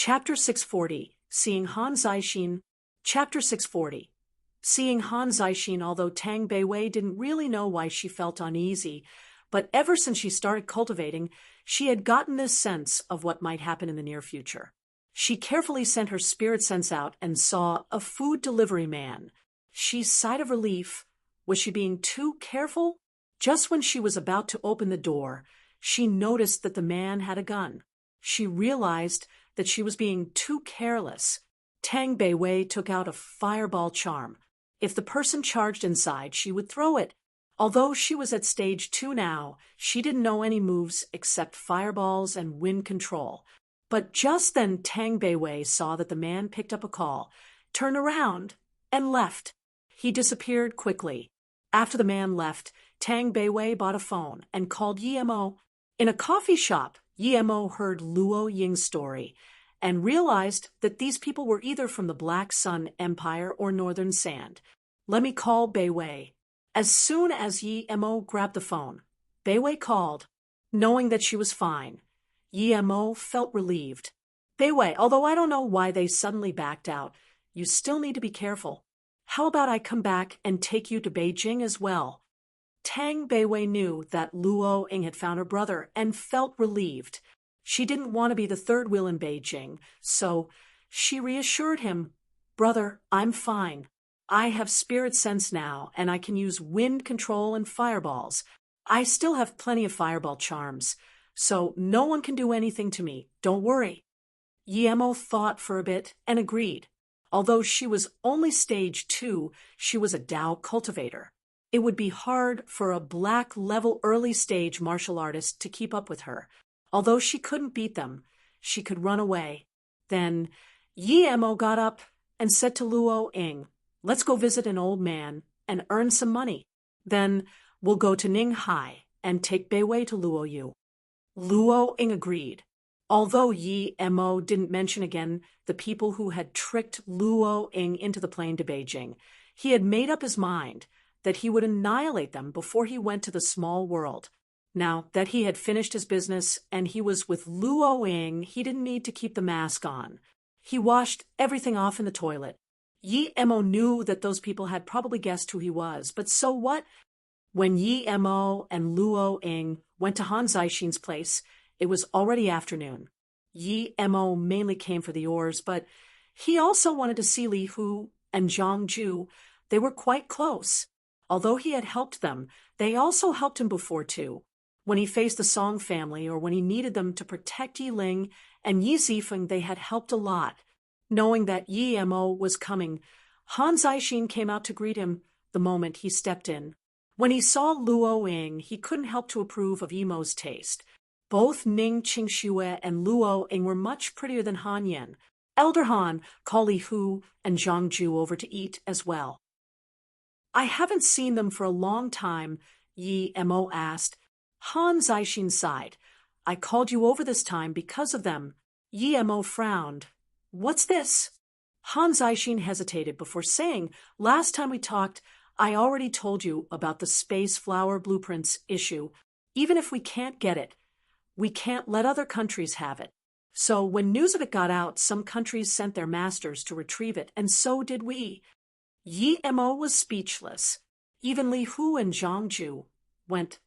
Chapter 640, Seeing Han Zixin. Chapter 640. Seeing Han Zixin. Although Tang Beiwei didn't really know why she felt uneasy, but ever since she started cultivating, she had gotten this sense of what might happen in the near future. She carefully sent her spirit sense out and saw a food delivery man. She sighed of relief. Was she being too careful? Just when she was about to open the door, she noticed that the man had a gun. She realized that she was being too careless. Tang Beiwei took out a fireball charm. If the person charged inside, she would throw it. Although she was at stage 2 now, she didn't know any moves except fireballs and wind control. But just then Tang Beiwei saw that the man picked up a call, turned around, and left. He disappeared quickly. After the man left, Tang Beiwei bought a phone and called Yimo. In a coffee shop, Yimo heard Luo Ying's story and realized that these people were either from the Black Sun Empire or Northern Sand. "Let me call Beiwei." As soon as Yimo grabbed the phone, Beiwei called. Knowing that she was fine, Yimo felt relieved. "Beiwei, although I don't know why they suddenly backed out, you still need to be careful. How about I come back and take you to Beijing as well?" Tang Beiwei knew that Luo Ying had found her brother and felt relieved. She didn't want to be the third wheel in Beijing, so she reassured him, "Brother, I'm fine. I have spirit sense now, and I can use wind control and fireballs. I still have plenty of fireball charms, so no one can do anything to me. Don't worry." Yemo thought for a bit and agreed. Although she was only stage 2, she was a Dao cultivator. It would be hard for a black-level early-stage martial artist to keep up with her. Although she couldn't beat them, she could run away. Then Yemo got up and said to Luo Ying, "Let's go visit an old man and earn some money. Then we'll go to Ninghai and take Beiwei to Luo Yu." Luo Ying agreed. Although Yemo didn't mention again the people who had tricked Luo Ying into the plane to Beijing, he had made up his mind that he would annihilate them before he went to the small world. Now that he had finished his business and he was with Luo Ying, he didn't need to keep the mask on. He washed everything off in the toilet. Yemo knew that those people had probably guessed who he was, but so what? When Yemo and Luo Ying went to Han Zixin's place, it was already afternoon. Yemo mainly came for the ores, but he also wanted to see Li Hu and Zhang Ju. They were quite close. Although he had helped them, they also helped him before too. When he faced the Song family or when he needed them to protect Yi Ling and Yi Zifeng, they had helped a lot. Knowing that Yemo was coming, Han Zixin came out to greet him the moment he stepped in. When he saw Luo Ying, he couldn't help to approve of Yemo's taste. Both Ning Qingxue and Luo Ying were much prettier than Han Yan. Elder Han called Li Hu and Zhang Ju over to eat as well. "I haven't seen them for a long time," Yemo asked. Han Zixin sighed. "I called you over this time because of them." Yemo frowned. "What's this?" Han Zixin hesitated before saying, "Last time we talked, I already told you about the space flower blueprints issue. Even if we can't get it, we can't let other countries have it. So when news of it got out, some countries sent their masters to retrieve it, and so did we." Yemo was speechless. Even Li Hu and Zhang Ju went.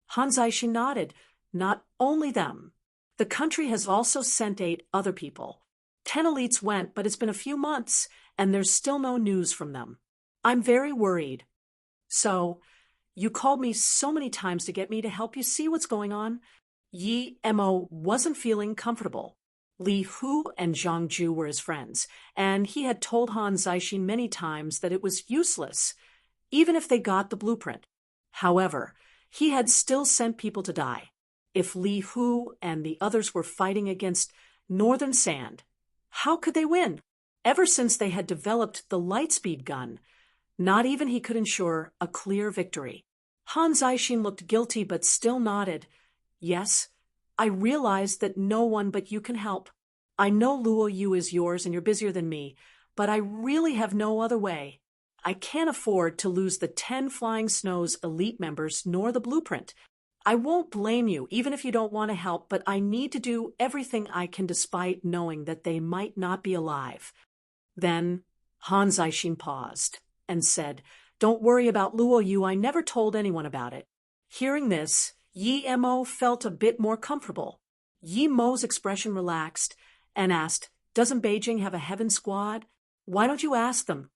Han Zixin nodded. "Not only them. The country has also sent 8 other people. 10 elites went, but it's been a few months, and there's still no news from them. I'm very worried." "So, you called me so many times to get me to help you see what's going on?" Yemo wasn't feeling comfortable. Li Hu and Zhang Ju were his friends, and he had told Han Zixin many times that it was useless, even if they got the blueprint. However, he had still sent people to die. If Li Hu and the others were fighting against Northern Sand, how could they win? Ever since they had developed the lightspeed gun, not even he could ensure a clear victory. Han Zixin looked guilty but still nodded. "Yes, I realize that no one but you can help. I know Luo Yu is yours and you're busier than me, but I really have no other way. I can't afford to lose the 10 Flying Snow's elite members nor the blueprint. I won't blame you, even if you don't want to help, but I need to do everything I can despite knowing that they might not be alive. Then Han Zixin paused and said, Don't worry about Luo Yu, I never told anyone about it. Hearing this, Yi Mo felt a bit more comfortable. Yi Mo's expression relaxed and asked, Doesn't Beijing have a heaven squad? Why don't you ask them?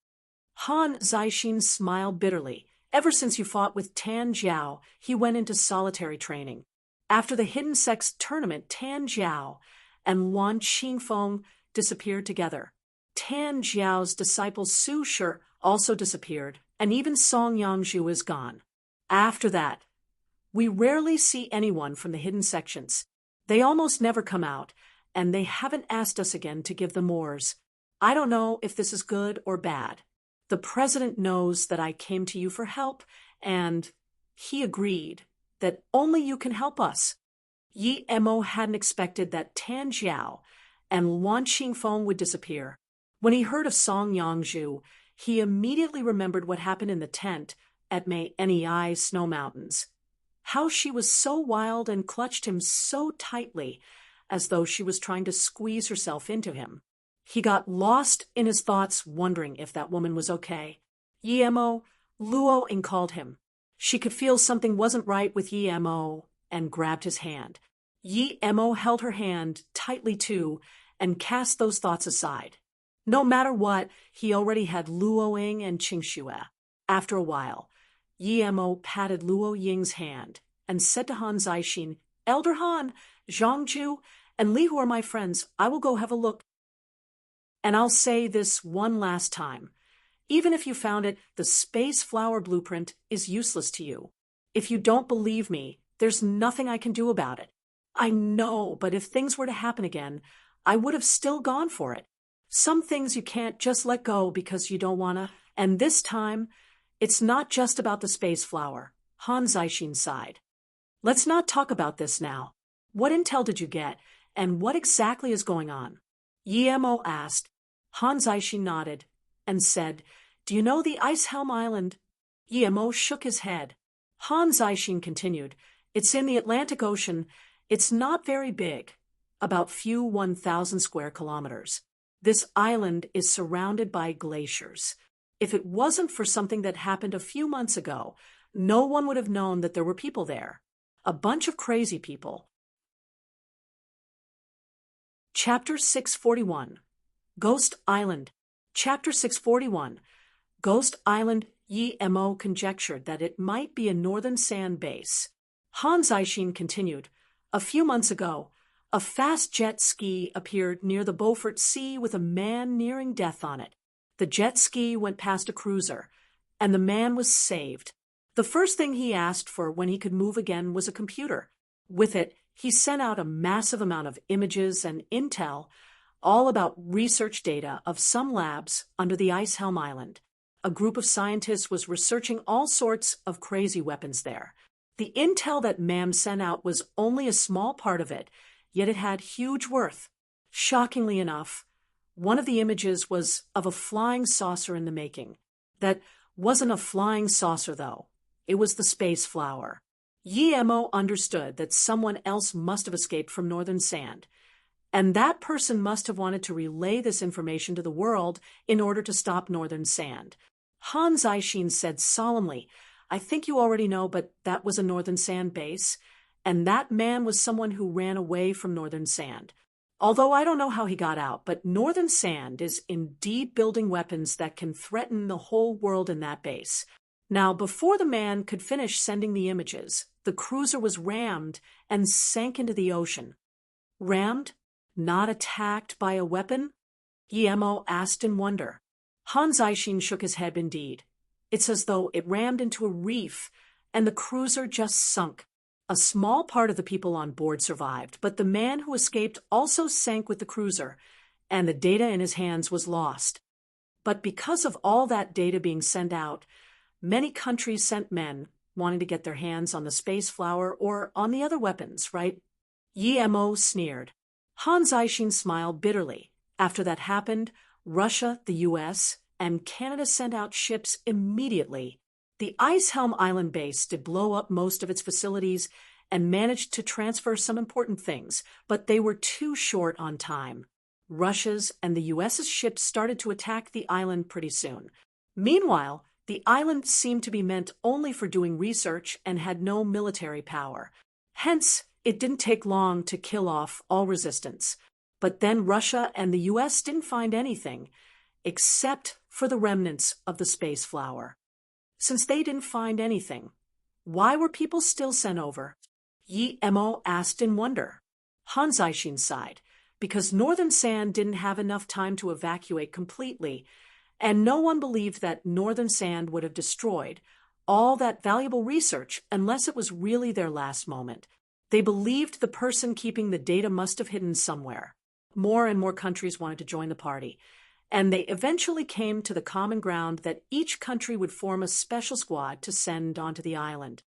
Han Zixin smiled bitterly. Ever since you fought with Tan Jiao, he went into solitary training. After the Hidden Sex tournament, Tan Jiao and Wan Qingfeng disappeared together. Tan Jiao's disciple Su Shi also disappeared, and even Song Yangzhu is gone. After that, we rarely see anyone from the hidden sections. They almost never come out, and they haven't asked us again to give them orders. I don't know if this is good or bad. The president knows that I came to you for help, and he agreed that only you can help us. Yi Mo hadn't expected that Tan Jiao and Wan Qingfeng would disappear. When he heard of Song Yangzhu, he immediately remembered what happened in the tent at Nei Snow Mountains. How she was so wild and clutched him so tightly, as though she was trying to squeeze herself into him. He got lost in his thoughts, wondering if that woman was okay. Yi Mo, Luo Ying called him. She could feel something wasn't right with Yi Mo and grabbed his hand. Yi Mo held her hand tightly too and cast those thoughts aside. No matter what, he already had Luo Ying and Qingxue. After a while, Yi Mo patted Luo Ying's hand and said to Han Zixin, Elder Han, Zhangju, and Li Hu are my friends. I will go have a look. And I'll say this one last time. Even if you found it, the space flower blueprint is useless to you. If you don't believe me, there's nothing I can do about it. I know, but if things were to happen again, I would have still gone for it. Some things you can't just let go because you don't want to. And this time, it's not just about the space flower. Han Zixin sighed. Let's not talk about this now. What intel did you get, and what exactly is going on? Yi Mo asked. Han Zixin nodded and said, Do you know the Ice Helm Island? Yi Mo shook his head. Han Zixin continued, It's in the Atlantic Ocean. It's not very big, about few 1,000 square kilometers. This island is surrounded by glaciers. If it wasn't for something that happened a few months ago, no one would have known that there were people there. A bunch of crazy people. Chapter 641. Ghost Island. Chapter 641. Ghost Island. Yi Mo conjectured that it might be a northern sand base. Han Zixin continued, A few months ago, a fast jet ski appeared near the Beaufort Sea with a man nearing death on it. The jet ski went past a cruiser, and the man was saved. The first thing he asked for when he could move again was a computer. With it, he sent out a massive amount of images and intel, all about research data of some labs under the Ice Helm Island. A group of scientists was researching all sorts of crazy weapons there. The intel that Mam sent out was only a small part of it, yet it had huge worth. Shockingly enough, one of the images was of a flying saucer in the making. That wasn't a flying saucer, though. It was the space flower. Yi Mo understood that someone else must have escaped from Northern Sand, and that person must have wanted to relay this information to the world in order to stop Northern Sand. Han Zixin said solemnly, I think you already know, but that was a Northern Sand base, and that man was someone who ran away from Northern Sand. Although I don't know how he got out, but Northern Sand is indeed building weapons that can threaten the whole world in that base. Now, before the man could finish sending the images, the cruiser was rammed and sank into the ocean. Rammed? Not attacked by a weapon? Yi Mo asked in wonder. Han Zixin shook his head indeed. It's as though it rammed into a reef, and the cruiser just sunk. A small part of the people on board survived, but the man who escaped also sank with the cruiser, and the data in his hands was lost. But because of all that data being sent out, many countries sent men wanting to get their hands on the space flower or on the other weapons, right? Yi Mo sneered. Han Zixin smiled bitterly. After that happened, Russia, the U.S., and Canada sent out ships immediately. The Ice Helm Island base did blow up most of its facilities, and managed to transfer some important things, but they were too short on time. Russia's and the US's ships started to attack the island pretty soon. Meanwhile, the island seemed to be meant only for doing research and had no military power. Hence, it didn't take long to kill off all resistance. But then Russia and the US didn't find anything, except for the remnants of the space flower. Since they didn't find anything, why were people still sent over? Yi Mo asked in wonder. Han Zixin sighed, because Northern Sand didn't have enough time to evacuate completely, and no one believed that Northern Sand would have destroyed all that valuable research unless it was really their last moment. They believed the person keeping the data must have hidden somewhere. More and more countries wanted to join the party, and they eventually came to the common ground that each country would form a special squad to send onto the island.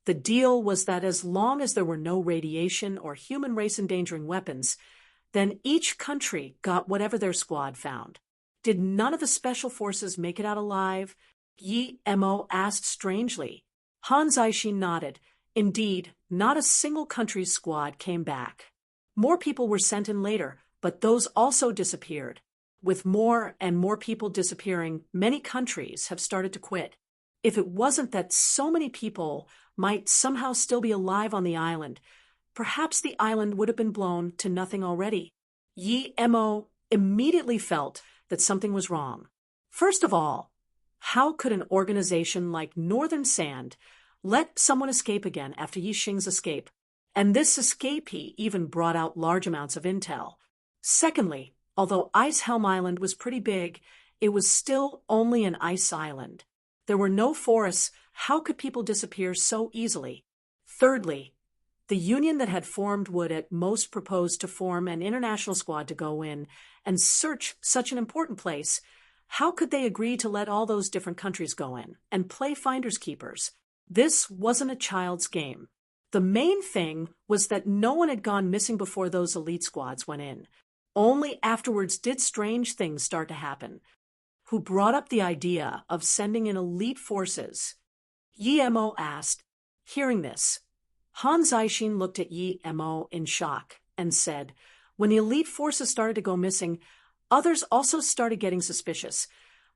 The deal was that as long as there were no radiation or human race-endangering weapons, then each country got whatever their squad found. Did none of the special forces make it out alive? Yi Mo asked strangely. Han Zixin nodded. Indeed, not a single country's squad came back. More people were sent in later, but those also disappeared. With more and more people disappearing, many countries have started to quit. If it wasn't that so many people might somehow still be alive on the island, perhaps the island would have been blown to nothing already. Yi Mo immediately felt that something was wrong. First of all, how could an organization like Northern Sand let someone escape again after Yi Xing's escape? And this escapee even brought out large amounts of intel. Secondly, although Ice Helm Island was pretty big, it was still only an ice island. There were no forests. How could people disappear so easily? Thirdly, the union that had formed would at most propose to form an international squad to go in and search such an important place. How could they agree to let all those different countries go in and play finders keepers? This wasn't a child's game. The main thing was that no one had gone missing before those elite squads went in. Only afterwards did strange things start to happen. Who brought up the idea of sending in elite forces? Yi Mo asked. Hearing this, Han Zixin looked at Yi Mo in shock and said, when the elite forces started to go missing, others also started getting suspicious.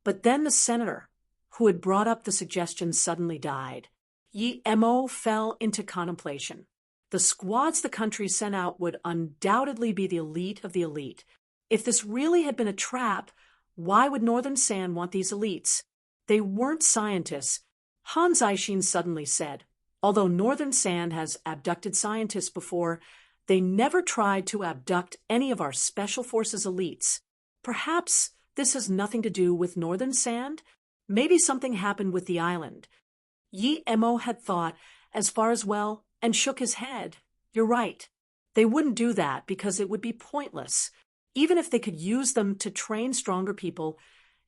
But then the senator who had brought up the suggestion suddenly died. Yi Mo fell into contemplation. The squads the country sent out would undoubtedly be the elite of the elite. If this really had been a trap, why would Northern Sand want these elites? They weren't scientists. Han Zixin suddenly said, although Northern Sand has abducted scientists before, they never tried to abduct any of our special forces elites. Perhaps this has nothing to do with Northern Sand? Maybe something happened with the island. Yi Mo had thought as far as well and shook his head. You're right. They wouldn't do that because it would be pointless. Even if they could use them to train stronger people,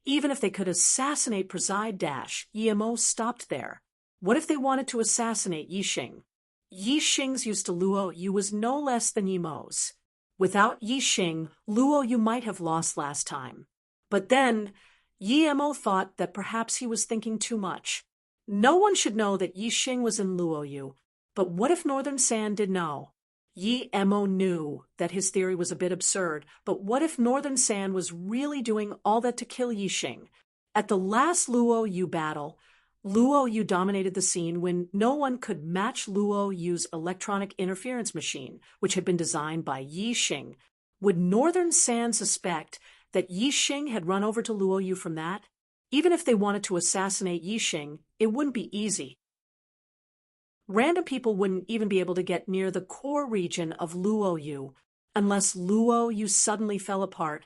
even if they could assassinate Preside Dash, Yi Mo stopped there. What if they wanted to assassinate Yi Xing? Yi Xing's use to Luo Yu was no less than Yi Mo's. Without Yi Xing, Luo Yu might have lost last time. But then, Yi Mo thought that perhaps he was thinking too much. No one should know that Yi Xing was in Luo Yu, but what if Northern Sand did know? Yi Mo knew that his theory was a bit absurd, but what if Northern Sand was really doing all that to kill Yi Xing? At the last Luo Yu battle, Luo Yu dominated the scene when no one could match Luo Yu's electronic interference machine, which had been designed by Yi Xing. Would Northern Sand suspect that Yi Xing had run over to Luo Yu from that? Even if they wanted to assassinate Yi Xing, it wouldn't be easy. Random people wouldn't even be able to get near the core region of Luo Yu unless Luo Yu suddenly fell apart.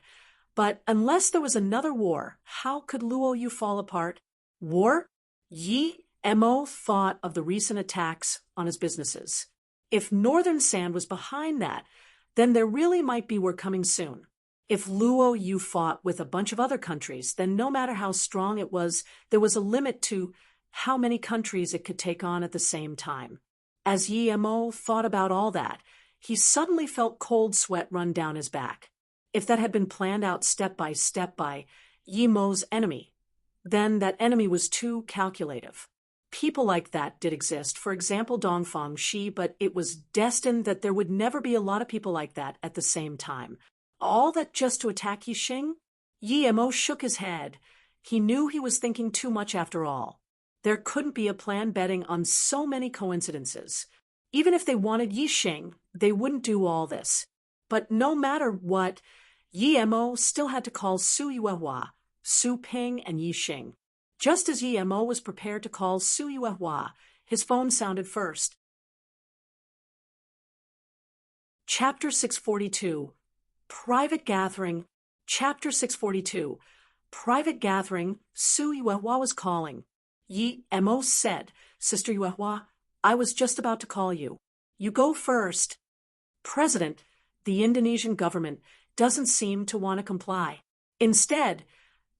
But unless there was another war, how could Luo Yu fall apart? War? Yi Mo thought of the recent attacks on his businesses. If Northern Sand was behind that, then there really might be war coming soon. If Luo Yu fought with a bunch of other countries, then no matter how strong it was, there was a limit to how many countries it could take on at the same time. As Yi Mo thought about all that, he suddenly felt cold sweat run down his back. If that had been planned out step by step by Yi Mo's enemy, then that enemy was too calculative. People like that did exist, for example Dongfang Shi, but it was destined that there would never be a lot of people like that at the same time. All that just to attack Yixing? Yi Mo shook his head. He knew he was thinking too much after all. There couldn't be a plan betting on so many coincidences. Even if they wanted Yixing, they wouldn't do all this. But no matter what, Yi Mo still had to call Su Yuehua, Su Ping, and Yixing. Just as Yi Mo was prepared to call Su Yuehua, his phone sounded first. Chapter 642. Private Gathering. Chapter 642. Private Gathering. Su Yuehua was calling. Yi Mo said, "Sister Yuehua, I was just about to call you. You go first." President, the Indonesian government doesn't seem to want to comply. Instead,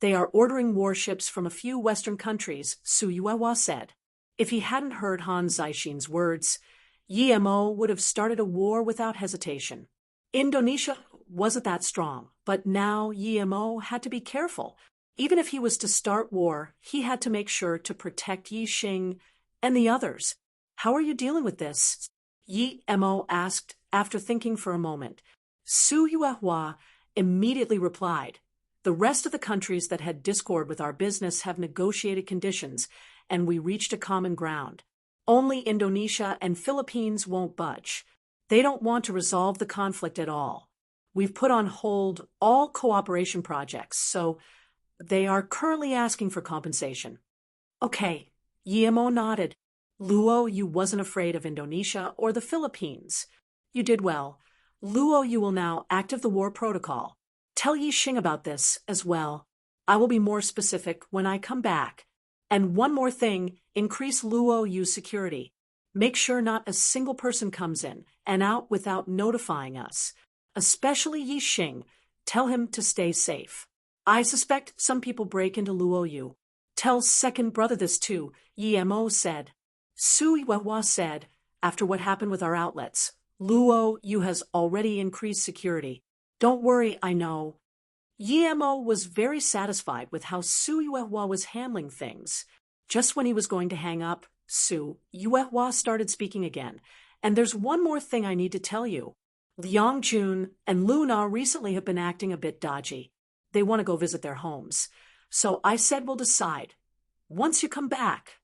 they are ordering warships from a few Western countries, Su Yuehua said. If he hadn't heard Han Zhaixin's words, Yi Mo would have started a war without hesitation. Indonesia wasn't that strong, but now Yi Mo had to be careful. Even if he was to start war, he had to make sure to protect Yixing and the others. "How are you dealing with this?" Yi Mo asked after thinking for a moment. Su Yuehua immediately replied, "The rest of the countries that had discord with our business have negotiated conditions, and we reached a common ground. Only Indonesia and Philippines won't budge. They don't want to resolve the conflict at all. We've put on hold all cooperation projects, so they are currently asking for compensation." "Okay," Yi Mo nodded. "Luo, you wasn't afraid of Indonesia or the Philippines. You did well. Luo, you will now active the war protocol. Tell Yixing about this as well. I will be more specific when I come back. And one more thing, increase Luo Yu's security. Make sure not a single person comes in and out without notifying us. Especially Yixing. Tell him to stay safe. I suspect some people break into Luo Yu. Tell second brother this too," Yi Mo said. Su Yuehua said, "After what happened with our outlets, Luo Yu has already increased security. Don't worry, I know." Yi Mo was very satisfied with how Su Yuehua was handling things. Just when he was going to hang up, Su Yuehua started speaking again. "And there's one more thing I need to tell you. Liang Jun and Luna recently have been acting a bit dodgy. They want to go visit their homes. So I said we'll decide. Once you come back."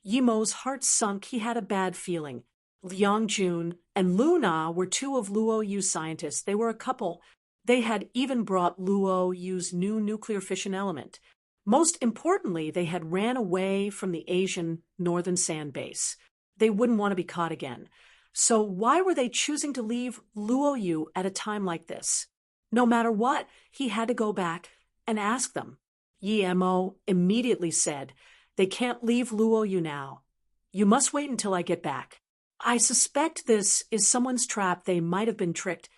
Yi Mo's heart sunk. He had a bad feeling. Liang Jun and Luna were two of Luo Yu's scientists. They were a couple. They had even brought Luo Yu's new nuclear fission element. Most importantly, they had ran away from the Asian northern sand base. They wouldn't want to be caught again. So why were they choosing to leave Luo Yu at a time like this? No matter what, he had to go back and ask them. Yi Mo immediately said, "They can't leave Luo Yu now. You must wait until I get back. I suspect this is someone's trap. They might have been tricked."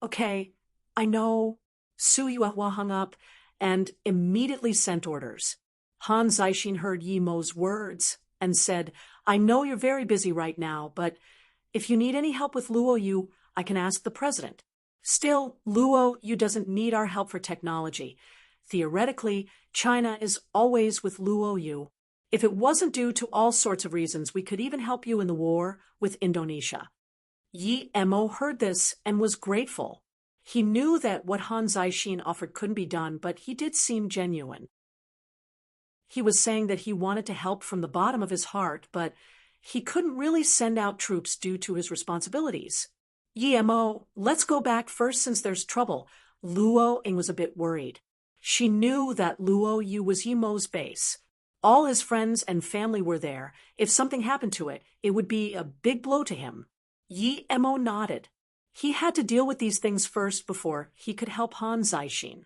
"Okay, I know." Su Yuehua hung up and immediately sent orders. Han Zhaixin heard Yi Mo's words and said, "I know you're very busy right now, but if you need any help with Luo Yu, I can ask the president. Still, Luo Yu doesn't need our help for technology. Theoretically, China is always with Luo Yu. If it wasn't due to all sorts of reasons, we could even help you in the war with Indonesia." Yi Mo heard this and was grateful. He knew that what Han Zhaixin offered couldn't be done, but he did seem genuine. He was saying that he wanted to help from the bottom of his heart, but he couldn't really send out troops due to his responsibilities. "Yi Mo, let's go back first since there's trouble." Luo Ying was a bit worried. She knew that Luo Yu was Yi Mo's base. All his friends and family were there. If something happened to it, it would be a big blow to him. Yi Mo nodded. He had to deal with these things first before he could help Han Zhaixin.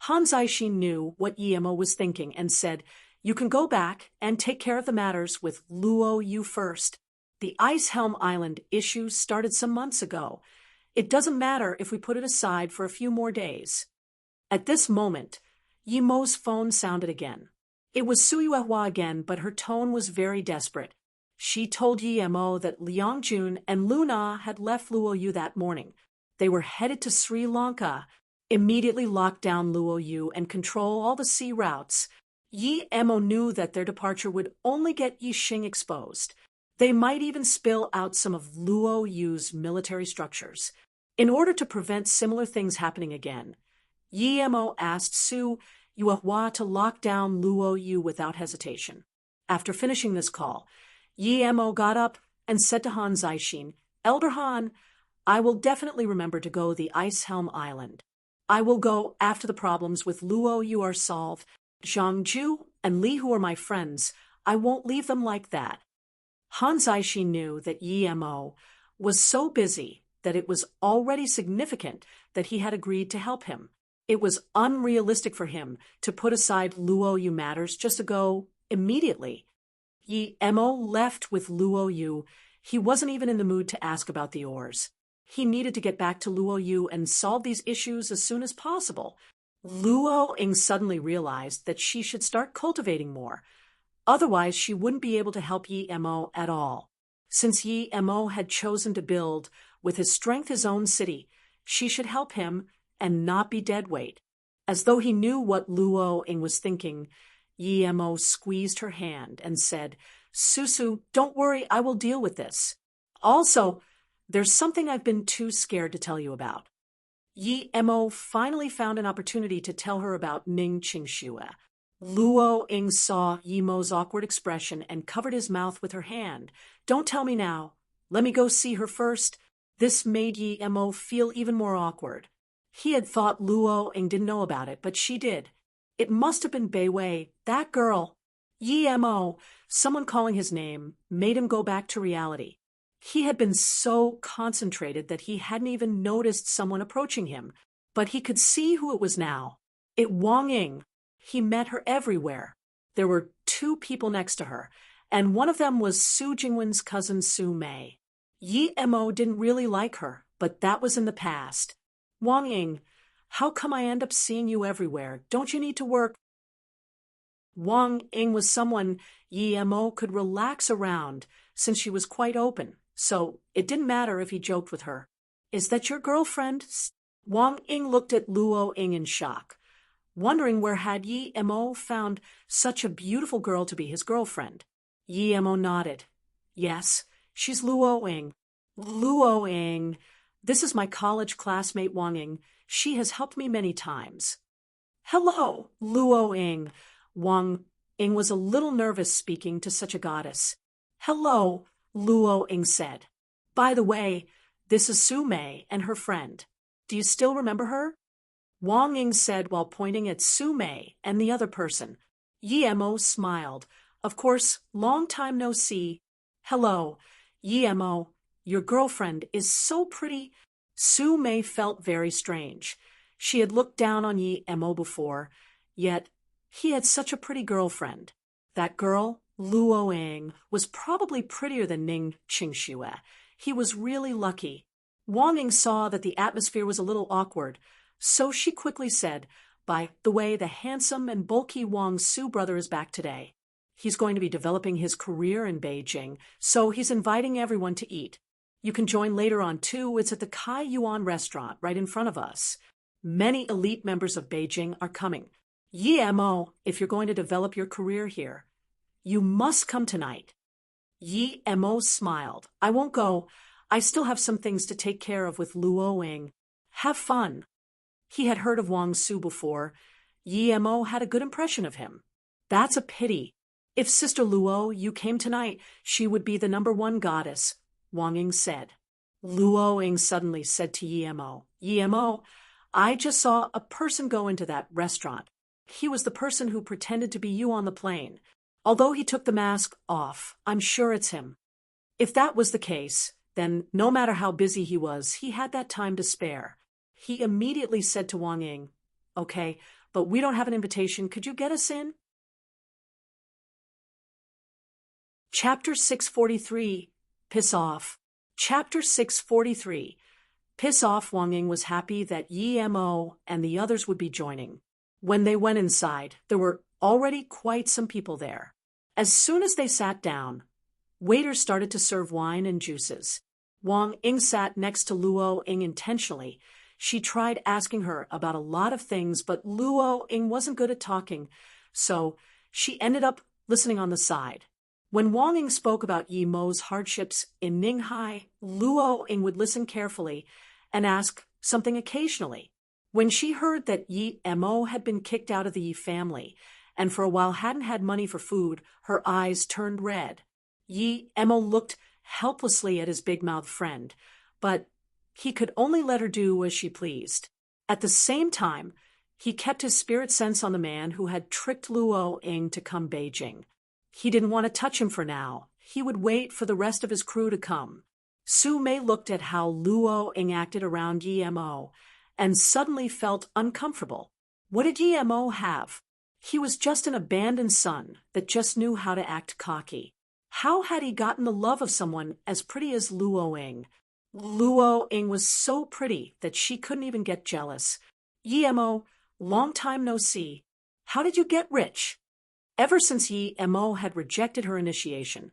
Han Zhaixin knew what Yi Mo was thinking and said, "You can go back and take care of the matters with Luo Yu first. The Ice Helm Island issue started some months ago. It doesn't matter if we put it aside for a few more days." At this moment, Yi Mo's phone sounded again. It was Su Yuehua again, but her tone was very desperate. She told Yi Mo that Liang Jun and Luna had left Luo Yu that morning. They were headed to Sri Lanka. Immediately lock down Luo Yu and control all the sea routes. Yi Mo knew that their departure would only get Yi Xing exposed. They might even spill out some of Luo Yu's military structures. In order to prevent similar things happening again, Yi Mo asked Su Yuehua to lock down Luo Yu without hesitation. After finishing this call, Yi Mo got up and said to Han Zixin, "Elder Han, I will definitely remember to go the Ice Helm Island. I will go after the problems with Luo Yu are solved. Zhang Ju and Li, who are my friends, I won't leave them like that." Han Zixin knew that Yi Mo was so busy that it was already significant that he had agreed to help him. It was unrealistic for him to put aside Luo Yu matters just to go immediately. Yi Mo left with Luo Yu. He wasn't even in the mood to ask about the ores. He needed to get back to Luo Yu and solve these issues as soon as possible. Luo Ying suddenly realized that she should start cultivating more. Otherwise, she wouldn't be able to help Yi Mo at all. Since Yi Mo had chosen to build with his strength his own city, she should help him and not be dead weight. As though he knew what Luo Ying was thinking, Yi Mo squeezed her hand and said, "Susu, don't worry, I will deal with this. Also, there's something I've been too scared to tell you about." Yi Mo finally found an opportunity to tell her about Ning Qingxue. Luo Ying saw Yi Mo's awkward expression and covered his mouth with her hand. "Don't tell me now. Let me go see her first." This made Yi Mo feel even more awkward. He had thought Luo Ying didn't know about it, but she did. It must have been Bei Wei, that girl. Yi Mo, someone calling his name, made him go back to reality. He had been so concentrated that he hadn't even noticed someone approaching him, but he could see who it was now. It Wang Ying. He met her everywhere. There were two people next to her, and one of them was Su Jingwen's cousin Su Mei. Yi Mo didn't really like her, but that was in the past. "Wang Ying, how come I end up seeing you everywhere? Don't you need to work?" Wang Ying was someone Yi Mo could relax around, since she was quite open, so it didn't matter if he joked with her. "Is that your girlfriend?" Wang Ying looked at Luo Ying in shock, wondering where had Yi Mo found such a beautiful girl to be his girlfriend. Yi Mo nodded. "Yes, she's Luo Ying." "Luo Ying, this is my college classmate Wang Ying. She has helped me many times." "Hello, Luo Ying." Wang Ying was a little nervous speaking to such a goddess. "Hello," Luo Ying said. "By the way, this is Su Mei and her friend. Do you still remember her?" Wang Ying said while pointing at Su Mei and the other person. Yi Mo smiled. "Of course, long time no see." "Hello, Yi Mo. Your girlfriend is so pretty." Su Mei felt very strange. She had looked down on Yi Mo before, yet he had such a pretty girlfriend. That girl, Luo Ying, was probably prettier than Ning Qingxue. He was really lucky. Wang Ying saw that the atmosphere was a little awkward, so she quickly said, "By the way, the handsome and bulky Wang Su brother is back today. He's going to be developing his career in Beijing, so he's inviting everyone to eat. You can join later on too. It's at the Kai Yuan restaurant right in front of us. Many elite members of Beijing are coming. Yi Mo, if you're going to develop your career here, you must come tonight." Yi Mo smiled. "I won't go. I still have some things to take care of with Luo Ying. Have fun." He had heard of Wang Su before. Yi Mo had a good impression of him. "That's a pity. If Sister Luo Yu came tonight, she would be the #1 goddess," Wang Ying said. Luo Ying suddenly said to Yi Mo, "Yi Mo, I just saw a person go into that restaurant. He was the person who pretended to be you on the plane. Although he took the mask off, I'm sure it's him." If that was the case, then no matter how busy he was, he had that time to spare. He immediately said to Wang Ying, "Okay, but we don't have an invitation. Could you get us in?" Chapter 643, Piss Off. Chapter 643. Piss Off. Wang Ying was happy that Yi Mo and the others would be joining. When they went inside, there were already quite some people there. As soon as they sat down, waiters started to serve wine and juices. Wang Ying sat next to Luo Ying intentionally. She tried asking her about a lot of things, but Luo Ying wasn't good at talking, so she ended up listening on the side. When Wang Ying spoke about Yi Mo's hardships in Ninghai, Luo Ying would listen carefully and ask something occasionally. When she heard that Yi Mo had been kicked out of the Yi family and for a while hadn't had money for food, her eyes turned red. Yi Mo looked helplessly at his big-mouthed friend, but he could only let her do as she pleased. At the same time, he kept his spirit sense on the man who had tricked Luo Ying to come Beijing. He didn't want to touch him for now. He would wait for the rest of his crew to come. Su Mei looked at how Luo Ying acted around Yi Mo and suddenly felt uncomfortable. What did Yi Mo have? He was just an abandoned son that just knew how to act cocky. How had he gotten the love of someone as pretty as Luo Ying? Luo Ying was so pretty that she couldn't even get jealous. Yi Mo, long time no see. How did you get rich? Ever since Yi Mo had rejected her initiation,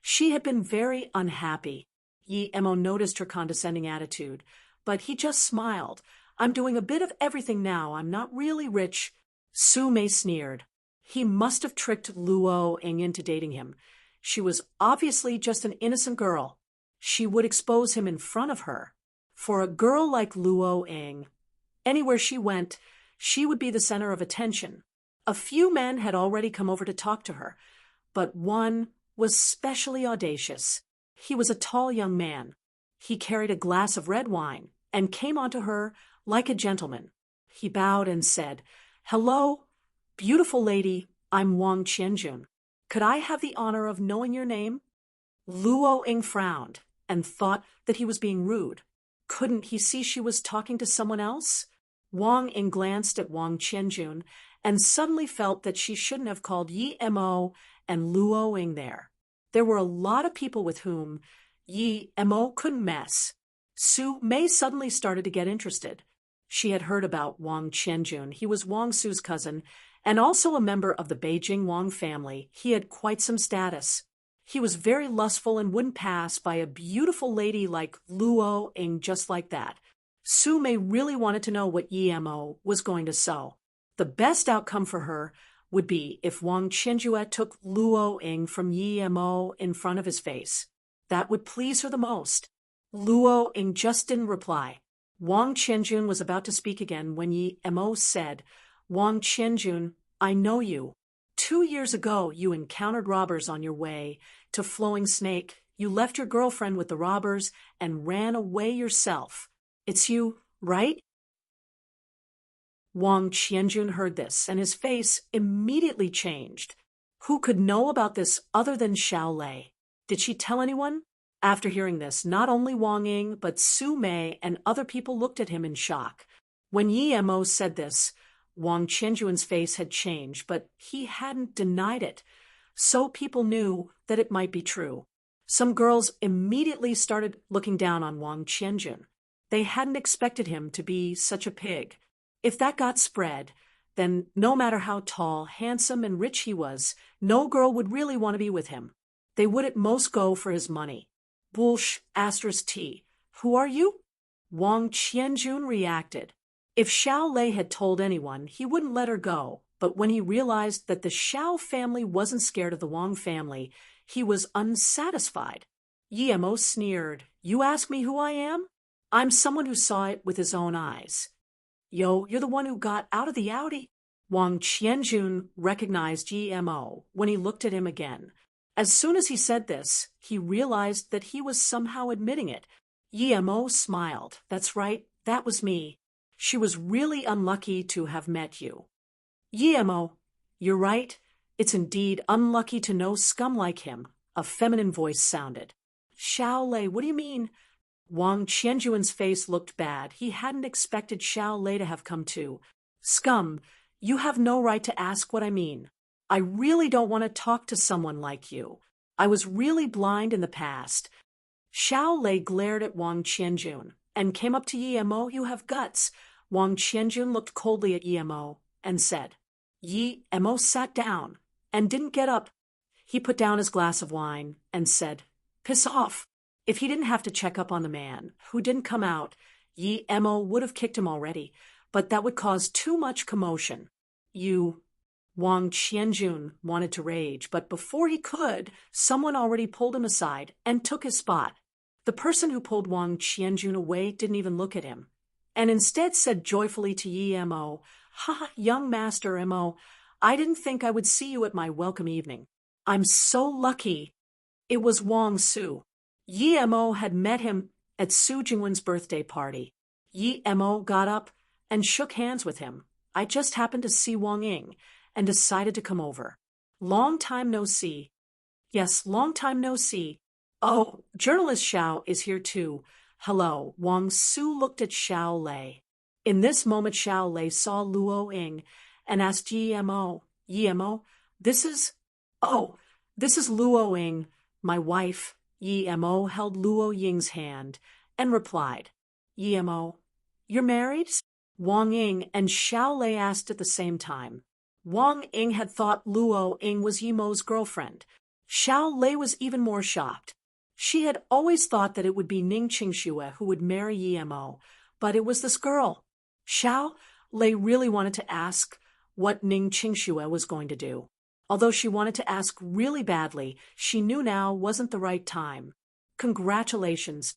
she had been very unhappy. Yi Mo noticed her condescending attitude, but he just smiled. I'm doing a bit of everything now. I'm not really rich. Su Mei sneered. He must have tricked Luo Ying into dating him. She was obviously just an innocent girl. She would expose him in front of her. For a girl like Luo Ying, anywhere she went, she would be the center of attention. A few men had already come over to talk to her, but one was specially audacious. He was a tall young man. He carried a glass of red wine and came onto her like a gentleman. He bowed and said, "Hello, beautiful lady, I'm Wang Qianjun. Could I have the honor of knowing your name?" Luo Ying frowned and thought that he was being rude. Couldn't he see she was talking to someone else? Wang Ying glanced at Wang Qianjun and suddenly felt that she shouldn't have called Yi Mo and Luo Ying there. There were a lot of people with whom Yi Mo couldn't mess. Su Mei suddenly started to get interested. She had heard about Wang Qianjun. He was Wang Su's cousin and also a member of the Beijing Wang family. He had quite some status. He was very lustful and wouldn't pass by a beautiful lady like Luo Ying just like that. Su Mei really wanted to know what Yi Mo was going to sow. The best outcome for her would be if Wang Qianjue took Luo Ying from Yi Mo in front of his face. That would please her the most. Luo Ying just didn't reply. Wang Qianjun was about to speak again when Yi Mo said, "Wang Qianjun, I know you. 2 years ago, you encountered robbers on your way to Flowing Snake. You left your girlfriend with the robbers and ran away yourself. It's you, right?" Wang Qianjun heard this, and his face immediately changed. Who could know about this other than Xiao Lei? Did she tell anyone? After hearing this, not only Wang Ying, but Su Mei and other people looked at him in shock. When Yi Mo said this, Wang Qianjun's face had changed, but he hadn't denied it. So people knew that it might be true. Some girls immediately started looking down on Wang Qianjun. They hadn't expected him to be such a pig. If that got spread, then no matter how tall, handsome, and rich he was, no girl would really want to be with him. They would at most go for his money. Bullsh *T. Who are you? Wang Qianjun reacted. If Xiao Lei had told anyone, he wouldn't let her go, but when he realized that the Xiao family wasn't scared of the Wang family, he was unsatisfied. Yi Mo sneered. "You ask me who I am? I'm someone who saw it with his own eyes." "Yo, you're the one who got out of the Audi." Wang Qianjun recognized Yi Mo when he looked at him again. As soon as he said this, he realized that he was somehow admitting it. Yi Mo smiled. "That's right, that was me. She was really unlucky to have met you." "Yi Mo, you're right. It's indeed unlucky to know scum like him," a feminine voice sounded. "Xiao Lei, what do you mean?" Wang Qianjun's face looked bad. He hadn't expected Xiao Lei to have come too. "Scum, you have no right to ask what I mean. I really don't want to talk to someone like you. I was really blind in the past." Xiao Lei glared at Wang Qianjun and came up to Yi Mo. "You have guts." Wang Qianjun looked coldly at Yi Mo and said. Yi Mo sat down and didn't get up. He put down his glass of wine and said, "Piss off." If he didn't have to check up on the man who didn't come out, Yi Mo would have kicked him already, but that would cause too much commotion. "You Wang Qianjun wanted to rage, but before he could, someone already pulled him aside and took his spot. The person who pulled Wang Qianjun away didn't even look at him, and instead said joyfully to Yi Mo, "Ha, young master Mo, I didn't think I would see you at my welcome evening. I'm so lucky." It was Wang Su. Yi Mo had met him at Su Jingwen's birthday party. Yi Mo got up and shook hands with him. "I just happened to see Wang Ying and decided to come over. Long time no see." "Yes, long time no see. Oh, journalist Xiao is here too. Hello." Wang Su looked at Xiao Lei. In this moment, Xiao Lei saw Luo Ying and asked Yi Mo, this is Luo Ying, my wife." Yi Mo held Luo Ying's hand and replied, "Yi Mo, you're married?" Wang Ying and Xiao Lei asked at the same time. Wang Ying had thought Luo Ying was Yi Mo's girlfriend. Xiao Lei was even more shocked. She had always thought that it would be Ning Qingxue who would marry Yi Mo, but it was this girl. Xiao Lei really wanted to ask what Ning Qingxue was going to do. Although she wanted to ask really badly, she knew now wasn't the right time. "Congratulations.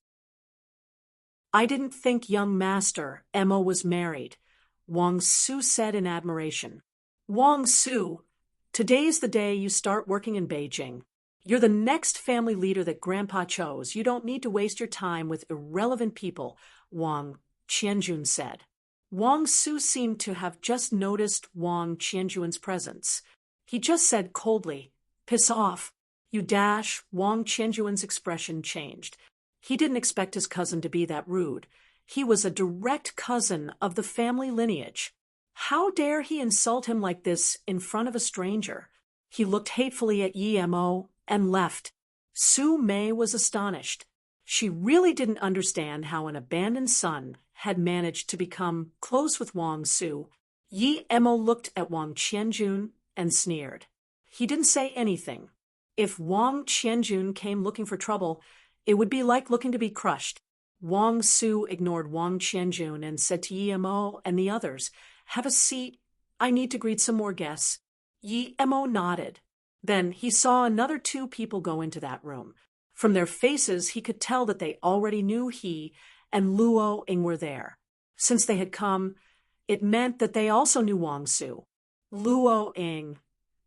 I didn't think young master Mo was married," Wang Su said in admiration. "Wang Su, today's the day you start working in Beijing. You're the next family leader that Grandpa chose. You don't need to waste your time with irrelevant people," Wang Qianjun said. Wang Su seemed to have just noticed Wang Qianjun's presence. He just said coldly, "Piss off, you dash." Wang Qianjun's expression changed. He didn't expect his cousin to be that rude. He was a direct cousin of the family lineage. How dare he insult him like this in front of a stranger? He looked hatefully at Yi Mo and left. Su Mei was astonished. She really didn't understand how an abandoned son had managed to become close with Wang Su. Yi Mo looked at Wang Qianjun and sneered. He didn't say anything. If Wang Qianjun came looking for trouble, it would be like looking to be crushed. Wang Su ignored Wang Qianjun and said to Yi Mo and the others, "Have a seat. I need to greet some more guests." Yi Mo nodded. Then he saw another two people go into that room. From their faces, he could tell that they already knew he and Luo Ying were there. Since they had come, it meant that they also knew Wang Su. "Luo Ying,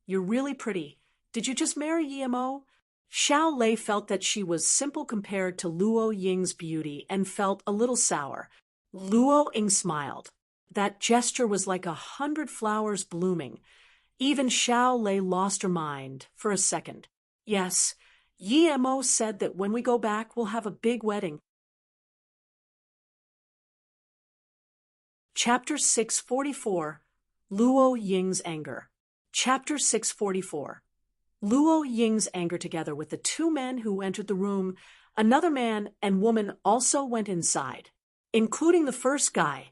you're really pretty. Did you just marry Yi Mo?" Xiao Lei felt that she was simple compared to Luo Ying's beauty and felt a little sour. Luo Ying smiled. That gesture was like 100 flowers blooming. Even Xiao Lei lost her mind for a second. "Yes, Yi Mo said that when we go back we'll have a big wedding." Chapter 644. Luo Ying's Anger. Chapter 644. Luo Ying's anger. Together with the two men who entered the room, another man and woman also went inside. Including the first guy,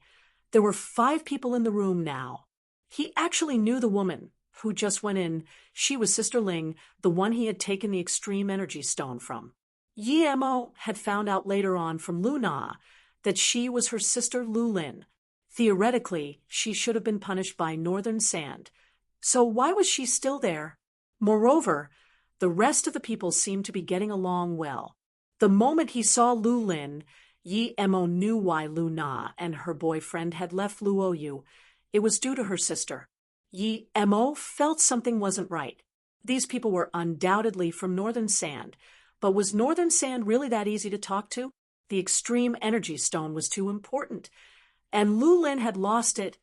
there were 5 people in the room now. He actually knew the woman who just went in. She was Sister Ling, the one he had taken the extreme energy stone from. Yi Mo had found out later on from Lu Na that she was her sister Lu Lin. Theoretically, she should have been punished by Northern Sand. So why was she still there? Moreover, the rest of the people seemed to be getting along well. The moment he saw Lu Lin, Yi Mo knew why Lu Na and her boyfriend had left Luoyu. It was due to her sister. Yi Mo felt something wasn't right. These people were undoubtedly from Northern Sand, but was Northern Sand really that easy to talk to? The extreme energy stone was too important, and Lu Lin had lost it.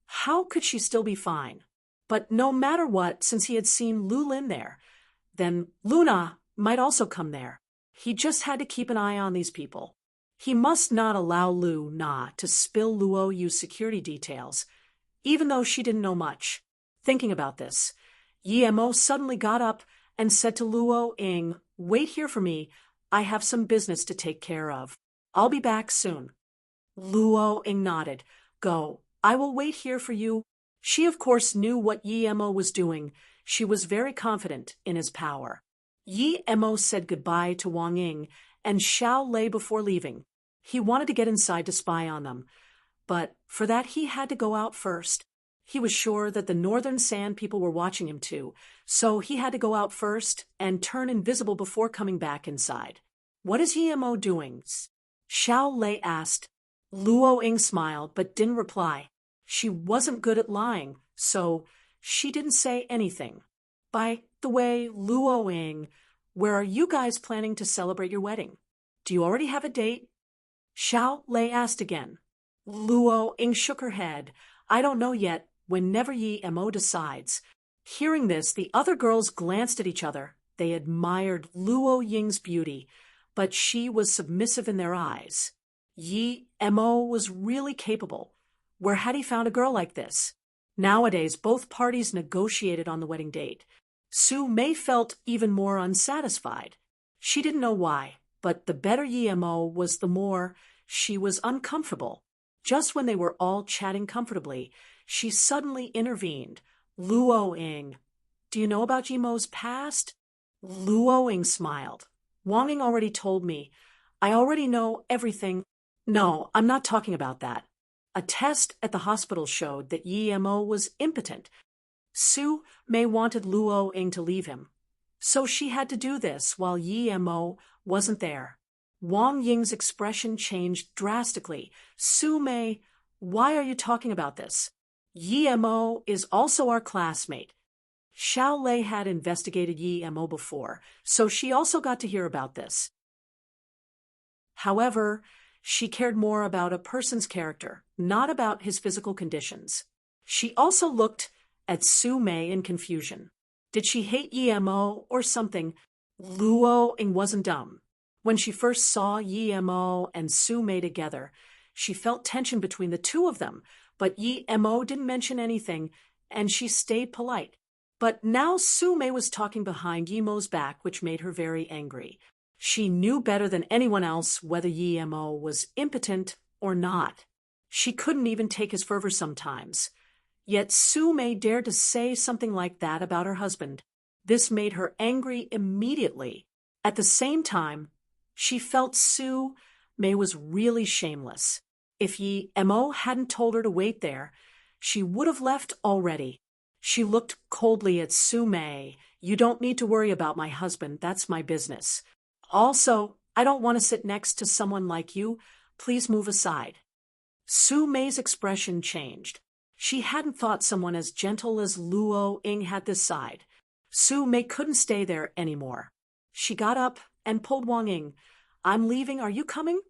How could she still be fine? But no matter what, since he had seen Lu Lin there, then Luna might also come there. He just had to keep an eye on these people. He must not allow Lu Na to spill Luoyu's security details, even though she didn't know much. Thinking about this, Yi Mo suddenly got up and said to Luo Ying, "Wait here for me. I have some business to take care of. I'll be back soon." Luo Ying nodded. "Go. I will wait here for you." She of course knew what Yi Mo was doing. She was very confident in his power. Yi Mo said goodbye to Wang Ying and Xiao Lei before leaving. He wanted to get inside to spy on them, but for that he had to go out first. He was sure that the Northern Sand people were watching him too, so he had to go out first and turn invisible before coming back inside. What is Yemo doing? Xiao Lei asked. Luo Ying smiled but didn't reply. She wasn't good at lying, so she didn't say anything. By the way, Luo Ying, where are you guys planning to celebrate your wedding? Do you already have a date? Xiao Lei asked again. Luo Ying shook her head. I don't know yet, whenever Yemo decides. Hearing this, the other girls glanced at each other. They admired Luo Ying's beauty, but she was submissive in their eyes. Yemo was really capable. Where had he found a girl like this? Nowadays, both parties negotiated on the wedding date. Su Mei felt even more unsatisfied. She didn't know why, but the better Yemo was, the more she was uncomfortable. Just when they were all chatting comfortably, she suddenly intervened. Luo Ying, do you know about Yemo's past? Luo Ying smiled. Wang Ying already told me. I already know everything. No, I'm not talking about that. A test at the hospital showed that Yemo was impotent. Su Mei wanted Luo Ying to leave him, so she had to do this while Yemo wasn't there. Wang Ying's expression changed drastically. Su Mei, why are you talking about this? Yemo is also our classmate. Xiao Lei had investigated Yemo before, so she also got to hear about this. However, she cared more about a person's character, not about his physical conditions. She also looked at Su Mei in confusion. Did she hate Yemo or something? Luo Ying wasn't dumb. When she first saw Yemo and Su Mei together, she felt tension between the two of them, but Yemo didn't mention anything, and she stayed polite. But now Su Mei was talking behind Yemo's back, which made her very angry. She knew better than anyone else whether Yemo was impotent or not. She couldn't even take his fervor sometimes. Yet Su Mei dared to say something like that about her husband. This made her angry immediately. At the same time, she felt Su Mei was really shameless. If Yemo hadn't told her to wait there, she would have left already. She looked coldly at Su Mei. You don't need to worry about my husband. That's my business. Also, I don't want to sit next to someone like you. Please move aside. Su Mei's expression changed. She hadn't thought someone as gentle as Luo Ying had this side. Su Mei couldn't stay there anymore. She got up and pulled Wang Ying. I'm leaving. Are you coming?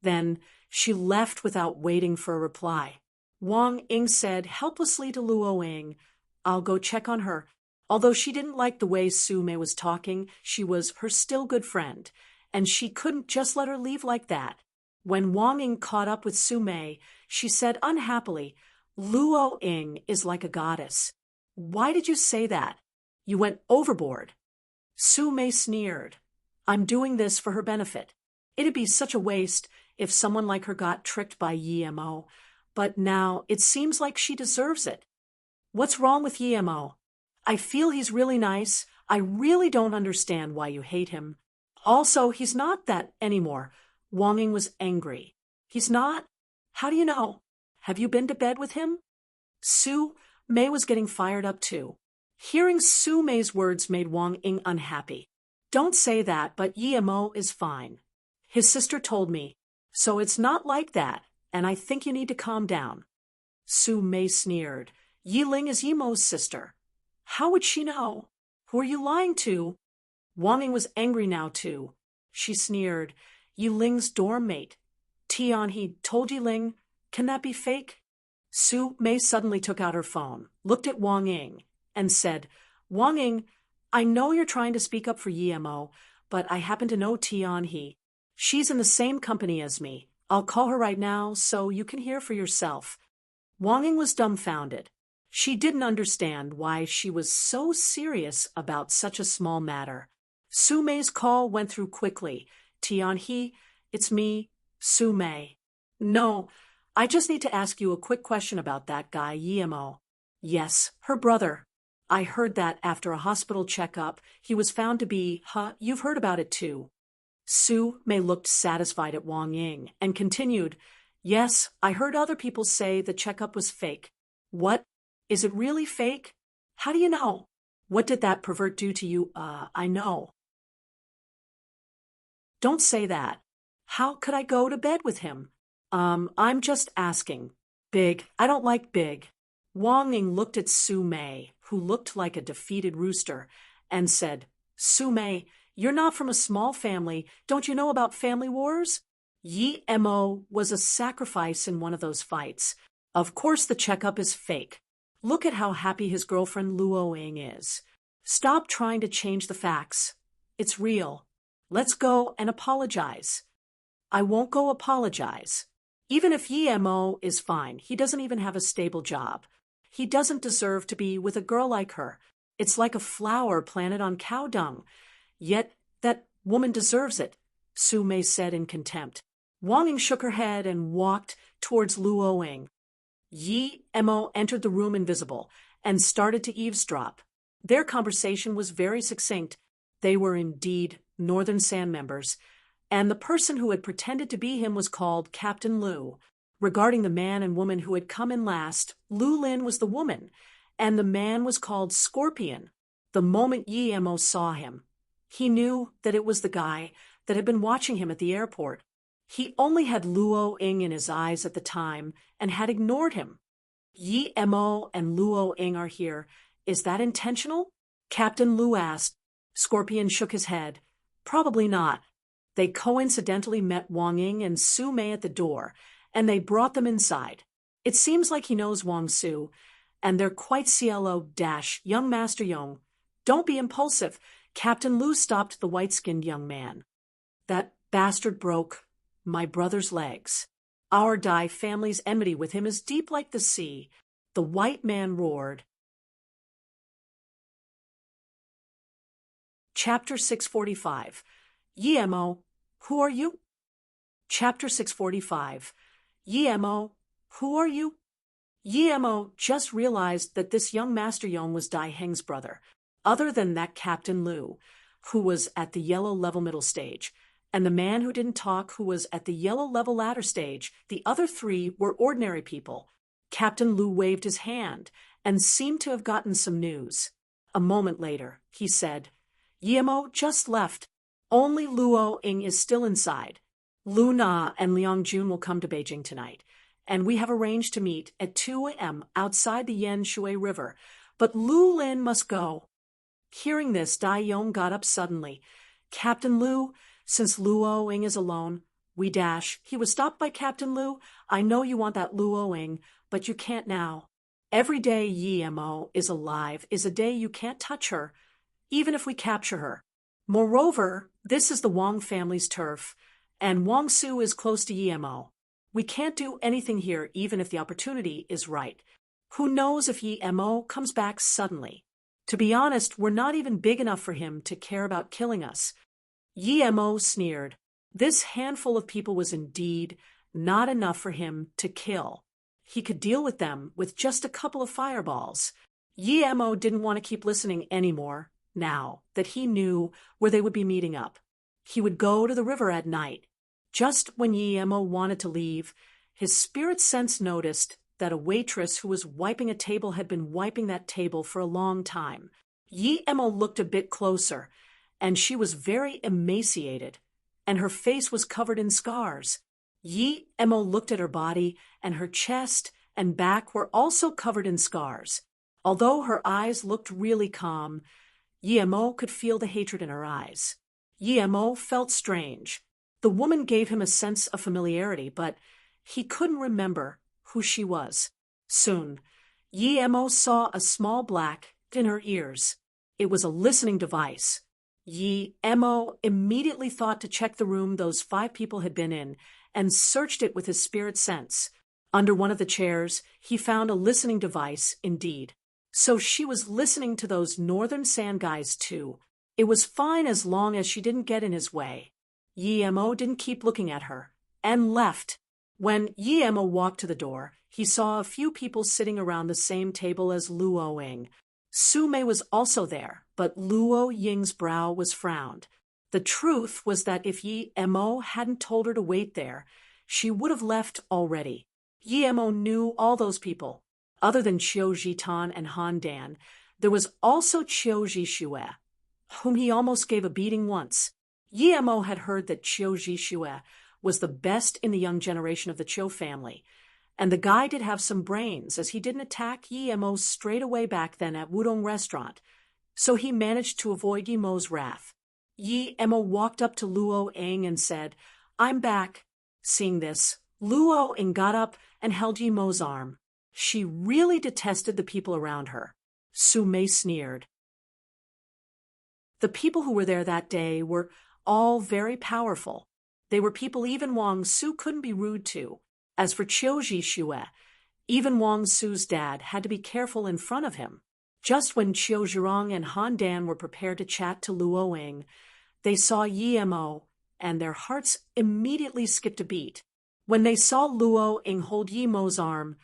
Then she left without waiting for a reply. Wang Ying said helplessly to Luo Ying, I'll go check on her. Although she didn't like the way Su Mei was talking, she was her still good friend, and she couldn't just let her leave like that. When Wang Ying caught up with Su Mei, she said unhappily, Luo Ying is like a goddess. Why did you say that? You went overboard. Su Mei sneered. I'm doing this for her benefit. It'd be such a waste if someone like her got tricked by Yemo, but now it seems like she deserves it. What's wrong with Yemo? I feel he's really nice. I really don't understand why you hate him. Also, he's not that anymore. Wang Ying was angry. He's not? How do you know? Have you been to bed with him? Su Mei was getting fired up too. Hearing Su Mei's words made Wang Ying unhappy. Don't say that, but Yemo is fine. His sister told me. So it's not like that, and I think you need to calm down. Su Mei sneered. Yiling is Yemo's sister. How would she know? Who are you lying to? Wang Ying was angry now too. She sneered. Yiling's dorm mate. Tianhe told Yiling. Can that be fake? Su Mei suddenly took out her phone, looked at Wang Ying, and said, Wang Ying, I know you're trying to speak up for Yemo, but I happen to know Tianhe. She's in the same company as me. I'll call her right now so you can hear for yourself. Wang Ying was dumbfounded. She didn't understand why she was so serious about such a small matter. Su Mei's call went through quickly. Tianhe, it's me, Su Mei. No, I just need to ask you a quick question about that guy, Yemo. Yes, her brother. I heard that after a hospital checkup, he was found to be, you've heard about it too. Su Mei looked satisfied at Wang Ying and continued, Yes, I heard other people say the checkup was fake. What? Is it really fake? How do you know? What did that pervert do to you? I know. Don't say that. How could I go to bed with him? I'm just asking. Big. I don't like big. Wang Ning looked at Su Mei, who looked like a defeated rooster, and said, Su Mei, you're not from a small family. Don't you know about family wars? Yi Mo was a sacrifice in one of those fights. Of course the checkup is fake. Look at how happy his girlfriend Luo Ying is. Stop trying to change the facts. It's real. Let's go and apologize. I won't go apologize. Even if Yi Mo is fine, he doesn't even have a stable job. He doesn't deserve to be with a girl like her. It's like a flower planted on cow dung. Yet that woman deserves it, Su Mei said in contempt. Wang Ying shook her head and walked towards Luo Ying. Yi Mo entered the room invisible and started to eavesdrop. Their conversation was very succinct. They were indeed Northern Sand members, and the person who had pretended to be him was called Captain Lu. Regarding the man and woman who had come in last, Lu Lin was the woman, and the man was called Scorpion. The moment Yi Mo saw him, he knew that it was the guy that had been watching him at the airport. He only had Luo Ying in his eyes at the time and had ignored him. Yi Mo and Luo Ying are here. Is that intentional? Captain Lu asked. Scorpion shook his head. Probably not. They coincidentally met Wang Ying and Su Mei at the door, and they brought them inside. It seems like he knows Wang Su, and they're quite young Master Yong. Don't be impulsive. Captain Lu stopped the white-skinned young man. That bastard broke my brother's legs. Our Dai family's enmity with him is deep like the sea. The white man roared. Chapter 645. Yi Mo, who are you? Chapter 645. Yi Mo, who are you? Yi Mo just realized that this young Master Yong was Dai Heng's brother, other than that Captain Lu, who was at the yellow level middle stage, and the man who didn't talk who was at the yellow level ladder stage. The other three were ordinary people. Captain Lu waved his hand and seemed to have gotten some news. A moment later, he said, Yi Mo just left. Only Luo Ying is still inside. Lu Na and Liang Jun will come to Beijing tonight, and we have arranged to meet at 2 a.m. outside the Yan Shui River, but Lu Lin must go. Hearing this, Dai Yong got up suddenly. Captain Lu, since Luo Ying is alone, we dash. He was stopped by Captain Lu. I know you want that Luo Ying, but you can't now. Every day Yi Mo is alive is a day you can't touch her, even if we capture her. Moreover, this is the Wang family's turf, and Wang Su is close to Yi Mo. We can't do anything here even if the opportunity is right. Who knows if Yi Mo comes back suddenly? To be honest, we're not even big enough for him to care about killing us. Yi Mo sneered. This handful of people was indeed not enough for him to kill. He could deal with them with just a couple of fireballs. Yi Mo didn't want to keep listening anymore, now that he knew where they would be meeting up. He would go to the river at night. Just when Yi Mo wanted to leave, his spirit sense noticed that a waitress who was wiping a table had been wiping that table for a long time. Yi Mo looked a bit closer, and she was very emaciated, and her face was covered in scars. Yi Mo looked at her body, and her chest and back were also covered in scars. Although her eyes looked really calm, Yi Mo could feel the hatred in her eyes. Yi Mo felt strange. The woman gave him a sense of familiarity, but he couldn't remember who she was. Soon, Yi Mo saw a small black in her ears. It was a listening device. Yi Mo immediately thought to check the room those 5 people had been in and searched it with his spirit sense. Under one of the chairs, he found a listening device indeed. So she was listening to those Northern Sand guys too. It was fine as long as she didn't get in his way. Yi Mo didn't keep looking at her and left. When Yi Mo walked to the door, he saw a few people sitting around the same table as Luo Ying. Su Mei was also there, but Luo Ying's brow was frowned. The truth was that if Yi Mo hadn't told her to wait there, she would have left already. Yi Mo knew all those people. Other than Qiu Jitan and Han Dan, there was also Qiu Jishue, whom he almost gave a beating once. Yi Mo had heard that Qiu Jishue was the best in the young generation of the Qiu family, and the guy did have some brains, as he didn't attack Yi Mo straight away back then at Wudong restaurant, so he managed to avoid Yi Mo's wrath. Yi Mo walked up to Luo Eng and said, "I'm back." Seeing this, Luo Eng got up and held Yi Mo's arm. She really detested the people around her. Su Mei sneered. The people who were there that day were all very powerful. They were people even Wang Su couldn't be rude to. As for Qiu Jishue, even Wang Su's dad had to be careful in front of him. Just when Qiu Zhirong and Han Dan were prepared to chat to Luo Eng, they saw Yi Mo, and their hearts immediately skipped a beat. When they saw Luo Eng hold Yi Mo's arm,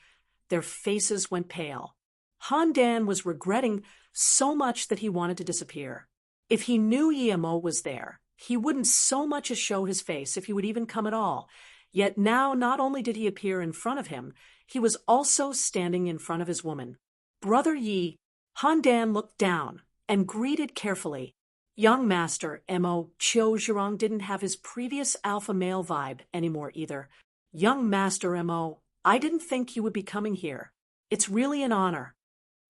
their faces went pale. Han Dan was regretting so much that he wanted to disappear. If he knew Yi Mo was there, he wouldn't so much as show his face, if he would even come at all. Yet now not only did he appear in front of him, he was also standing in front of his woman. "Brother Yi," Han Dan looked down and greeted carefully. Young Master Mo. Qiu Zhirong didn't have his previous alpha male vibe anymore either. "Young Master Mo, I didn't think you would be coming here. It's really an honor."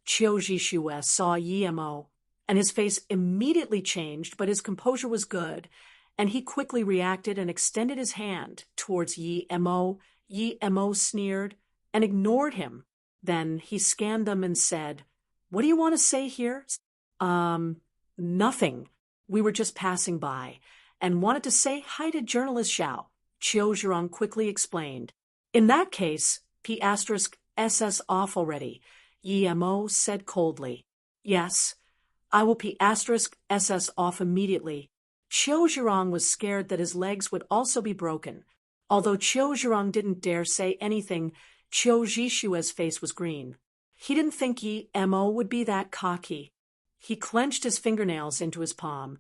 Qiu Jishue saw Yi Mo, and his face immediately changed, but his composure was good, and he quickly reacted and extended his hand towards Yi Mo. Yi Mo sneered and ignored him. Then he scanned them and said, "What do you want to say here?" Nothing. We were just passing by, and wanted to say hi to journalist Xiao," Qiu Zhirong quickly explained. "In that case, P*SS off already," Yi Mo said coldly. "Yes, I will P*SS off immediately." Qiu Zhirong was scared that his legs would also be broken. Although Qiu Zhirong didn't dare say anything, Qiu Jishue's face was green. He didn't think Yi Mo would be that cocky. He clenched his fingernails into his palm,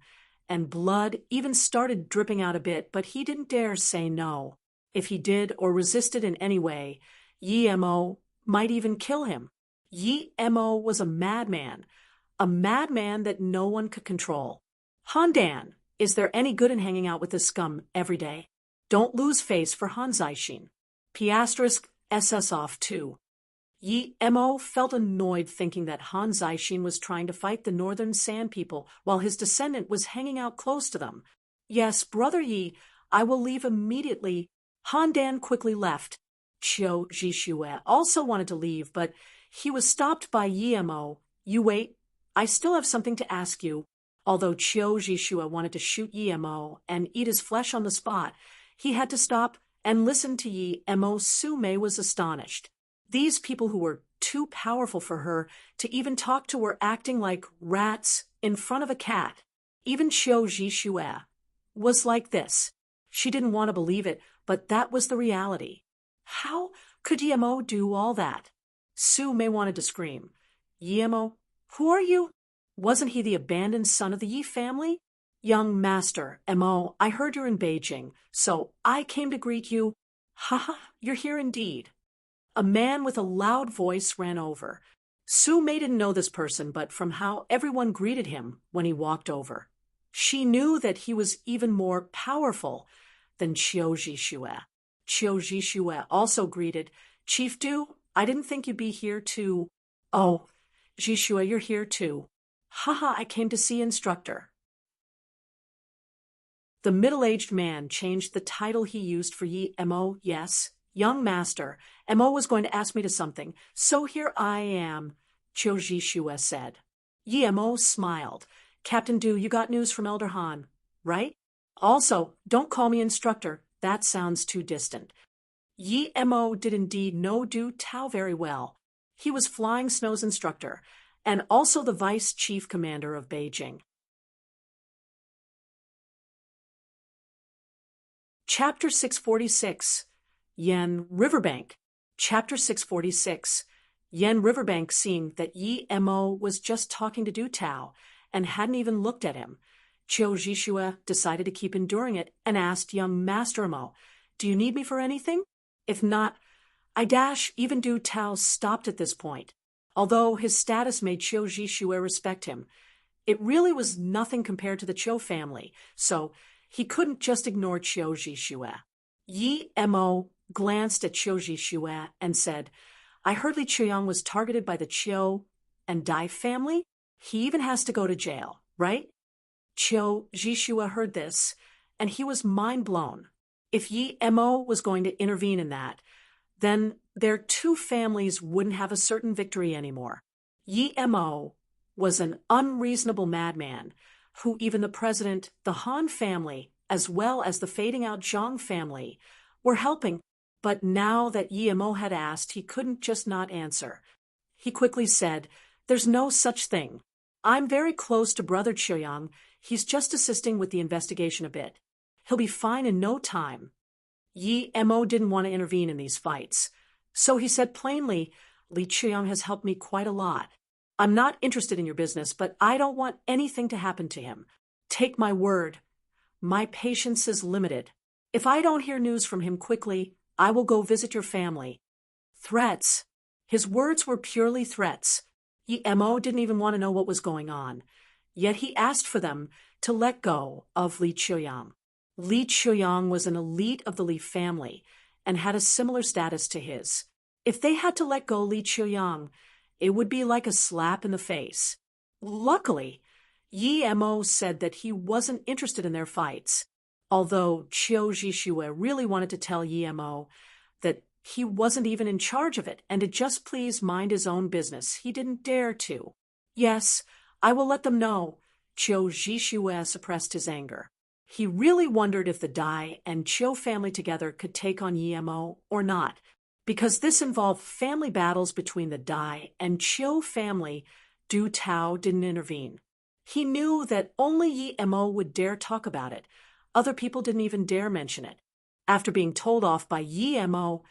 and blood even started dripping out a bit, but he didn't dare say no. If he did or resisted in any way, Yi Mo might even kill him. Yi Mo was a madman that no one could control. "Han Dan, is there any good in hanging out with this scum every day? Don't lose face for Han Zaixin. P*SS off too." Yi Mo felt annoyed thinking that Han Zaixin was trying to fight the Northern Sand people while his descendant was hanging out close to them. "Yes, Brother Yi, I will leave immediately." Han Dan quickly left. Qiu Jishue also wanted to leave, but he was stopped by Yi Mo. "You wait, I still have something to ask you." Although Qiu Jishue wanted to shoot Yi Mo and eat his flesh on the spot, he had to stop and listen to Yi Mo. Su Mei was astonished. These people who were too powerful for her to even talk to were acting like rats in front of a cat. Even Qiu Jishue was like this. She didn't want to believe it, but that was the reality. How could Yi Mo do all that? Su Mei wanted to scream. "Yi Mo, who are you? Wasn't he the abandoned son of the Yi family?" "Young Master Mo, I heard you're in Beijing, so I came to greet you." "Haha, you're here indeed." A man with a loud voice ran over. Su Mei didn't know this person, but from how everyone greeted him when he walked over, she knew that he was even more powerful than Qiu Jishue. Qiu Jishue also greeted, "Chief Du, I didn't think you'd be here too." "Oh, Jishue, you're here too." "Haha, I came to see instructor." The middle-aged man changed the title he used for Yi Mo. "Yes, young master, Mo was going to ask me to something, so here I am," Qiu Jishue said. Yi Mo smiled. "Captain Du, you got news from Elder Han, right? Also, don't call me instructor, that sounds too distant." Yi Mo did indeed know Du Tao very well. He was Flying Snow's instructor, and also the vice chief commander of Beijing. Chapter 646, Yan Riverbank. Chapter 646. Yan Riverbank, seeing that Yi Mo was just talking to Du Tao and hadn't even looked at him, Qiu Jishue decided to keep enduring it and asked young Master Mo, "Do you need me for anything? If not, Even Du Tao stopped at this point. Although his status made Qiu Zhixue respect him, it really was nothing compared to the Qiu family, so he couldn't just ignore Qiu Zhixue. Yi Mo glanced at Qiu Zhixue and said, I heard Li Chuyang was targeted by the Qiu and Dai family? He even has to go to jail, right? Qiu Zhixue heard this, and he was mind blown. If Yi Mo was going to intervene in that, then their two families wouldn't have a certain victory anymore. Yi Mo was an unreasonable madman who even the president, the Han family, as well as the fading out Zhang family, were helping. But now that Yi Mo had asked, he couldn't just not answer. He quickly said, There's no such thing. I'm very close to Brother Chuyang. He's just assisting with the investigation a bit. He'll be fine in no time. Yi Mo didn't want to intervene in these fights. So he said plainly, Li Chuyang has helped me quite a lot. I'm not interested in your business, but I don't want anything to happen to him. Take my word. My patience is limited. If I don't hear news from him quickly, I will go visit your family. Threats. His words were purely threats. Yi Mo didn't even want to know what was going on. Yet he asked for them to let go of Li Chuyang. Li Chuyang was an elite of the Li family and had a similar status to his. If they had to let go Li Chuyang, it would be like a slap in the face. Luckily, Yi Mo said that he wasn't interested in their fights, although Qiu Zhixue really wanted to tell Yi Mo that he wasn't even in charge of it and to just please mind his own business. He didn't dare to. Yes, I will let them know. Qiu Zhixue suppressed his anger. He really wondered if the Dai and Qiu family together could take on Yi Mo or not, because this involved family battles between the Dai and Qiu family. Du Tao didn't intervene. He knew that only Yi Mo would dare talk about it. Other people didn't even dare mention it. After being told off by Yi Mo,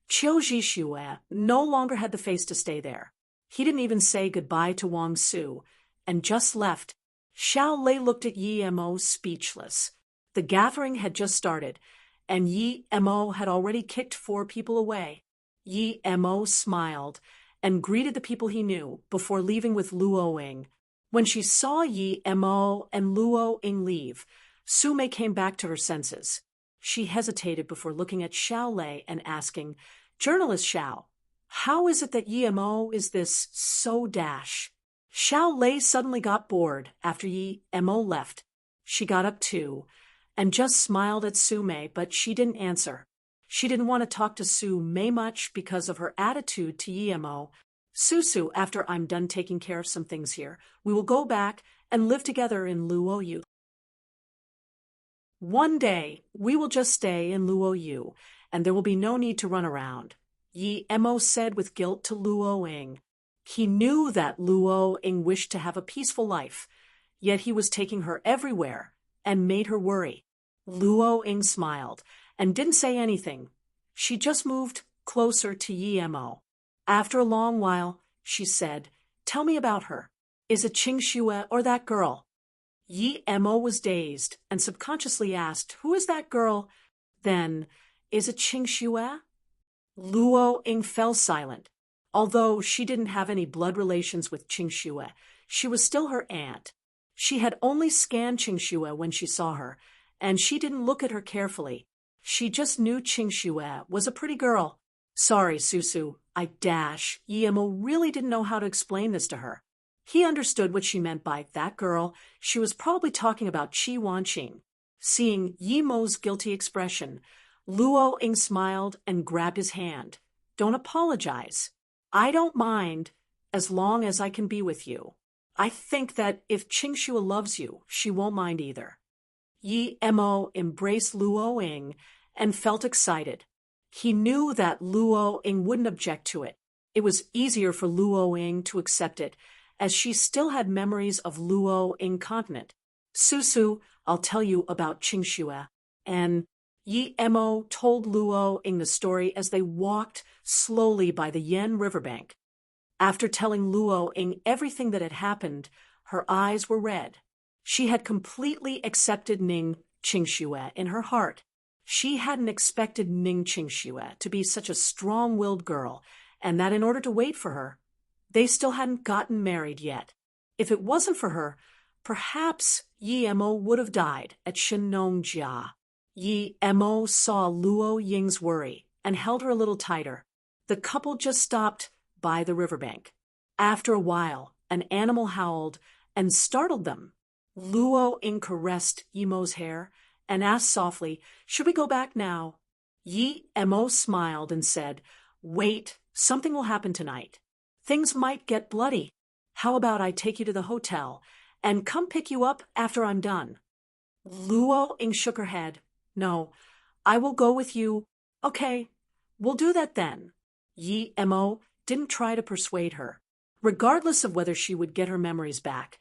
Qiu Zhixue no longer had the face to stay there. He didn't even say goodbye to Wang Su, and just left. Xiao Lei looked at Yi Mo speechless. The gathering had just started, and Yi Mo had already kicked 4 people away. Yi Mo smiled and greeted the people he knew before leaving with Luo Ying. When she saw Yi Mo and Luo Ying leave, Su Mei came back to her senses. She hesitated before looking at Xiao Lei and asking, Journalist Xiao, how is it that Yi Mo is this so dash? Xiao Lei suddenly got bored after Yi Mo left. She got up too, and just smiled at Su Mei, but she didn't answer. She didn't want to talk to Su Mei much because of her attitude to Yi Mo. Su, after I'm done taking care of some things here, we will go back and live together in Luoyu. One day, we will just stay in Luoyu, and there will be no need to run around, Yi Mo said with guilt to Luo Ying. He knew that Luo Ying wished to have a peaceful life, yet he was taking her everywhere and made her worry. Luo Ying smiled and didn't say anything. She just moved closer to Yi Mo. After a long while, she said, Tell me about her. Is it Qing Xue or that girl? Yi Mo was dazed and subconsciously asked, Who is that girl? Then, is it Qing Xue? Luo Ying fell silent. Although she didn't have any blood relations with Qing Xue, she was still her aunt. She had only scanned Qing Xue when she saw her, and she didn't look at her carefully. She just knew Qing Xue was a pretty girl. Sorry, Susu, Yi Mo really didn't know how to explain this to her. He understood what she meant by that girl. She was probably talking about Qi Wanqing. Seeing Yi Mo's guilty expression, Luo Ying smiled and grabbed his hand. Don't apologize. I don't mind as long as I can be with you. I think that if Qing Xue loves you, she won't mind either. Yi Mo embraced Luo Ying and felt excited. He knew that Luo Ying wouldn't object to it. It was easier for Luo Ying to accept it, as she still had memories of Luo incontinent. Susu, I'll tell you about Qing Xue. And Yi Mo told Luo Ying the story as they walked slowly by the Yan riverbank. After telling Luo Ying everything that had happened, her eyes were red. She had completely accepted Ning Qing Xue in her heart. She hadn't expected Ning Qingxue to be such a strong-willed girl, and that in order to wait for her, they still hadn't gotten married yet. If it wasn't for her, perhaps Yi Mo would have died at Shenongjia. Yi Mo saw Luo Ying's worry and held her a little tighter. The couple just stopped by the riverbank. After a while, an animal howled and startled them. Luo Ying caressed Yi Mo's hair and asked softly, "Should we go back now?" Yi Mo smiled and said, "Wait, something will happen tonight. Things might get bloody. How about I take you to the hotel and come pick you up after I'm done?" Luo Ying shook her head. "No, I will go with you." "Okay, we'll do that then." Yi Mo didn't try to persuade her. Regardless of whether she would get her memories back,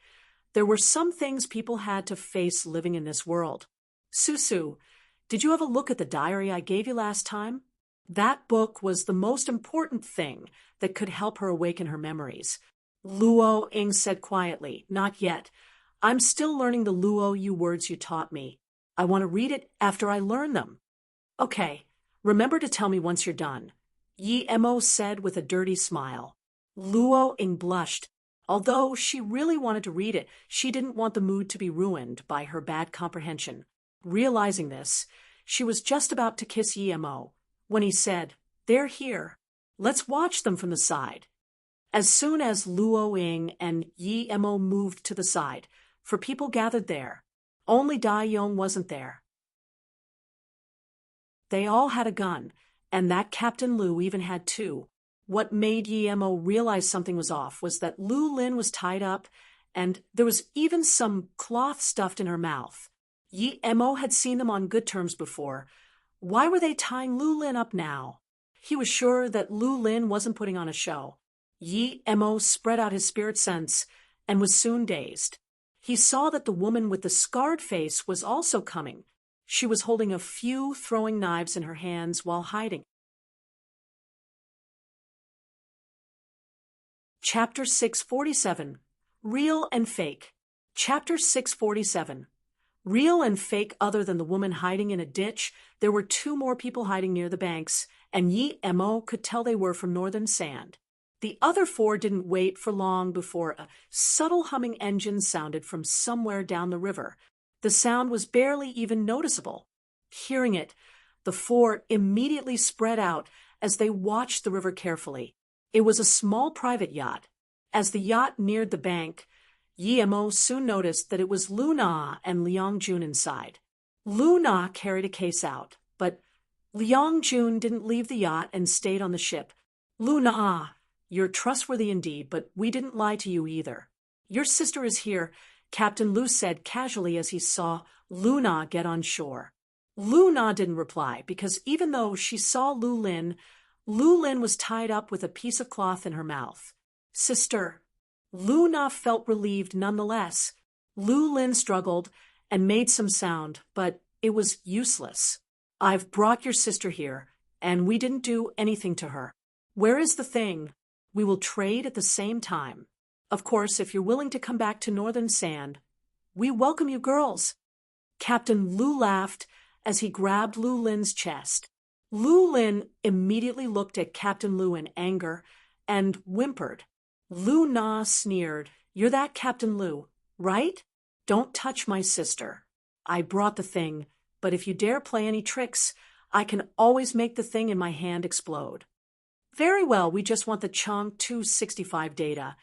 there were some things people had to face living in this world. "Susu, did you have a look at the diary I gave you last time?" That book was the most important thing that could help her awaken her memories. Luo Ying said quietly, "Not yet. I'm still learning the Luo Yu words you taught me. I want to read it after I learn them." "Okay, remember to tell me once you're done," Yi Mo said with a dirty smile. Luo Ying blushed. Although she really wanted to read it, she didn't want the mood to be ruined by her bad comprehension. Realizing this, she was just about to kiss Yi Mo when he said, "They're here. Let's watch them from the side." As soon as Luo Ying and Yi Mo moved to the side, for people gathered there, only Dai Yong wasn't there. They all had a gun, and that Captain Lu even had two. What made Yi Mo realize something was off was that Lu Lin was tied up, and there was even some cloth stuffed in her mouth. Yi Mo had seen them on good terms before. Why were they tying Lu Lin up now? He was sure that Lu Lin wasn't putting on a show. Yi Mo spread out his spirit sense and was soon dazed. He saw that the woman with the scarred face was also coming. She was holding a few throwing knives in her hands while hiding. Chapter 647. Real and Fake. Chapter 647. Real and fake. Other than the woman hiding in a ditch, there were two more people hiding near the banks, and Yi Mo could tell they were from Northern Sand. The other four didn't wait for long before a subtle humming engine sounded from somewhere down the river. The sound was barely even noticeable. Hearing it, the four immediately spread out as they watched the river carefully. It was a small private yacht. As the yacht neared the bank, Yi Mo soon noticed that it was Lu Na and Liang Jun inside. Lu Na carried a case out, but Liang Jun didn't leave the yacht and stayed on the ship. "Lu Na, you're trustworthy indeed, but we didn't lie to you either. Your sister is here," Captain Lu said casually as he saw Lu Na get on shore. Lu Na didn't reply because even though she saw Lu Lin was tied up with a piece of cloth in her mouth. "Sister." Lu Na felt relieved nonetheless. Lu Lin struggled and made some sound, but it was useless. "I've brought your sister here, and we didn't do anything to her. Where is the thing? We will trade at the same time. Of course, if you're willing to come back to Northern Sand, we welcome you girls." Captain Lu laughed as he grabbed Lu Lin's chest. Lu Lin immediately looked at Captain Lu in anger and whimpered. Lu Na sneered. "You're that Captain Lu, right? Don't touch my sister. I brought the thing, but if you dare play any tricks, I can always make the thing in my hand explode." "Very well, we just want the Chang 265 data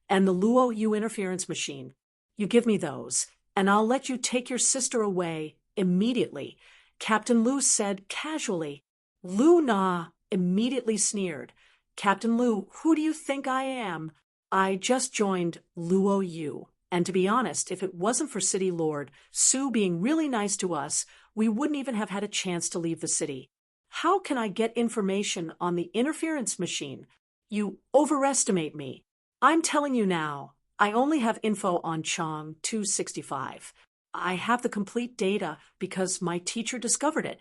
and the Luo Yu interference machine. You give me those, and I'll let you take your sister away immediately," Captain Lu said casually. Lu Na immediately sneered. "Captain Lu, who do you think I am? I just joined Luo Yu, and to be honest, if it wasn't for City Lord Su being really nice to us, we wouldn't even have had a chance to leave the city. How can I get information on the interference machine? You overestimate me. I'm telling you now, I only have info on Chang 265. I have the complete data because my teacher discovered it."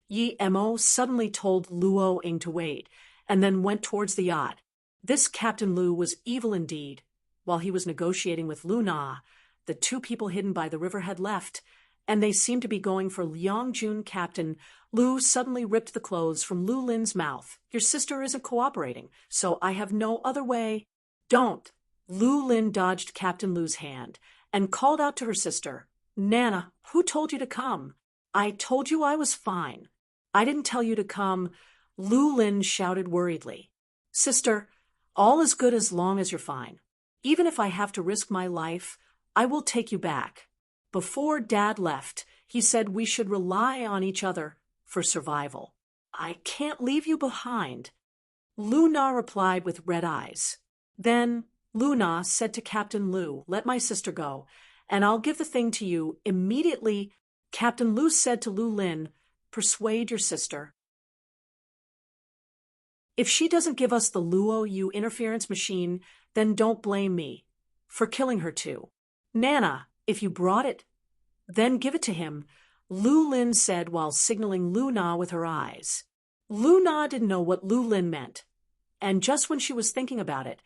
Yi Mo suddenly told Luo Ying to wait, and then went towards the yacht. This Captain Lu was evil indeed. While he was negotiating with Lu Na, the two people hidden by the river had left, and they seemed to be going for Liangjun. Captain Lu suddenly ripped the clothes from Lu Lin's mouth. Your sister isn't cooperating, so I have no other way. Don't. Lu Lin dodged Captain Lu's hand and called out to her sister, Nana, who told you to come? I told you I was fine. I didn't tell you to come. Lu Lin shouted worriedly. Sister, all is good as long as you're fine. Even if I have to risk my life, I will take you back. Before Dad left, he said we should rely on each other for survival. I can't leave you behind. Luna replied with red eyes. Then Luna said to Captain Lu, let my sister go, and I'll give the thing to you immediately. Captain Lu said to Lu Lin, persuade your sister. If she doesn't give us the Luo Yu interference machine, then don't blame me for killing her too. Nana, if you brought it, then give it to him, Lu Lin said while signaling Luna with her eyes. Luna didn't know what Lu Lin meant, and just when she was thinking about it,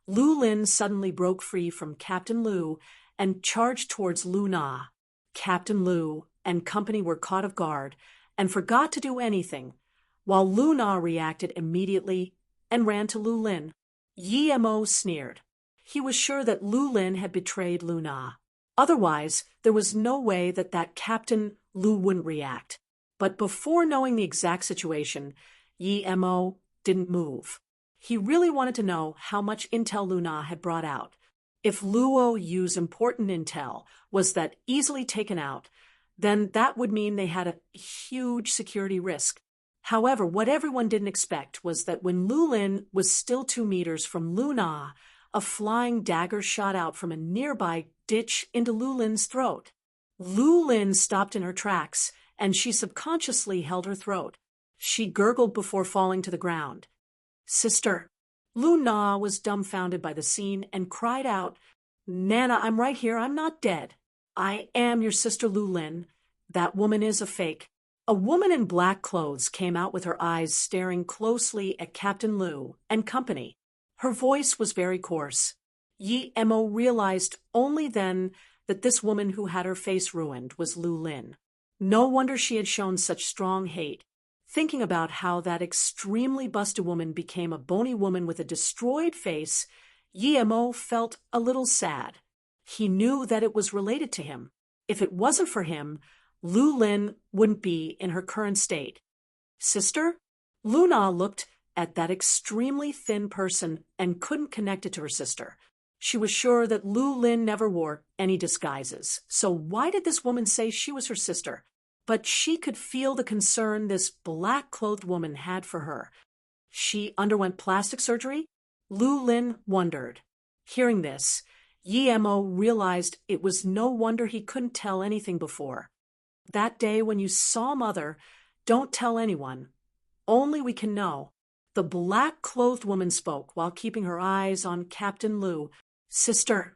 Lu Lin suddenly broke free from Captain Lu and charged towards Luna. Captain Lu and company were caught off guard and forgot to do anything, while Luna reacted immediately and ran to Lu Lin. Yi Mo sneered. He was sure that Lu Lin had betrayed Luna. Otherwise, there was no way that Captain Lu wouldn't react. But before knowing the exact situation, Yi Mo didn't move. He really wanted to know how much intel Luna had brought out. If Luo Yu's important intel was that easily taken out, then that would mean they had a huge security risk. However, what everyone didn't expect was that when Lu Lin was still 2 meters from Luna, a flying dagger shot out from a nearby ditch into Lu Lin's throat. Lu Lin stopped in her tracks, and she subconsciously held her throat. She gurgled before falling to the ground. Sister. Luna was dumbfounded by the scene and cried out, Nana, I'm right here. I'm not dead. I am your sister Lu Lin. That woman is a fake. A woman in black clothes came out with her eyes staring closely at Captain Lu and company. Her voice was very coarse. Yi Mo realized only then that this woman who had her face ruined was Lu Lin. No wonder she had shown such strong hate. Thinking about how that extremely busted woman became a bony woman with a destroyed face, Yi Mo felt a little sad. He knew that it was related to him. If it wasn't for him, Lu Lin wouldn't be in her current state. Sister? Luna looked at that extremely thin person and couldn't connect it to her sister. She was sure that Lu Lin never wore any disguises. So why did this woman say she was her sister? But she could feel the concern this black-clothed woman had for her. She underwent plastic surgery? Lu Lin wondered. Hearing this, Yi Mo realized it was no wonder he couldn't tell anything before. That day when you saw Mother, don't tell anyone. Only we can know. The black-clothed woman spoke while keeping her eyes on Captain Lu. Sister.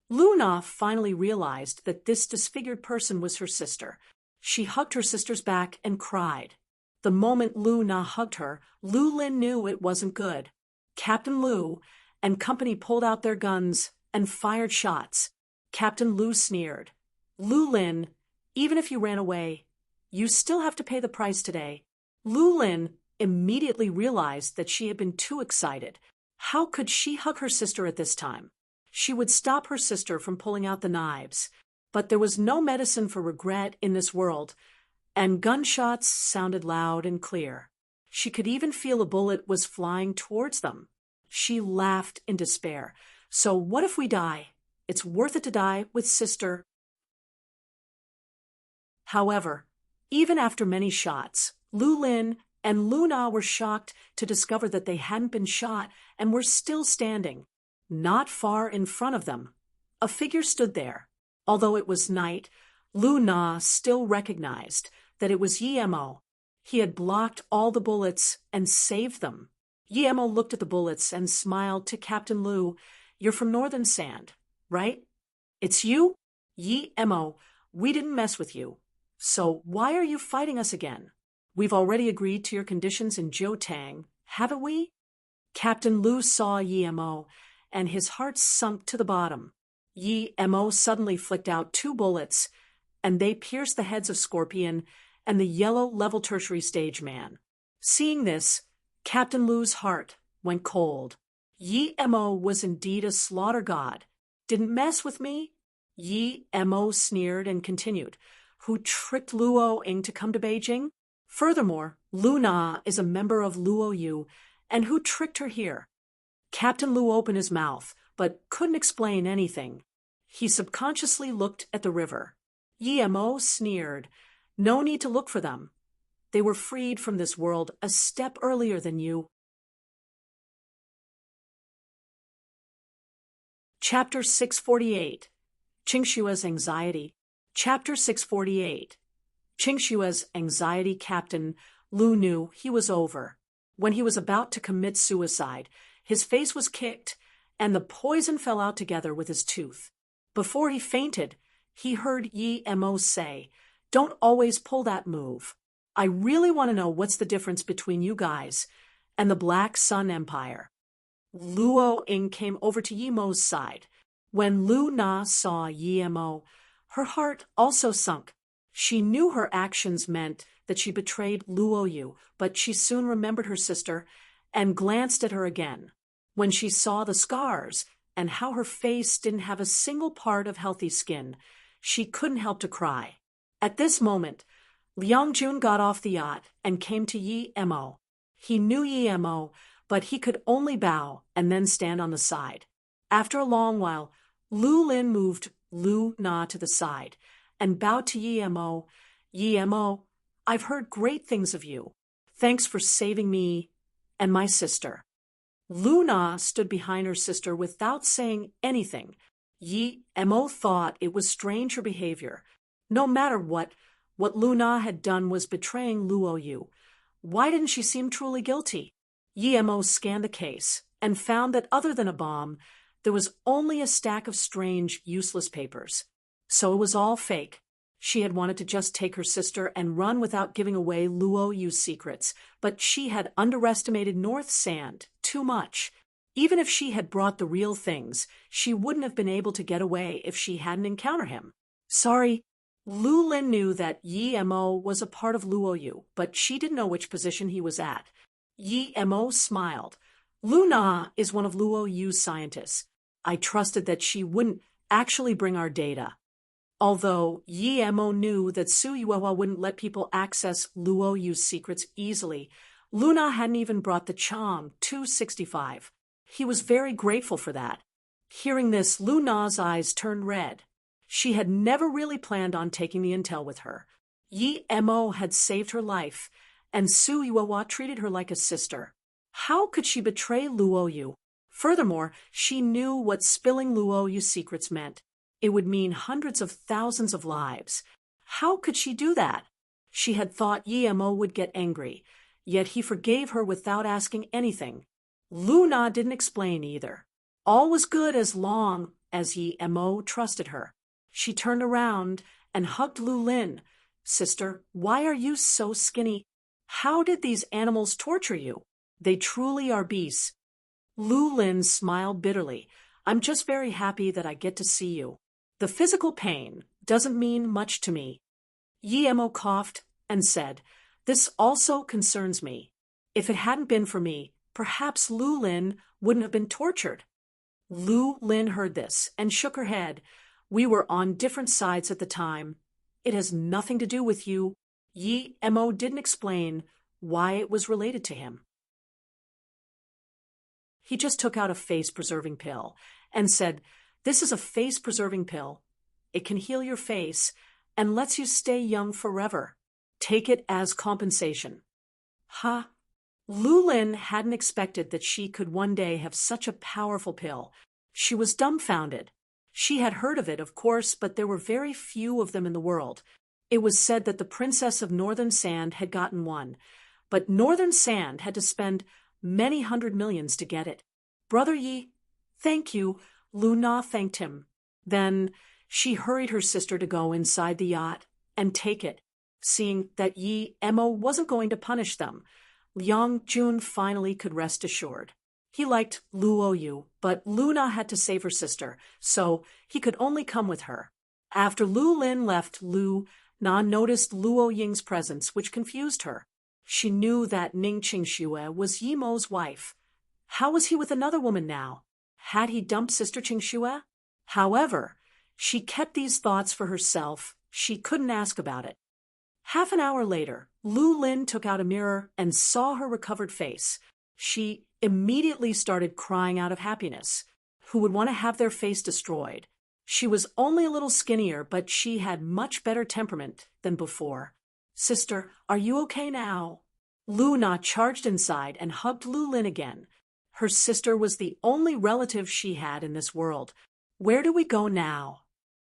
Luna finally realized that this disfigured person was her sister. She hugged her sister's back and cried. The moment Luna hugged her, Lu Lin knew it wasn't good. Captain Lu and company pulled out their guns and fired shots. Captain Lu sneered. Lu Lin, even if you ran away, you still have to pay the price today. Lu Lin immediately realized that she had been too excited. How could she hug her sister at this time? She would stop her sister from pulling out the knives. But there was no medicine for regret in this world, and gunshots sounded loud and clear. She could even feel a bullet was flying towards them. She laughed in despair. So what if we die? It's worth it to die with sister. However, even after many shots, Lu Lin and Luna were shocked to discover that they hadn't been shot and were still standing. Not far in front of them, a figure stood there. Although it was night, Luna still recognized that it was Yi Mo. He had blocked all the bullets and saved them. Yi Mo looked at the bullets and smiled to Captain Lu. You're from Northern Sand, right? It's you? Yi Mo, we didn't mess with you. So why are you fighting us again? We've already agreed to your conditions in Jiutang, haven't we? Captain Lu saw Yi Mo, and his heart sunk to the bottom. Yi Mo suddenly flicked out 2 bullets and they pierced the heads of Scorpion and the yellow level tertiary stage man. Seeing this, Captain Lu's heart went cold. Yi Mo was indeed a slaughter god. Didn't mess with me? Yi Mo sneered and continued. Who tricked Luo Ying to come to Beijing? Furthermore, Lu Na is a member of Luo Yu, and who tricked her here? Captain Lu opened his mouth, but couldn't explain anything. He subconsciously looked at the river. Yi Mo sneered. No need to look for them. They were freed from this world a step earlier than you. Chapter 648. Qingshua's Anxiety. Chapter 648. Qingshua's anxiety. Captain Lu knew he was over. When he was about to commit suicide, his face was kicked, and the poison fell out together with his tooth. Before he fainted, he heard Yi Mo say, "Don't always pull that move. I really want to know what's the difference between you guys and the Black Sun Empire." Luo Ying came over to Yi Mo's side. When Lu Na saw Yi Mo, her heart also sunk. She knew her actions meant that she betrayed Luo Yu, but she soon remembered her sister and glanced at her again. When she saw the scars and how her face didn't have a single part of healthy skin, she couldn't help to cry. At this moment, Liang Jun got off the yacht and came to Yi Mo. He knew Yi Mo, but he could only bow and then stand on the side. After a long while, Lu Lin moved Lu Na to the side and bowed to Yi Mo. "Yi Mo, I've heard great things of you. Thanks for saving me and my sister." Lu Na stood behind her sister without saying anything. Yi Mo thought it was strange her behavior. No matter what Lu Na had done was betraying Luo Yu. Why didn't she seem truly guilty? Yi Mo scanned the case and found that other than a bomb, there was only a stack of strange, useless papers. So it was all fake. She had wanted to just take her sister and run without giving away Luo Yu's secrets, but she had underestimated North Sand too much. Even if she had brought the real things, she wouldn't have been able to get away if she hadn't encountered him. Sorry. Lu Lin knew that Yi Mo was a part of Luo Yu, but she didn't know which position he was at. Yi Mo smiled. Lu Na is one of Luo Yu's scientists. I trusted that she wouldn't actually bring our data. Although Yi Mo knew that Su Yuehua wouldn't let people access Luo Yu's secrets easily, Lu Na hadn't even brought the Chang 265. He was very grateful for that. Hearing this, Lu Na's eyes turned red. She had never really planned on taking the intel with her. Yi Mo had saved her life, and Su Yuehua treated her like a sister. How could she betray Luo Yu? Furthermore, she knew what spilling Luo Yu's secrets meant. It would mean hundreds of thousands of lives. How could she do that? She had thought Yi Mo would get angry, yet he forgave her without asking anything. Lu Na didn't explain either. All was good as long as Yi Mo trusted her. She turned around and hugged Lu Lin. "Sister, why are you so skinny? How did these animals torture you? They truly are beasts." Lu Lin smiled bitterly. "I'm just very happy that I get to see you. The physical pain doesn't mean much to me." Yi Mo coughed and said, "This also concerns me. If it hadn't been for me, perhaps Lu Lin wouldn't have been tortured." Lu Lin heard this and shook her head. "We were on different sides at the time. It has nothing to do with you." Yi Mo didn't explain why it was related to him. He just took out a face-preserving pill and said, "This is a face-preserving pill. It can heal your face and lets you stay young forever. Take it as compensation." Ha! Lu Lin hadn't expected that she could one day have such a powerful pill. She was dumbfounded. She had heard of it, of course, but there were very few of them in the world. It was said that the Princess of Northern Sand had gotten one, but Northern Sand had to spend many hundred millions to get it. "Brother Yi, thank you." Lu Na thanked him. Then she hurried her sister to go inside the yacht and take it. Seeing that Yi Mo wasn't going to punish them, Liang Jun finally could rest assured. He liked Luo Yu, but Lu Na had to save her sister, so he could only come with her. After Lu Lin left, Lu Na noticed Luo Ying's presence, which confused her. She knew that Ning Qingxue was Yi Mo's wife. How was he with another woman now? Had he dumped Sister Qingxue? However, she kept these thoughts for herself. She couldn't ask about it. Half an hour later, Lu Lin took out a mirror and saw her recovered face. She immediately started crying out of happiness. Who would want to have their face destroyed? She was only a little skinnier, but she had much better temperament than before. Sister, are you okay now? Lu Na charged inside and hugged Lu Lin again. Her sister was the only relative she had in this world. Where do we go now?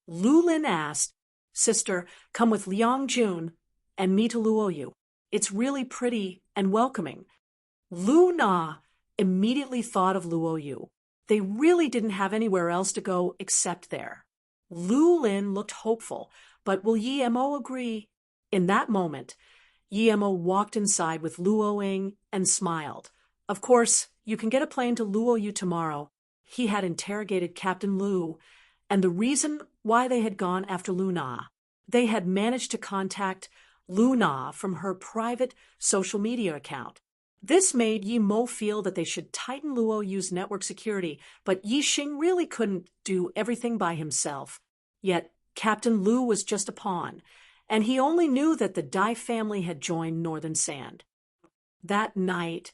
Lu Lin asked. Sister, come with Liang Jun and me to Luoyu. It's really pretty and welcoming. Lu Na immediately thought of Luoyu. They really didn't have anywhere else to go except there. Lu Lin looked hopeful, but will Yi Mo agree? In that moment, Yi Mo walked inside with Luo Ying and smiled. Of course, you can get a plane to Luoyu tomorrow. He had interrogated Captain Lu, and the reason why they had gone after Lu Na. They had managed to contact Lu Na from her private social media account. This made Yi Mo feel that they should tighten Luoyu's network security, but Yi Xing really couldn't do everything by himself. Yet Captain Lu was just a pawn, and he only knew that the Dai family had joined Northern Sand. That night,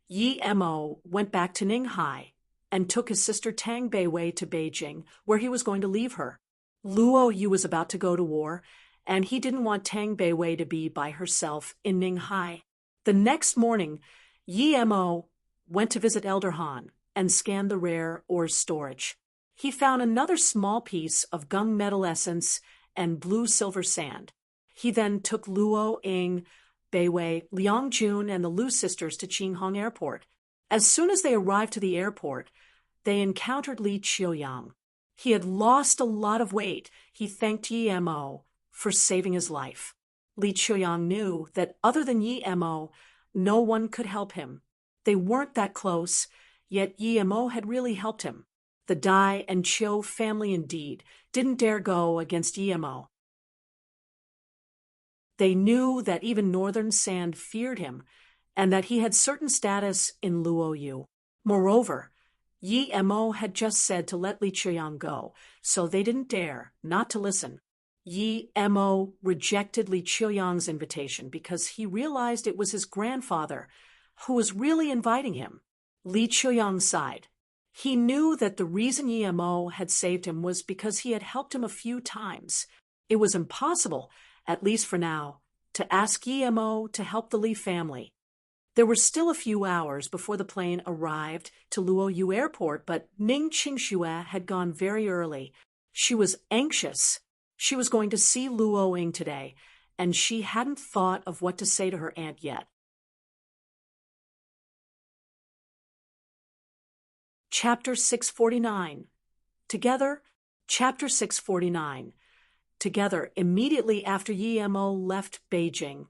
Yi Mo went back to Ninghai and took his sister Tang Beiwei to Beijing, where he was going to leave her. Luoyu was about to go to war, and he didn't want Tang Beiwei to be by herself in Ninghai. The next morning, Yi Mo went to visit Elder Han and scanned the rare ores storage. He found another small piece of gung metal essence and blue-silver sand. He then took Luo Ying, Beiwei, Liang Jun, and the Lu sisters to Qinghong Airport. As soon as they arrived to the airport, they encountered Li Qiuyang. He had lost a lot of weight. He thanked Yi Mo for saving his life. Li Qiuyang knew that other than Yi Mo, no one could help him. They weren't that close, yet Yi Mo had really helped him. The Dai and Qiu family indeed didn't dare go against Yi Mo. They knew that even Northern Sand feared him, and that he had certain status in Luoyu. Moreover, Yi Mo had just said to let Li Qiuyang go, so they didn't dare not to listen. Yi Mo rejected Li Qiuyang's invitation because he realized it was his grandfather who was really inviting him. Li Qiuyang sighed. He knew that the reason Yi Mo had saved him was because he had helped him a few times. It was impossible, at least for now, to ask Yi Mo to help the Li family. There were still a few hours before the plane arrived to Luoyu Airport, but Ning Qingxue had gone very early. She was anxious. She was going to see Luo Ying today, and she hadn't thought of what to say to her aunt yet. Chapter 649. Together, Chapter 649. Together, immediately after Yi Mo left Beijing,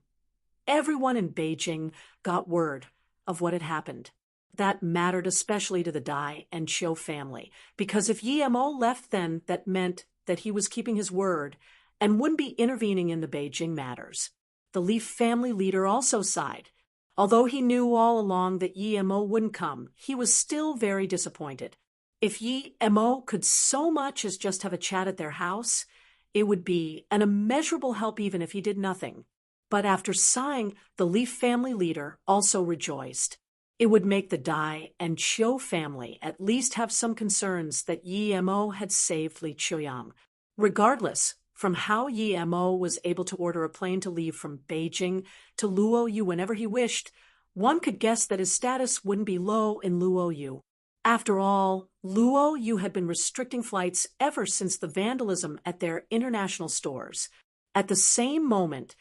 everyone in Beijing got word of what had happened. That mattered especially to the Dai and Qiu family, because if Yi Mo left then, that meant that he was keeping his word and wouldn't be intervening in the Beijing matters. The Li family leader also sighed. Although he knew all along that Yi Mo wouldn't come, he was still very disappointed. If Yi Mo could so much as just have a chat at their house, it would be an immeasurable help even if he did nothing. But after sighing, the Li family leader also rejoiced. It would make the Dai and Qiu family at least have some concerns that Yi Mo had saved Li Qiuyang. Regardless, from how Yi Mo was able to order a plane to leave from Beijing to Luoyu whenever he wished, one could guess that his status wouldn't be low in Luoyu. After all, Luoyu had been restricting flights ever since the vandalism at their international stores. At the same moment,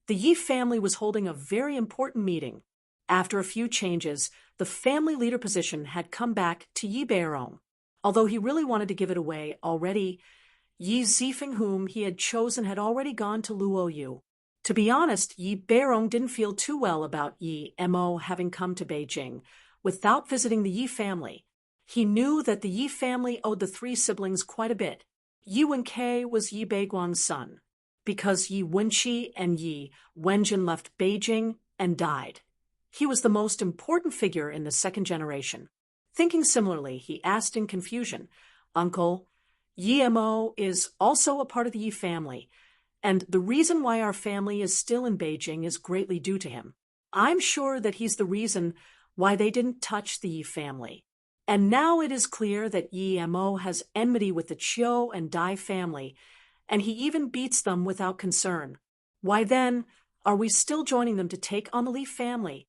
the Yi family was holding a very important meeting. After a few changes, the family leader position had come back to Yi Beirong. Although he really wanted to give it away already, Yi Zifeng, whom he had chosen, had already gone to Luoyu. To be honest, Yi Beirong didn't feel too well about Yi Mo having come to Beijing without visiting the Yi family. He knew that the Yi family owed the three siblings quite a bit. Yi Wenke was Yi Beiguang's son, because Yi Wenqi and Yi Wenjin left Beijing and died. He was the most important figure in the second generation. Thinking similarly, he asked in confusion, "Uncle, Yi Mo is also a part of the Yi family, and the reason why our family is still in Beijing is greatly due to him. I'm sure that he's the reason why they didn't touch the Yi family. And now it is clear that Yi Mo has enmity with the Qiu and Dai family, and he even beats them without concern. Why then are we still joining them to take on the Li family?"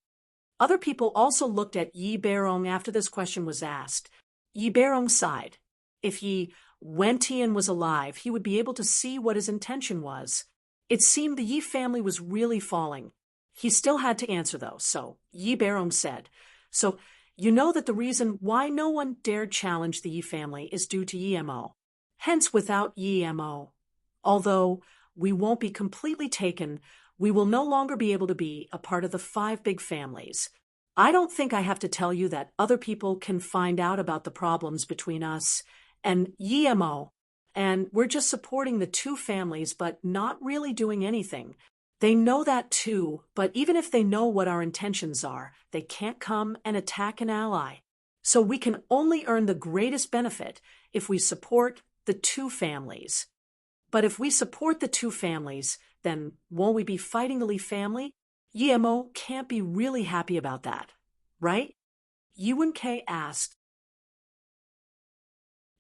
Other people also looked at Yi Beirong after this question was asked. Yi Beirong sighed. If Yi Wentian was alive, he would be able to see what his intention was. It seemed the Yi family was really falling. He still had to answer, though, so Yi Beirong said, "So, you know that the reason why no one dared challenge the Yi family is due to Yi Mo. Hence, without Yi Mo, although we won't be completely taken, we will no longer be able to be a part of the 5 big families. I don't think I have to tell you that other people can find out about the problems between us and Yi Mo, and we're just supporting the 2 families but not really doing anything. They know that too, but even if they know what our intentions are, they can't come and attack an ally. So we can only earn the greatest benefit if we support the 2 families. But if we support the 2 families, then won't we be fighting the Li family? Yi Mo can't be really happy about that, right?" Yi Wenke asked.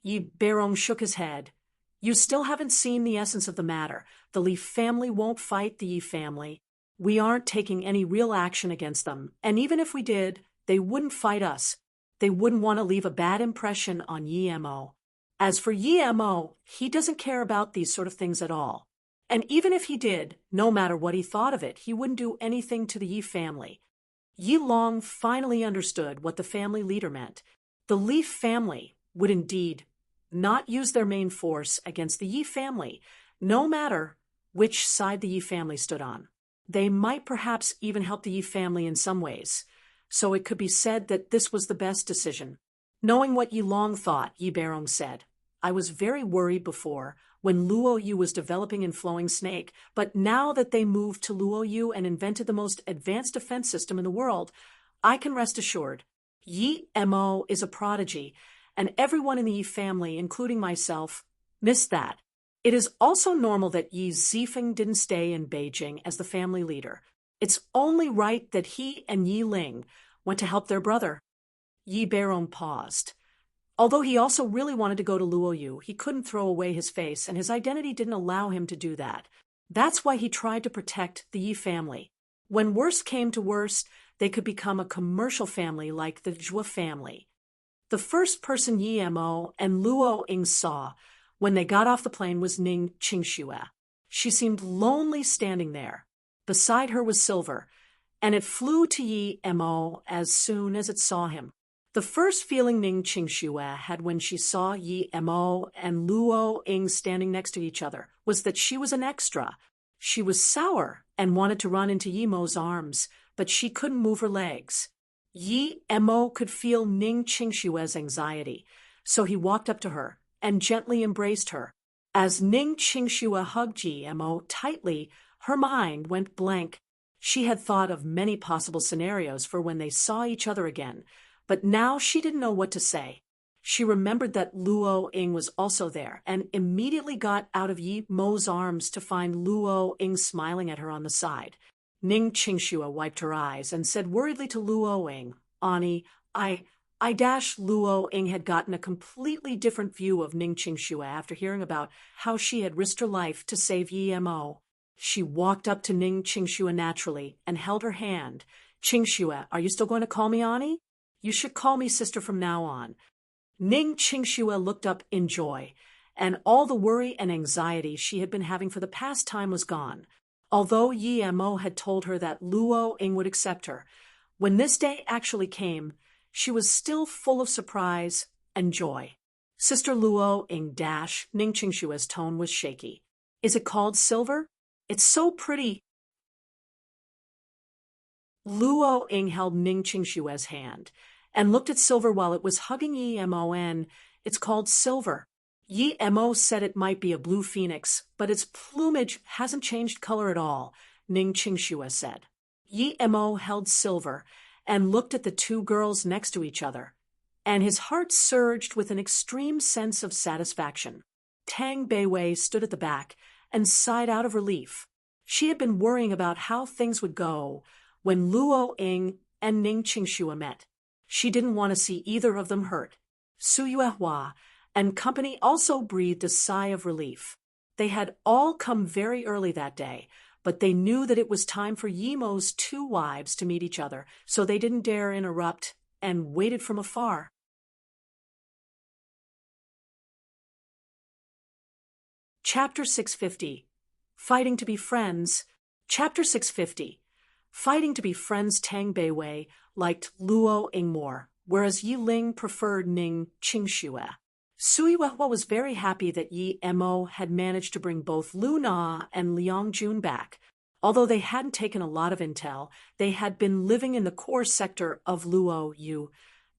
Yi Beirong shook his head. "You still haven't seen the essence of the matter. The Li family won't fight the Yi family. We aren't taking any real action against them, and even if we did, they wouldn't fight us. They wouldn't want to leave a bad impression on Yi Mo. As for Yi Mo, he doesn't care about these sort of things at all. And even if he did, no matter what he thought of it, he wouldn't do anything to the Yi family." Yi Long finally understood what the family leader meant. The Li family would indeed not use their main force against the Yi family, no matter which side the Yi family stood on. They might perhaps even help the Yi family in some ways. So it could be said that this was the best decision. Knowing what Yi Long thought, Yi Beirong said, "I was very worried before, when Luo Yu was developing in Flowing Snake, but now that they moved to Luo Yu and invented the most advanced defense system in the world, I can rest assured. Yi Mo is a prodigy, and everyone in the Yi family, including myself, missed that. It is also normal that Yi Zifeng didn't stay in Beijing as the family leader. It's only right that he and Yi Ling went to help their brother." Yi Beirong paused. Although he also really wanted to go to Luo Yu, he couldn't throw away his face, and his identity didn't allow him to do that. That's why he tried to protect the Yi family. When worst came to worst, they could become a commercial family like the Zhou family. The first person Yi Mo and Luo Ying saw when they got off the plane was Ning Qingxue. She seemed lonely standing there. Beside her was Silver, and it flew to Yi Mo as soon as it saw him. The first feeling Ning Qingxue had when she saw Yi Mo and Luo Ying standing next to each other was that she was an extra. She was sour and wanted to run into Yi Mo's arms, but she couldn't move her legs. Yi Mo could feel Ning Qingxue's anxiety, so he walked up to her and gently embraced her. As Ning Qingxue hugged Yi Mo tightly, her mind went blank. She had thought of many possible scenarios for when they saw each other again, but now she didn't know what to say. She remembered that Luo Ying was also there and immediately got out of Yi Mo's arms to find Luo Ying smiling at her on the side. Ning Qingxue wiped her eyes and said worriedly to Luo Ying, "Ani, Luo Ying had gotten a completely different view of Ning Qingxue after hearing about how she had risked her life to save Yi Mo. She walked up to Ning Qingxue naturally and held her hand. "Qingxue, are you still going to call me Ani? You should call me sister from now on." Ning Qingxue looked up in joy, and all the worry and anxiety she had been having for the past time was gone. Although Yi Mo had told her that Luo Ying would accept her, when this day actually came, she was still full of surprise and joy. "Sister Luo Ying dash," Ning Qingxue's tone was shaky. "Is it called Silver? It's so pretty." Luo Ying held Ning Qingxue's hand and looked at Silver while it was hugging Yi Mon. "It's called Silver." Yi Mo said it might be a blue phoenix, but its plumage hasn't changed color at all, Ning Qingxue said. Yi Mo held silver and looked at the two girls next to each other, and his heart surged with an extreme sense of satisfaction. Tang Beiwei stood at the back and sighed out of relief. She had been worrying about how things would go when Luo Ying and Ning Qingxue met. She didn't want to see either of them hurt. Su Yuehua and company also breathed a sigh of relief. They had all come very early that day, but they knew that it was time for Yi Mo's two wives to meet each other, so they didn't dare interrupt and waited from afar. Chapter 650. Fighting to be Friends. Chapter 650. Fighting to be friends. Tang Beiwei liked Luo Ying more, whereas Yi Ling preferred Ning Qingxue. Su Yuehua was very happy that Yi Mo had managed to bring both Lu Na and Liang Jun back. Although they hadn't taken a lot of intel, they had been living in the core sector of Luo Yu.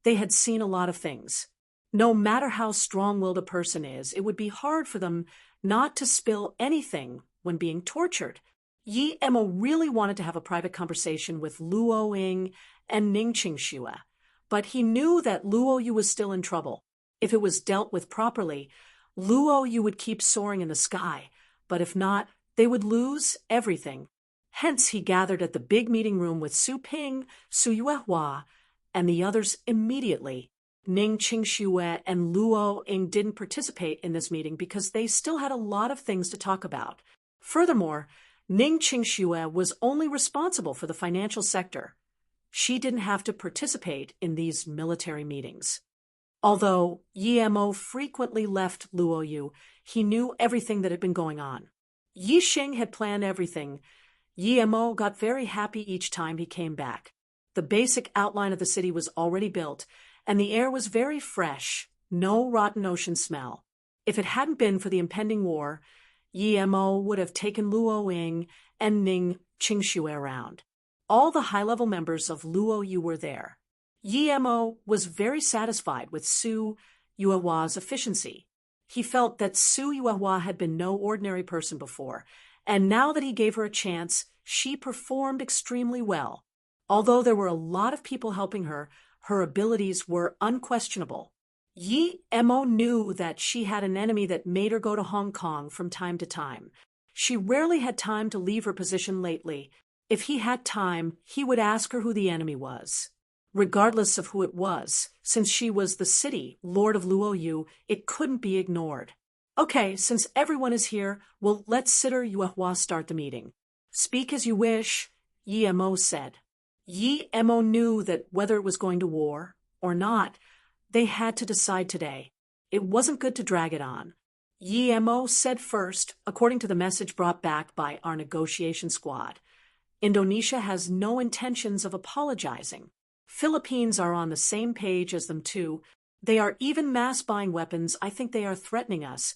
They had seen a lot of things. No matter how strong-willed a person is, it would be hard for them not to spill anything when being tortured. Yi Mo really wanted to have a private conversation with Luo Ying and Ning Qingxue, but he knew that Luo Yu was still in trouble. If it was dealt with properly, Luo Yu would keep soaring in the sky, but if not, they would lose everything. Hence, he gathered at the big meeting room with Su Ping, Su Yuehua, and the others immediately. Ning Qingxue and Luo Ying didn't participate in this meeting because they still had a lot of things to talk about. Furthermore, Ning Qingxue was only responsible for the financial sector. She didn't have to participate in these military meetings. Although Yi Mo frequently left Luo Yu, he knew everything that had been going on. Yi Xing had planned everything. Yi Mo got very happy each time he came back. The basic outline of the city was already built, and the air was very fresh, no rotten ocean smell. If it hadn't been for the impending war, Yi Mo would have taken Luo Ying and Ning Qingxue around. All the high-level members of Luo Yu were there. Yi Mo was very satisfied with Su Yuehua's efficiency. He felt that Su Yuehua had been no ordinary person before, and now that he gave her a chance, she performed extremely well. Although there were a lot of people helping her, her abilities were unquestionable. Yi Mo knew that she had an enemy that made her go to Hong Kong from time to time. She rarely had time to leave her position lately. If he had time, he would ask her who the enemy was. Regardless of who it was, since she was the city lord of Luo Yu, it couldn't be ignored. Okay, since everyone is here, well, let Sitter Yuehua start the meeting. Speak as you wish, Yi Mo said. Yi Mo knew that whether it was going to war or not, they had to decide today. It wasn't good to drag it on. Yi Mo said first, according to the message brought back by our negotiation squad. Indonesia has no intentions of apologizing. Philippines are on the same page as them too. They are even mass buying weapons. I think they are threatening us.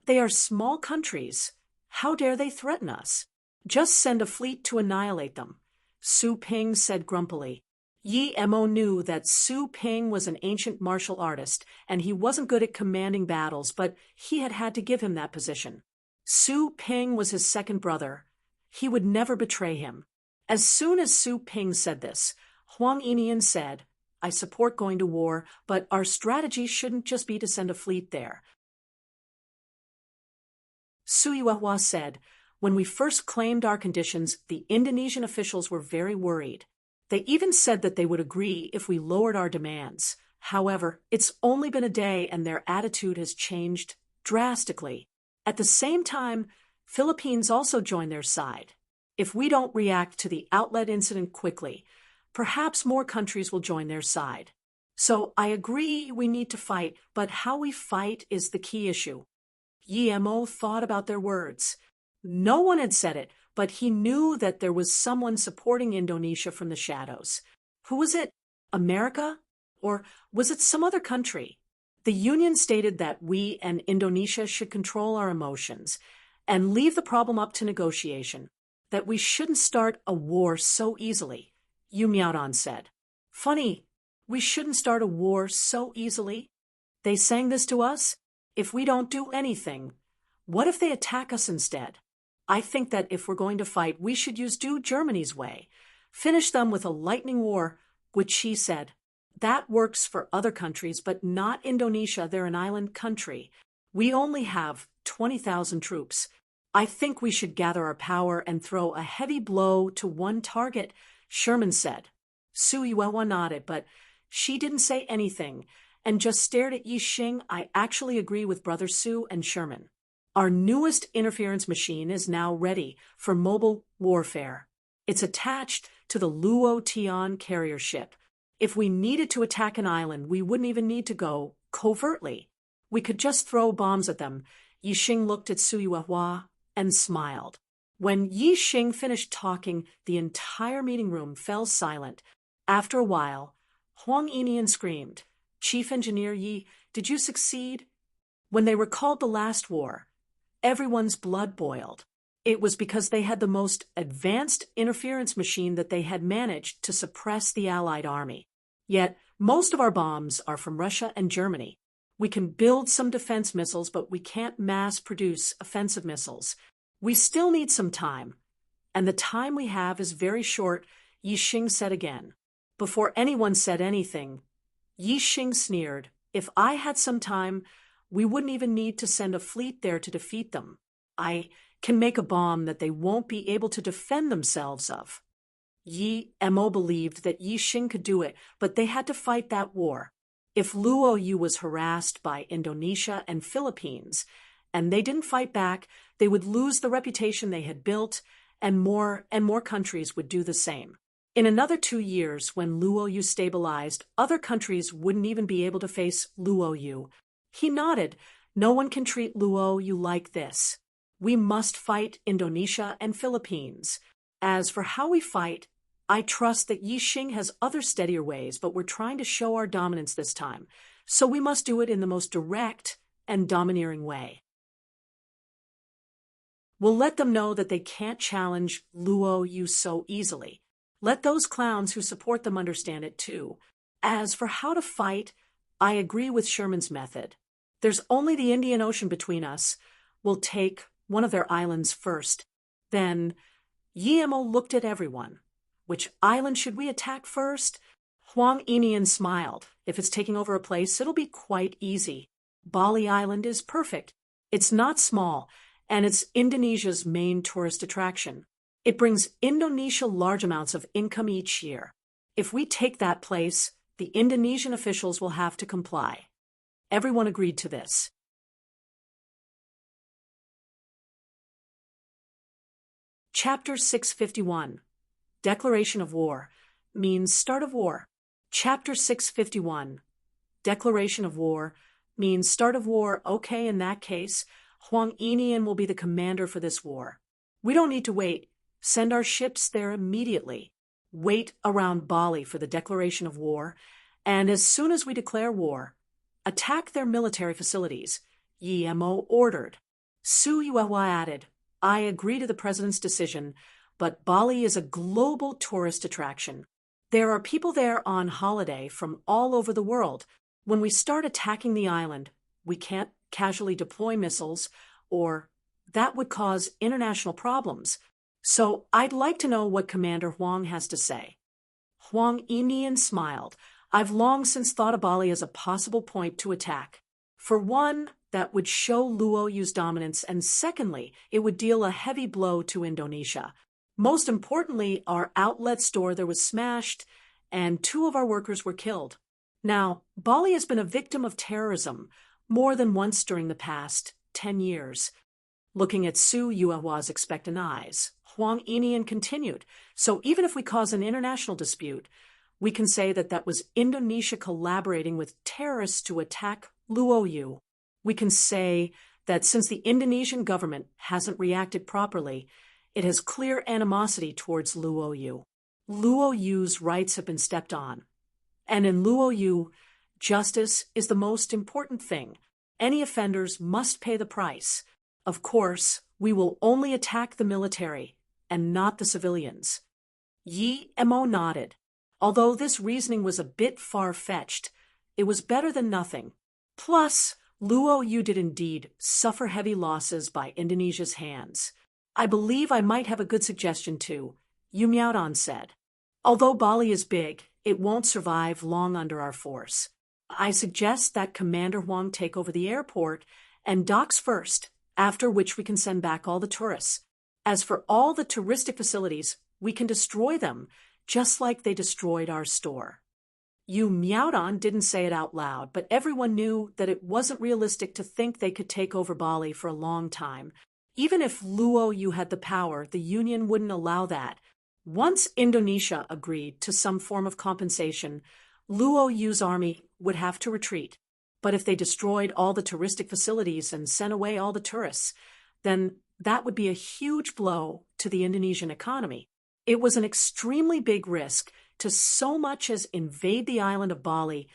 They are small countries. How dare they threaten us? Just send a fleet to annihilate them, Su Ping said grumpily. Yi Mo knew that Su Ping was an ancient martial artist, and he wasn't good at commanding battles, but he had had to give him that position. Su Ping was his second brother. He would never betray him. As soon as Su Ping said this, Huang Yinian said, I support going to war, but our strategy shouldn't just be to send a fleet there. Su Yuehua said, when we first claimed our conditions, the Indonesian officials were very worried. They even said that they would agree if we lowered our demands. However, it's only been a day and their attitude has changed drastically. At the same time, Philippines also joined their side. If we don't react to the outlet incident quickly, perhaps more countries will join their side. So I agree we need to fight, but how we fight is the key issue. Yi Mo thought about their words. No one had said it, but he knew that there was someone supporting Indonesia from the shadows. Who was it? America? Or was it some other country? The Union stated that we and Indonesia should control our emotions and leave the problem up to negotiation, that we shouldn't start a war so easily. Yu Miaodan said. Funny, we shouldn't start a war so easily. They sang this to us? If we don't do anything, what if they attack us instead? I think that if we're going to fight, we should do Germany's way. Finish them with a lightning war, which she said. That works for other countries, but not Indonesia. They're an island country. We only have 20,000 troops. I think we should gather our power and throw a heavy blow to one target, Sherman said. Su Yuewa nodded, but she didn't say anything and just stared at Yi Xing. I actually agree with Brother Su and Sherman. Our newest interference machine is now ready for mobile warfare. It's attached to the Luo Tian carrier ship. If we needed to attack an island, we wouldn't even need to go covertly. We could just throw bombs at them. Yi Xing looked at Su Yuehua and smiled. When Yi Xing finished talking, the entire meeting room fell silent. After a while, Huang Yinian screamed, "Chief Engineer Yi, did you succeed?" When they recalled the last war, everyone's blood boiled. It was because they had the most advanced interference machine that they had managed to suppress the Allied army. Yet, most of our bombs are from Russia and Germany. We can build some defense missiles, but we can't mass-produce offensive missiles. We still need some time. And the time we have is very short, Yi Xing said again. Before anyone said anything, Yi Xing sneered. If I had some time, we wouldn't even need to send a fleet there to defeat them. I can make a bomb that they won't be able to defend themselves of. Yi Mo believed that Yi Xing could do it, but they had to fight that war. If Luo Yu was harassed by Indonesia and Philippines, and they didn't fight back, they would lose the reputation they had built, and more countries would do the same. In another 2 years, when Luo Yu stabilized, other countries wouldn't even be able to face Luo Yu. He nodded. No one can treat Luo Yu like this. We must fight Indonesia and Philippines. As for how we fight, I trust that Yi Xing has other steadier ways, but we're trying to show our dominance this time, so we must do it in the most direct and domineering way. We'll let them know that they can't challenge Luo Yu so easily. Let those clowns who support them understand it too. As for how to fight, I agree with Sherman's method. There's only the Indian Ocean between us. We'll take one of their islands first. Then Yi Mo looked at everyone. Which island should we attack first? Huang Yinian smiled. If it's taking over a place, it'll be quite easy. Bali Island is perfect. It's not small, and it's Indonesia's main tourist attraction. It brings Indonesia large amounts of income each year. If we take that place, the Indonesian officials will have to comply. Everyone agreed to this. Chapter 651. Declaration of War means start of war. Chapter 651. Declaration of War means start of war. Okay, in that case, Huang Yinian will be the commander for this war. We don't need to wait. Send our ships there immediately. Wait around Bali for the declaration of war, and as soon as we declare war, attack their military facilities, Yi Mo ordered. Su Yuehua added, I agree to the president's decision, but Bali is a global tourist attraction. There are people there on holiday from all over the world. When we start attacking the island, we can't casually deploy missiles, or that would cause international problems. So I'd like to know what Commander Huang has to say. Huang Yinian smiled. I've long since thought of Bali as a possible point to attack. For one, that would show Luo Yu's dominance, and secondly, it would deal a heavy blow to Indonesia. Most importantly, our outlet store there was smashed, and 2 of our workers were killed. Now, Bali has been a victim of terrorism more than once during the past 10 years. Looking at Su Yuehua's expectant eyes, Huang Yinian continued, so even if we cause an international dispute, we can say that that was Indonesia collaborating with terrorists to attack Luo Yu. We can say that since the Indonesian government hasn't reacted properly, it has clear animosity towards Luo Yu. Luo Yu's rights have been stepped on. And in Luo Yu, justice is the most important thing. Any offenders must pay the price. Of course, we will only attack the military and not the civilians. Yi Mo nodded. Although this reasoning was a bit far-fetched, it was better than nothing. Plus, Luo Yu did indeed suffer heavy losses by Indonesia's hands. I believe I might have a good suggestion too, Yu Miaodan said. Although Bali is big, it won't survive long under our force. I suggest that Commander Huang take over the airport and docks first, after which we can send back all the tourists. As for all the touristic facilities, we can destroy them, just like they destroyed our store. Yu Miaodan didn't say it out loud, but everyone knew that it wasn't realistic to think they could take over Bali for a long time. Even if Luo Yu had the power, the Union wouldn't allow that. Once Indonesia agreed to some form of compensation, Luo Yu's army would have to retreat. But if they destroyed all the touristic facilities and sent away all the tourists, then that would be a huge blow to the Indonesian economy. It was an extremely big risk to so much as invade the island of Bali,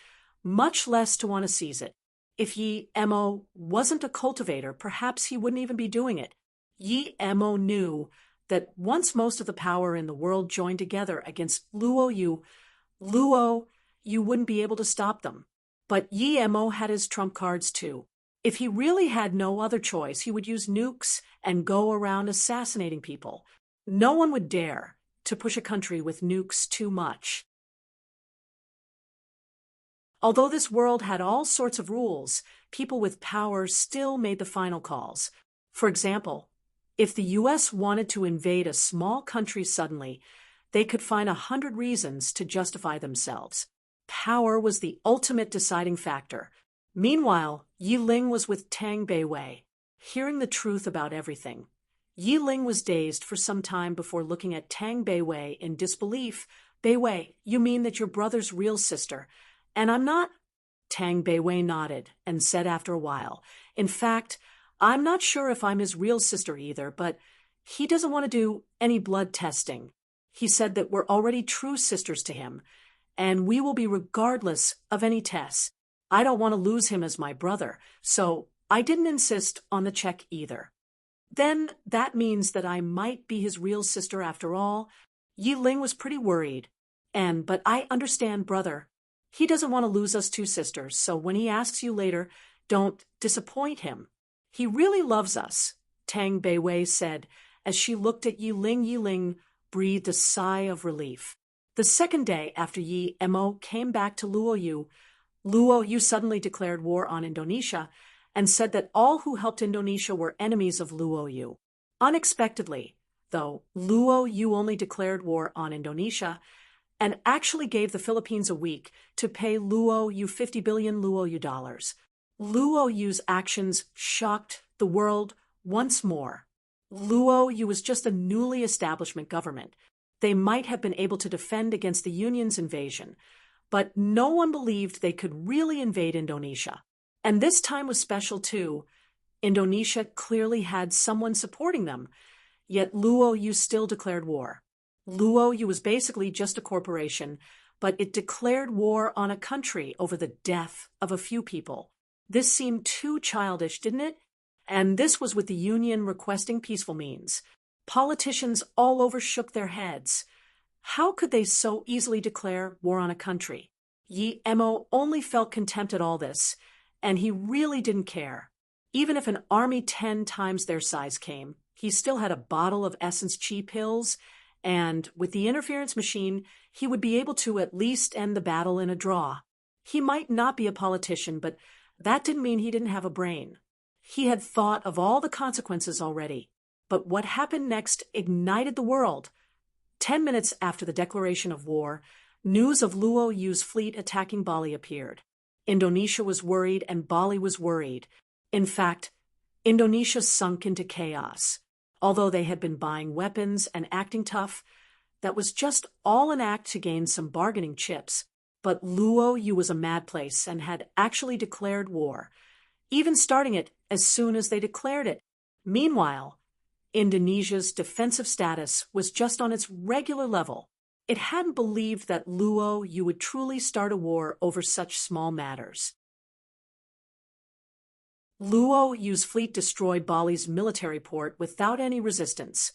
much less to want to seize it. If Yi Mo wasn't a cultivator, perhaps he wouldn't even be doing it. Yi Mo knew that once most of the power in the world joined together against Luo Yu wouldn't be able to stop them. But Yi Mo had his trump cards too. If he really had no other choice, he would use nukes and go around assassinating people. No one would dare to push a country with nukes too much. Although this world had all sorts of rules, people with power still made the final calls. For example, if the US wanted to invade a small country suddenly, they could find 100 reasons to justify themselves. Power was the ultimate deciding factor. Meanwhile, Yi Ling was with Tang Beiwei, hearing the truth about everything. Yi Ling was dazed for some time before looking at Tang Beiwei in disbelief. Beiwei, you mean that your brother's real sister, and I'm not? Tang Beiwei nodded and said after a while, in fact, I'm not sure if I'm his real sister either, but he doesn't want to do any blood testing. He said that we're already true sisters to him, and we will be regardless of any tests. I don't want to lose him as my brother, so I didn't insist on the check either. Then that means that I might be his real sister after all. Yi Ling was pretty worried. But I understand, brother. He doesn't want to lose us two sisters, so when he asks you later, don't disappoint him. He really loves us, Tang Beiwei said as she looked at Yi Ling. Yi Ling breathed a sigh of relief. The second day after Yi Mo came back to Luo Yu suddenly declared war on Indonesia and said that all who helped Indonesia were enemies of Luo Yu. Unexpectedly, though, Luo Yu only declared war on Indonesia and actually gave the Philippines a week to pay Luo Yu 50 billion Luo Yu dollars. Luo Yu's actions shocked the world once more. Luo Yu was just a newly established government. They might have been able to defend against the Union's invasion, but no one believed they could really invade Indonesia. And this time was special too. Indonesia clearly had someone supporting them, yet Luo Yu still declared war. Luo Yu was basically just a corporation, but it declared war on a country over the death of a few people. This seemed too childish, didn't it? And this was with the Union requesting peaceful means. Politicians all over shook their heads. How could they so easily declare war on a country? Yi Mo only felt contempt at all this, and he really didn't care. Even if an army 10 times their size came, he still had a bottle of Essence Chi pills, and with the interference machine, he would be able to at least end the battle in a draw. He might not be a politician, but that didn't mean he didn't have a brain. He had thought of all the consequences already. But what happened next ignited the world. 10 minutes after the declaration of war, news of Luo Yu's fleet attacking Bali appeared. Indonesia was worried and Bali was worried. In fact, Indonesia sunk into chaos. Although they had been buying weapons and acting tough, that was just all an act to gain some bargaining chips. But Luo Yu was a mad place and had actually declared war, even starting it as soon as they declared it. Meanwhile, Indonesia's defensive status was just on its regular level. It hadn't believed that Luo Yu would truly start a war over such small matters. Luo Yu's fleet destroyed Bali's military port without any resistance,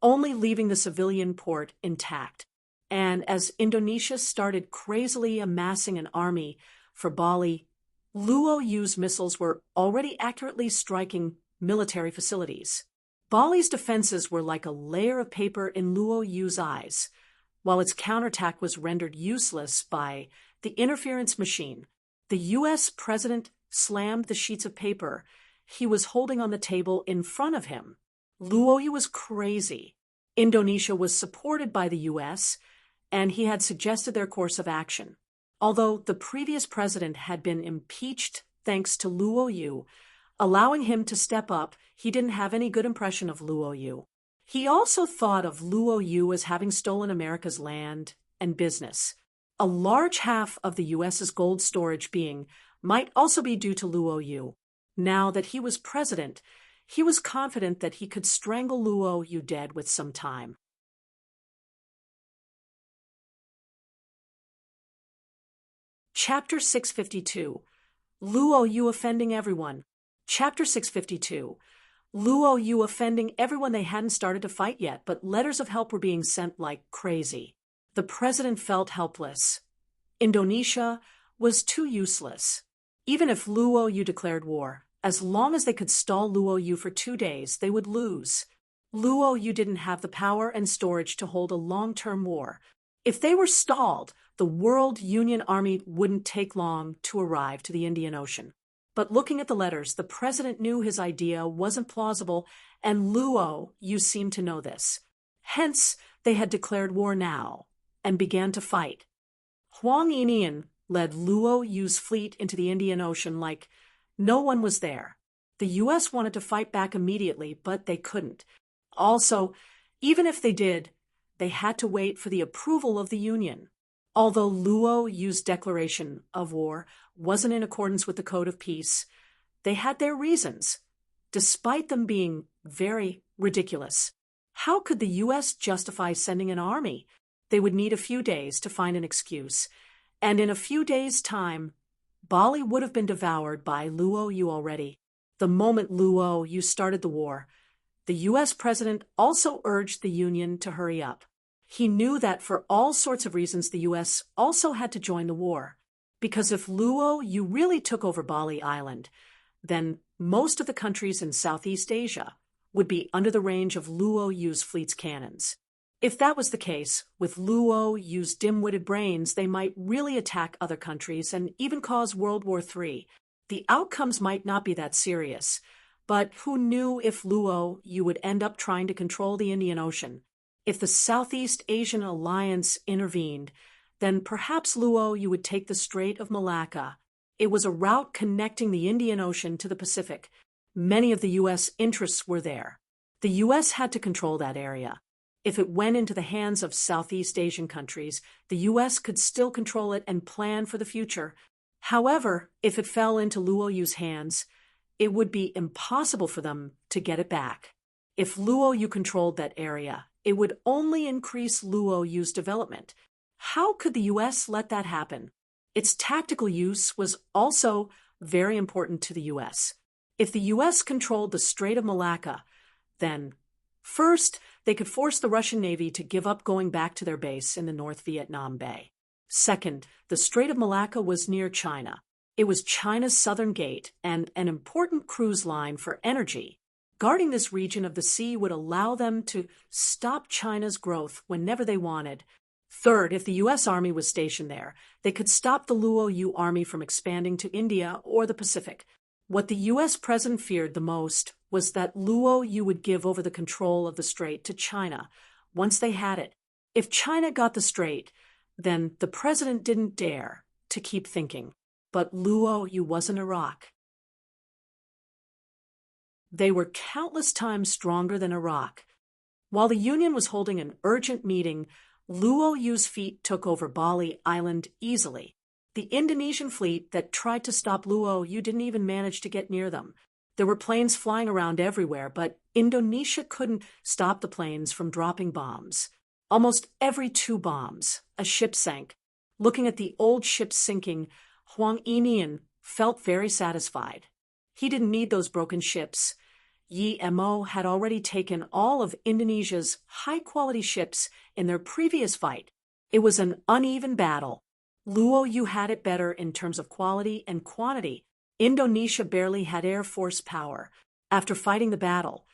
only leaving the civilian port intact. And as Indonesia started crazily amassing an army for Bali, Luo Yu's missiles were already accurately striking military facilities. Bali's defenses were like a layer of paper in Luo Yu's eyes, while its counterattack was rendered useless by the interference machine. The U.S. president slammed the sheets of paper he was holding on the table in front of him. Luo Yu was crazy. Indonesia was supported by the U.S., and he had suggested their course of action. Although the previous president had been impeached thanks to Luo Yu, allowing him to step up, he didn't have any good impression of Luo Yu. He also thought of Luo Yu as having stolen America's land and business. A large half of the U.S.'s gold storage being might also be due to Luo Yu. Now that he was president, he was confident that he could strangle Luo Yu dead with some time. Chapter 652. Luo Yu offending everyone. Chapter 652. Luo Yu offending everyone. They hadn't started to fight yet, but letters of help were being sent like crazy. The president felt helpless. Indonesia was too useless. Even if Luo Yu declared war, as long as they could stall Luo Yu for 2 days, they would lose. Luo Yu didn't have the power and storage to hold a long-term war. If they were stalled, the World Union Army wouldn't take long to arrive to the Indian Ocean. But looking at the letters, the president knew his idea wasn't plausible, and Luo Yu seemed to know this. Hence, they had declared war now and began to fight. Huang Yinian led Luo Yu's fleet into the Indian Ocean like no one was there. The U.S. wanted to fight back immediately, but they couldn't. Also, even if they did, they had to wait for the approval of the Union. Although Luo Yu's declaration of war wasn't in accordance with the Code of Peace, they had their reasons, despite them being very ridiculous. How could the U.S. justify sending an army? They would need a few days to find an excuse, and in a few days' time, Bali would have been devoured by Luo Yu already. The moment Luo Yu started the war, the U.S. president also urged the Union to hurry up. He knew that for all sorts of reasons the U.S. also had to join the war, because if Luo Yu really took over Bali Island, then most of the countries in Southeast Asia would be under the range of Luo Yu's fleet's cannons. If that was the case, with Luo Yu's dim-witted brains, they might really attack other countries and even cause World War III. The outcomes might not be that serious, but who knew if Luo Yu would end up trying to control the Indian Ocean? If the Southeast Asian Alliance intervened, then perhaps Luo Yu would take the Strait of Malacca. It was a route connecting the Indian Ocean to the Pacific. Many of the U.S. interests were there. The U.S. had to control that area. If it went into the hands of Southeast Asian countries, the U.S. could still control it and plan for the future. However, if it fell into Luo Yu's hands, it would be impossible for them to get it back. If Luo Yu controlled that area, it would only increase Luo Yu's development. How could the U.S. let that happen? Its tactical use was also very important to the U.S. If the U.S. controlled the Strait of Malacca, then first, they could force the Russian Navy to give up going back to their base in the North Vietnam Bay. Second, the Strait of Malacca was near China. It was China's southern gate and an important cruise line for energy. Guarding this region of the sea would allow them to stop China's growth whenever they wanted. Third, if the U.S. Army was stationed there, they could stop the Luo Yu army from expanding to India or the Pacific. What the U.S. president feared the most was that Luo Yu would give over the control of the strait to China once they had it. If China got the strait, then the president didn't dare to keep thinking. But Luo Yu wasn't Iraq. They were countless times stronger than Iraq. While the Union was holding an urgent meeting, Luo Yu's fleet took over Bali Island easily. The Indonesian fleet that tried to stop Luo Yu didn't even manage to get near them. There were planes flying around everywhere, but Indonesia couldn't stop the planes from dropping bombs. Almost every 2 bombs, a ship sank. Looking at the old ship sinking, Huang Yinian felt very satisfied. He didn't need those broken ships. Yi Mo had already taken all of Indonesia's high-quality ships in their previous fight. It was an uneven battle. Luo Yu had it better in terms of quality and quantity. Indonesia barely had air force power. After fighting the battle,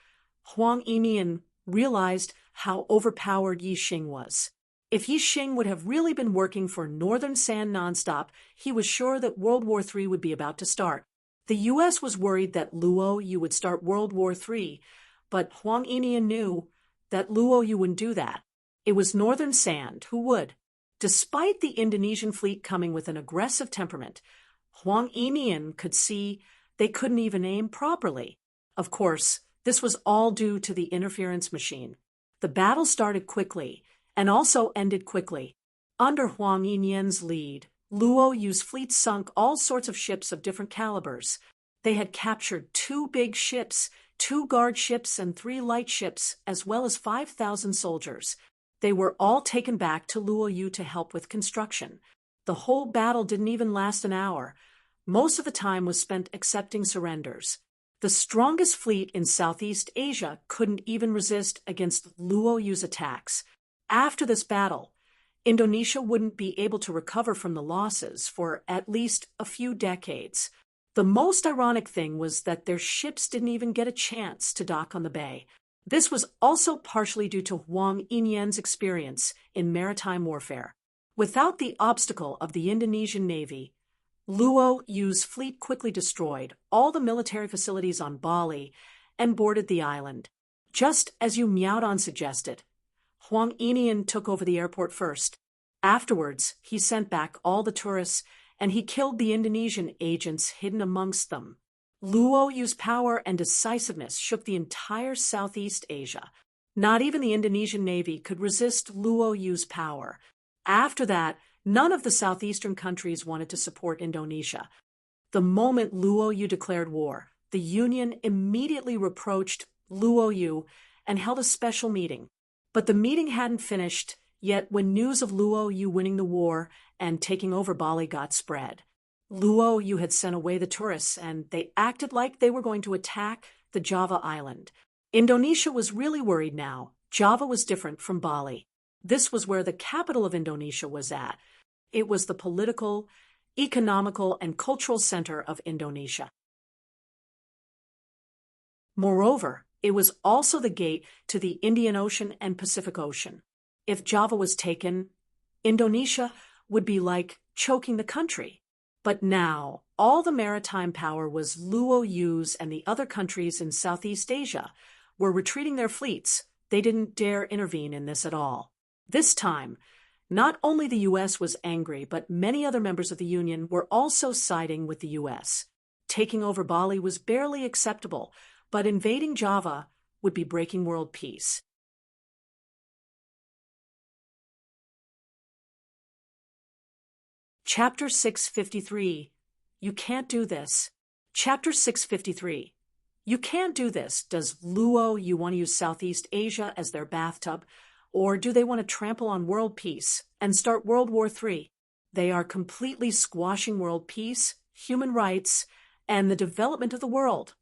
Huang Yimian realized how overpowered Yi Xing was. If Yi Xing would have really been working for Northern Sand nonstop, he was sure that World War III would be about to start. The U.S. was worried that Luo Yu would start World War III, but Huang Yimian knew that Luo Yu wouldn't do that. It was Northern Sand who would. Despite the Indonesian fleet coming with an aggressive temperament, Huang Yimian could see they couldn't even aim properly. Of course, this was all due to the interference machine. The battle started quickly and also ended quickly. Under Huang Yimian's lead, Luo Yu's fleet sunk all sorts of ships of different calibers. They had captured 2 big ships, 2 guard ships, and 3 light ships, as well as 5,000 soldiers. They were all taken back to Luo Yu to help with construction. The whole battle didn't even last an hour. Most of the time was spent accepting surrenders. The strongest fleet in Southeast Asia couldn't even resist against Luo Yu's attacks. After this battle, Indonesia wouldn't be able to recover from the losses for at least a few decades. The most ironic thing was that their ships didn't even get a chance to dock on the bay. This was also partially due to Huang Yimian's experience in maritime warfare. Without the obstacle of the Indonesian Navy, Luo Yu's fleet quickly destroyed all the military facilities on Bali and boarded the island. Just as Yu Miaodong suggested, Huang Yimian took over the airport first. Afterwards, he sent back all the tourists and he killed the Indonesian agents hidden amongst them. Luo Yu's power and decisiveness shook the entire Southeast Asia. Not even the Indonesian Navy could resist Luo Yu's power. After that, none of the southeastern countries wanted to support Indonesia. The moment Luo Yu declared war, the Union immediately reproached Luo Yu and held a special meeting. But the meeting hadn't finished yet when news of Luo Yu winning the war and taking over Bali got spread. Luo Yu had sent away the tourists, and they acted like they were going to attack the Java island. Indonesia was really worried now. Java was different from Bali. This was where the capital of Indonesia was at. It was the political, economical, and cultural center of Indonesia. Moreover, it was also the gate to the Indian Ocean and Pacific Ocean. If Java was taken, Indonesia would be like choking the country. But now, all the maritime power was Luo Yu's, and the other countries in Southeast Asia were retreating their fleets. They didn't dare intervene in this at all. This time, not only the U.S. was angry, but many other members of the Union were also siding with the U.S. Taking over Bali was barely acceptable, but invading Java would be breaking world peace. Chapter 653. You can't do this. Chapter 653. You can't do this. Does Luo Yu want to use Southeast Asia as their bathtub, or do they want to trample on world peace and start World War III? They are completely squashing world peace, human rights, and the development of the world.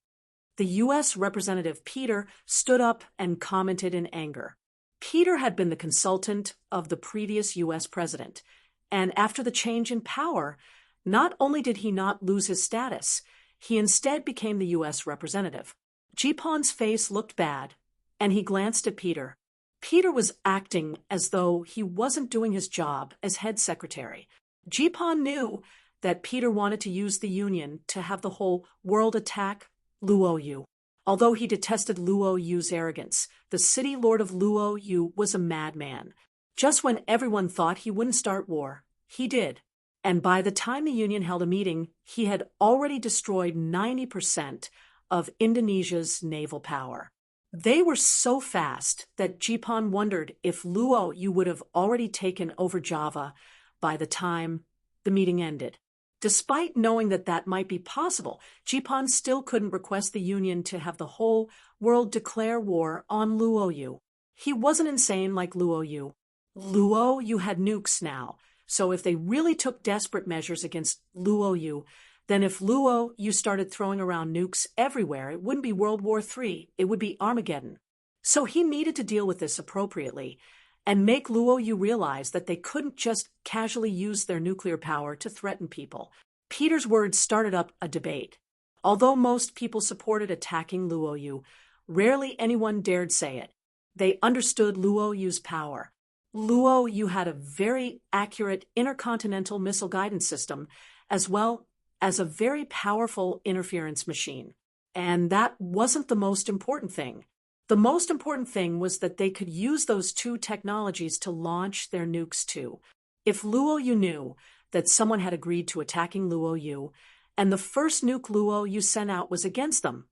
The U.S. Representative Peter stood up and commented in anger. Peter had been the consultant of the previous U.S. president, and after the change in power, not only did he not lose his status, he instead became the U.S. representative. Jipon's face looked bad, and he glanced at Peter. Peter was acting as though he wasn't doing his job as head secretary. Jipon knew that Peter wanted to use the Union to have the whole world attack Luo Yu. Although he detested Luo Yu's arrogance, the city lord of Luo Yu was a madman. Just when everyone thought he wouldn't start war, he did. And by the time the Union held a meeting, he had already destroyed 90% of Indonesia's naval power. They were so fast that Jipon wondered if Luo Yu would have already taken over Java by the time the meeting ended. Despite knowing that that might be possible, Jipon still couldn't request the Union to have the whole world declare war on Luo Yu. He wasn't insane like Luo Yu. Luo Yu had nukes now, so if they really took desperate measures against Luo Yu, then if Luo Yu started throwing around nukes everywhere, it wouldn't be World War III, it would be Armageddon. So he needed to deal with this appropriately, and make Luo Yu realize that they couldn't just casually use their nuclear power to threaten people. Peter's words started up a debate. Although most people supported attacking Luo Yu, rarely anyone dared say it. They understood Luo Yu's power. Luo Yu had a very accurate intercontinental missile guidance system, as well as a very powerful interference machine. And that wasn't the most important thing. The most important thing was that they could use those two technologies to launch their nukes too. If Luo Yu knew that someone had agreed to attacking Luo Yu, and the first nuke Luo Yu sent out was against them,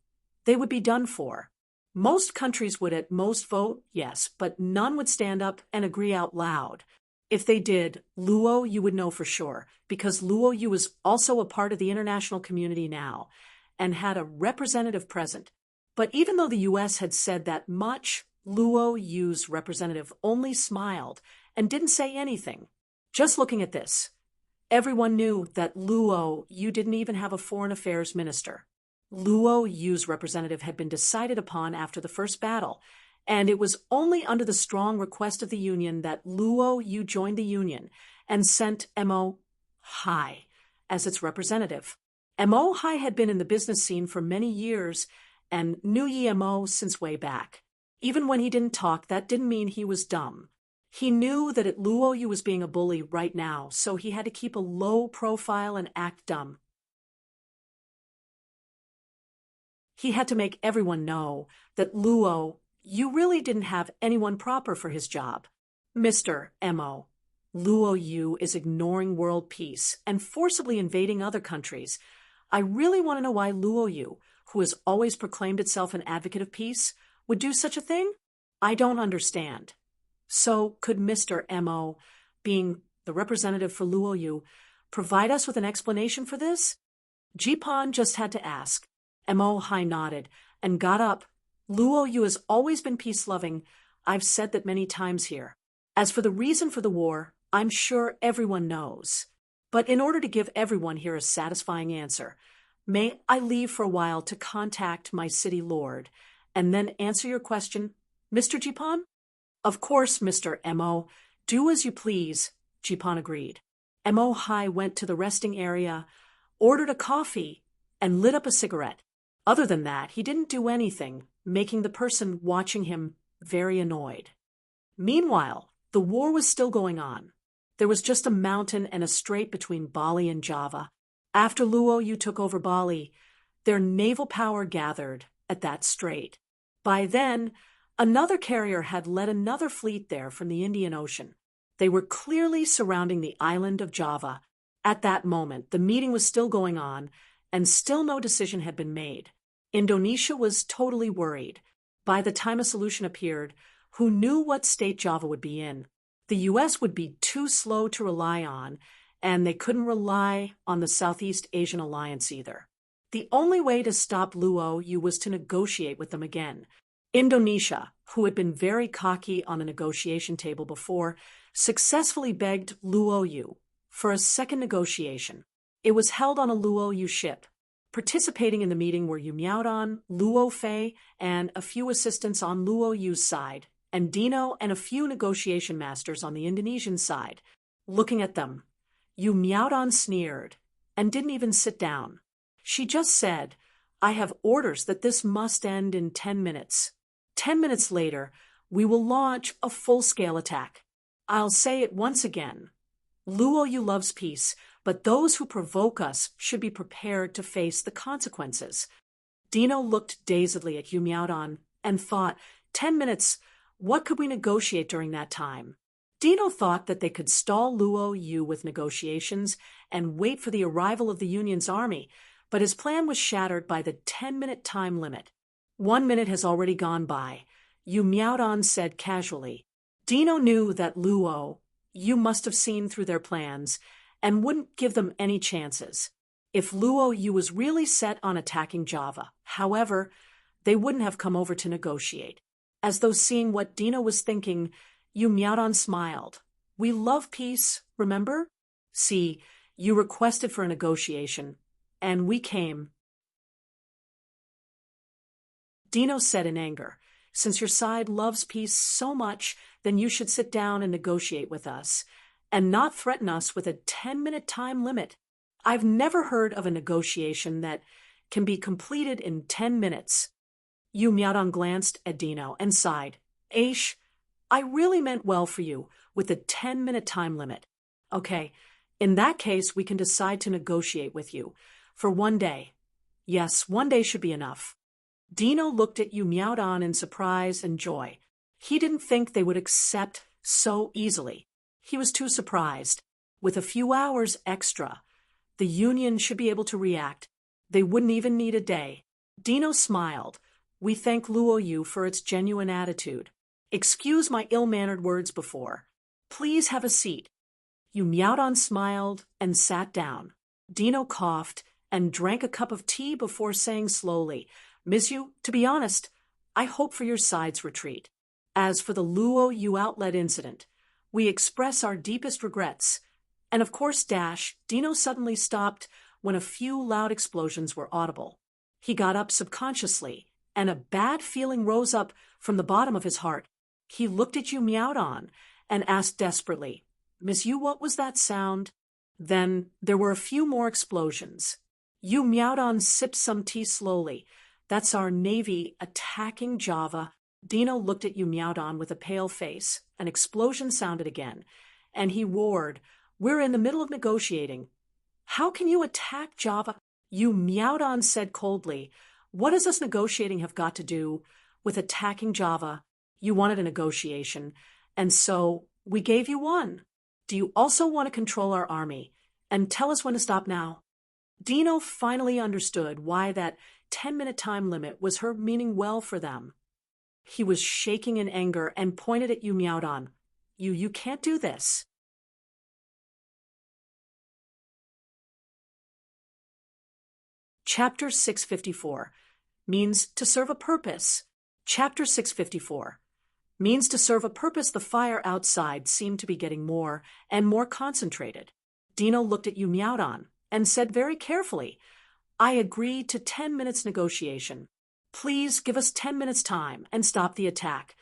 they would be done for. Most countries would at most vote yes, but none would stand up and agree out loud. If they did, Luo Yu would know for sure, because Luo Yu was also a part of the international community now, and had a representative present. But even though the U.S. had said that much, Luo Yu's representative only smiled and didn't say anything. Just looking at this, everyone knew that Luo Yu didn't even have a foreign affairs minister. Luo Yu's representative had been decided upon after the first battle, and it was only under the strong request of the Union that Luo Yu joined the Union and sent Mo Hai as its representative. Mo Hai had been in the business scene for many years and knew Mo since way back. Even when he didn't talk, that didn't mean he was dumb. He knew that Luo Yu was being a bully right now, so he had to keep a low profile and act dumb. He had to make everyone know that Luo Yu really didn't have anyone proper for his job. Mr. Mo, Luo Yu is ignoring world peace and forcibly invading other countries. I really want to know why Luo Yu, who has always proclaimed itself an advocate of peace, would do such a thing? I don't understand. So could Mr. Mo, being the representative for Luo Yu, provide us with an explanation for this? Jipan just had to ask. Mo Hai nodded and got up. Luo Yu has always been peace-loving. I've said that many times here. As for the reason for the war, I'm sure everyone knows. But in order to give everyone here a satisfying answer, may I leave for a while to contact my city lord and then answer your question, Mr. Jipan? Of course, Mr. Mo. Do as you please, Jipan agreed. Mo Hai went to the resting area, ordered a coffee, and lit up a cigarette. Other than that, he didn't do anything, making the person watching him very annoyed. Meanwhile, the war was still going on. There was just a mountain and a strait between Bali and Java. After Luo Yu took over Bali, their naval power gathered at that strait. By then, another carrier had led another fleet there from the Indian Ocean. They were clearly surrounding the island of Java. At that moment, the meeting was still going on, and still no decision had been made. Indonesia was totally worried. By the time a solution appeared, who knew what state Java would be in? The U.S. would be too slow to rely on, and they couldn't rely on the Southeast Asian Alliance either. The only way to stop Luo Yu was to negotiate with them again. Indonesia, who had been very cocky on the negotiation table before, successfully begged Luo Yu for a second negotiation. It was held on a Luo Yu ship. Participating in the meeting were Yu Miaodan, Luo Fei, and a few assistants on Luo Yu's side, and Dino and a few negotiation masters on the Indonesian side. Looking at them, Yu Miaodan sneered and didn't even sit down. She just said, I have orders that this must end in 10 minutes. 10 minutes later, we will launch a full-scale attack. I'll say it once again. Luo Yu loves peace, but those who provoke us should be prepared to face the consequences. Dino looked dazedly at Yu Miaodan and thought, 10 minutes, what could we negotiate during that time? Dino thought that they could stall Luo Yu with negotiations and wait for the arrival of the Union's army, but his plan was shattered by the 10-minute time limit. 1 minute has already gone by, Yu Miaodan said casually. Dino knew that Luo Yu must have seen through their plans and wouldn't give them any chances. If Luo Yu was really set on attacking Java, however, they wouldn't have come over to negotiate. As though seeing what Dino was thinking, Yu Miaodan smiled. We love peace, remember? See, you requested for a negotiation, and we came. Dino said in anger. Since your side loves peace so much, then you should sit down and negotiate with us, and not threaten us with a 10-minute time limit. I've never heard of a negotiation that can be completed in 10 minutes. Yu Miaodong glanced at Dino and sighed. Aish, I really meant well for you with the 10-minute time limit. Okay, in that case, we can decide to negotiate with you for 1 day. Yes, 1 day should be enough. Dino looked at Yu Miaodong in surprise and joy. He didn't think they would accept so easily. He was too surprised. With a few hours extra, the union should be able to react. They wouldn't even need a day. Dino smiled. We thank Luo Yu for its genuine attitude. Excuse my ill-mannered words before. Please have a seat. Yu Miaodong smiled and sat down. Dino coughed and drank a cup of tea before saying slowly, Miss Yu, to be honest, I hope for your side's retreat. As for the Luo Yu outlet incident, we express our deepest regrets. And of course, Dino suddenly stopped when a few loud explosions were audible. He got up subconsciously, and a bad feeling rose up from the bottom of his heart. He looked at Yu Miaodong and asked desperately, Miss Yu, what was that sound? Then there were a few more explosions. Yu Miaodong sipped some tea slowly. That's our Navy attacking Java. Dino looked at Yu Miaodong with a pale face. An explosion sounded again, and he roared, We're in the middle of negotiating. How can you attack Java? Yu Miaodong said coldly, What does this negotiating have got to do with attacking Java? You wanted a negotiation, and so we gave you one. Do you also want to control our army? And tell us when to stop now. Dino finally understood why that 10-minute time limit was her meaning well for them. He was shaking in anger and pointed at Yu Miaodong. You can't do this. Chapter 654. Means to serve a purpose. Chapter 654. Means to serve a purpose. The fire outside seemed to be getting more and more concentrated. Dino looked at Yu Miaodong and said very carefully, I agree to 10 minutes negotiation. Please give us 10 minutes time and stop the attack.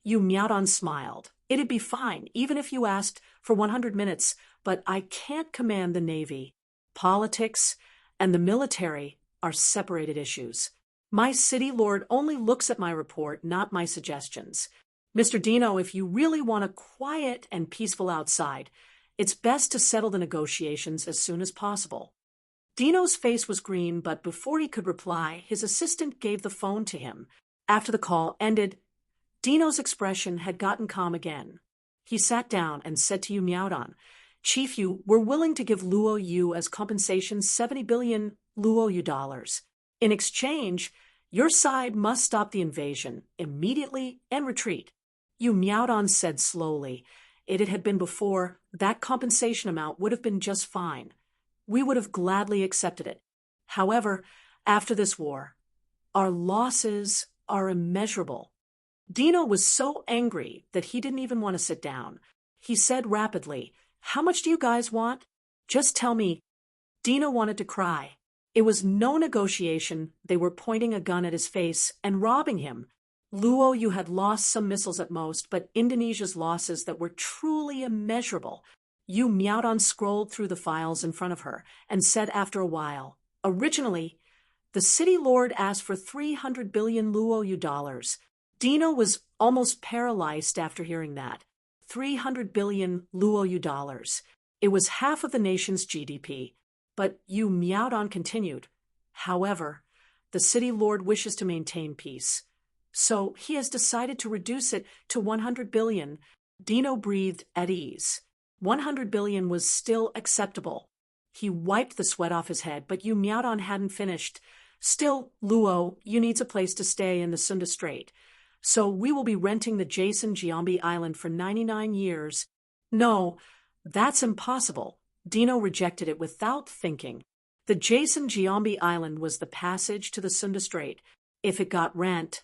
Yu Miaodong smiled. It'd be fine, even if you asked for 100 minutes, but I can't command the Navy. Politics and the military are separated issues. My city lord only looks at my report, not my suggestions. Mr. Dino, if you really want a quiet and peaceful outside, it's best to settle the negotiations as soon as possible. Dino's face was green, but before he could reply, his assistant gave the phone to him. After the call ended, Dino's expression had gotten calm again. He sat down and said to Yu Miaodong, Chief Yu, we're willing to give Luo Yu as compensation 70 billion Luo Yu dollars. In exchange, your side must stop the invasion immediately and retreat. Yu Miaodong said slowly, It had been before, that compensation amount would have been just fine. We would have gladly accepted it. However, after this war, our losses are immeasurable. Dino was so angry that he didn't even want to sit down. He said rapidly, How much do you guys want? Just tell me. Dino wanted to cry. It was no negotiation. They were pointing a gun at his face and robbing him. Luo Yu had lost some missiles at most, but Indonesia's losses that were truly immeasurable. Yu Miaodong scrolled through the files in front of her and said after a while, Originally, the city lord asked for 300 billion Luo Yu dollars. Dino was almost paralyzed after hearing that. 300 billion Luo Yu dollars. It was half of the nation's GDP. But Yu Miaodong continued, However, the city lord wishes to maintain peace. So he has decided to reduce it to 100 billion. Dino breathed at ease. 100 billion was still acceptable. He wiped the sweat off his head, but Yu Miaodong hadn't finished. Still, Luo, you needs a place to stay in the Sunda Strait. So we will be renting the Jason Giambi Island for 99 years. No, that's impossible. Dino rejected it without thinking. The Jason Giambi Island was the passage to the Sunda Strait. If it got rent,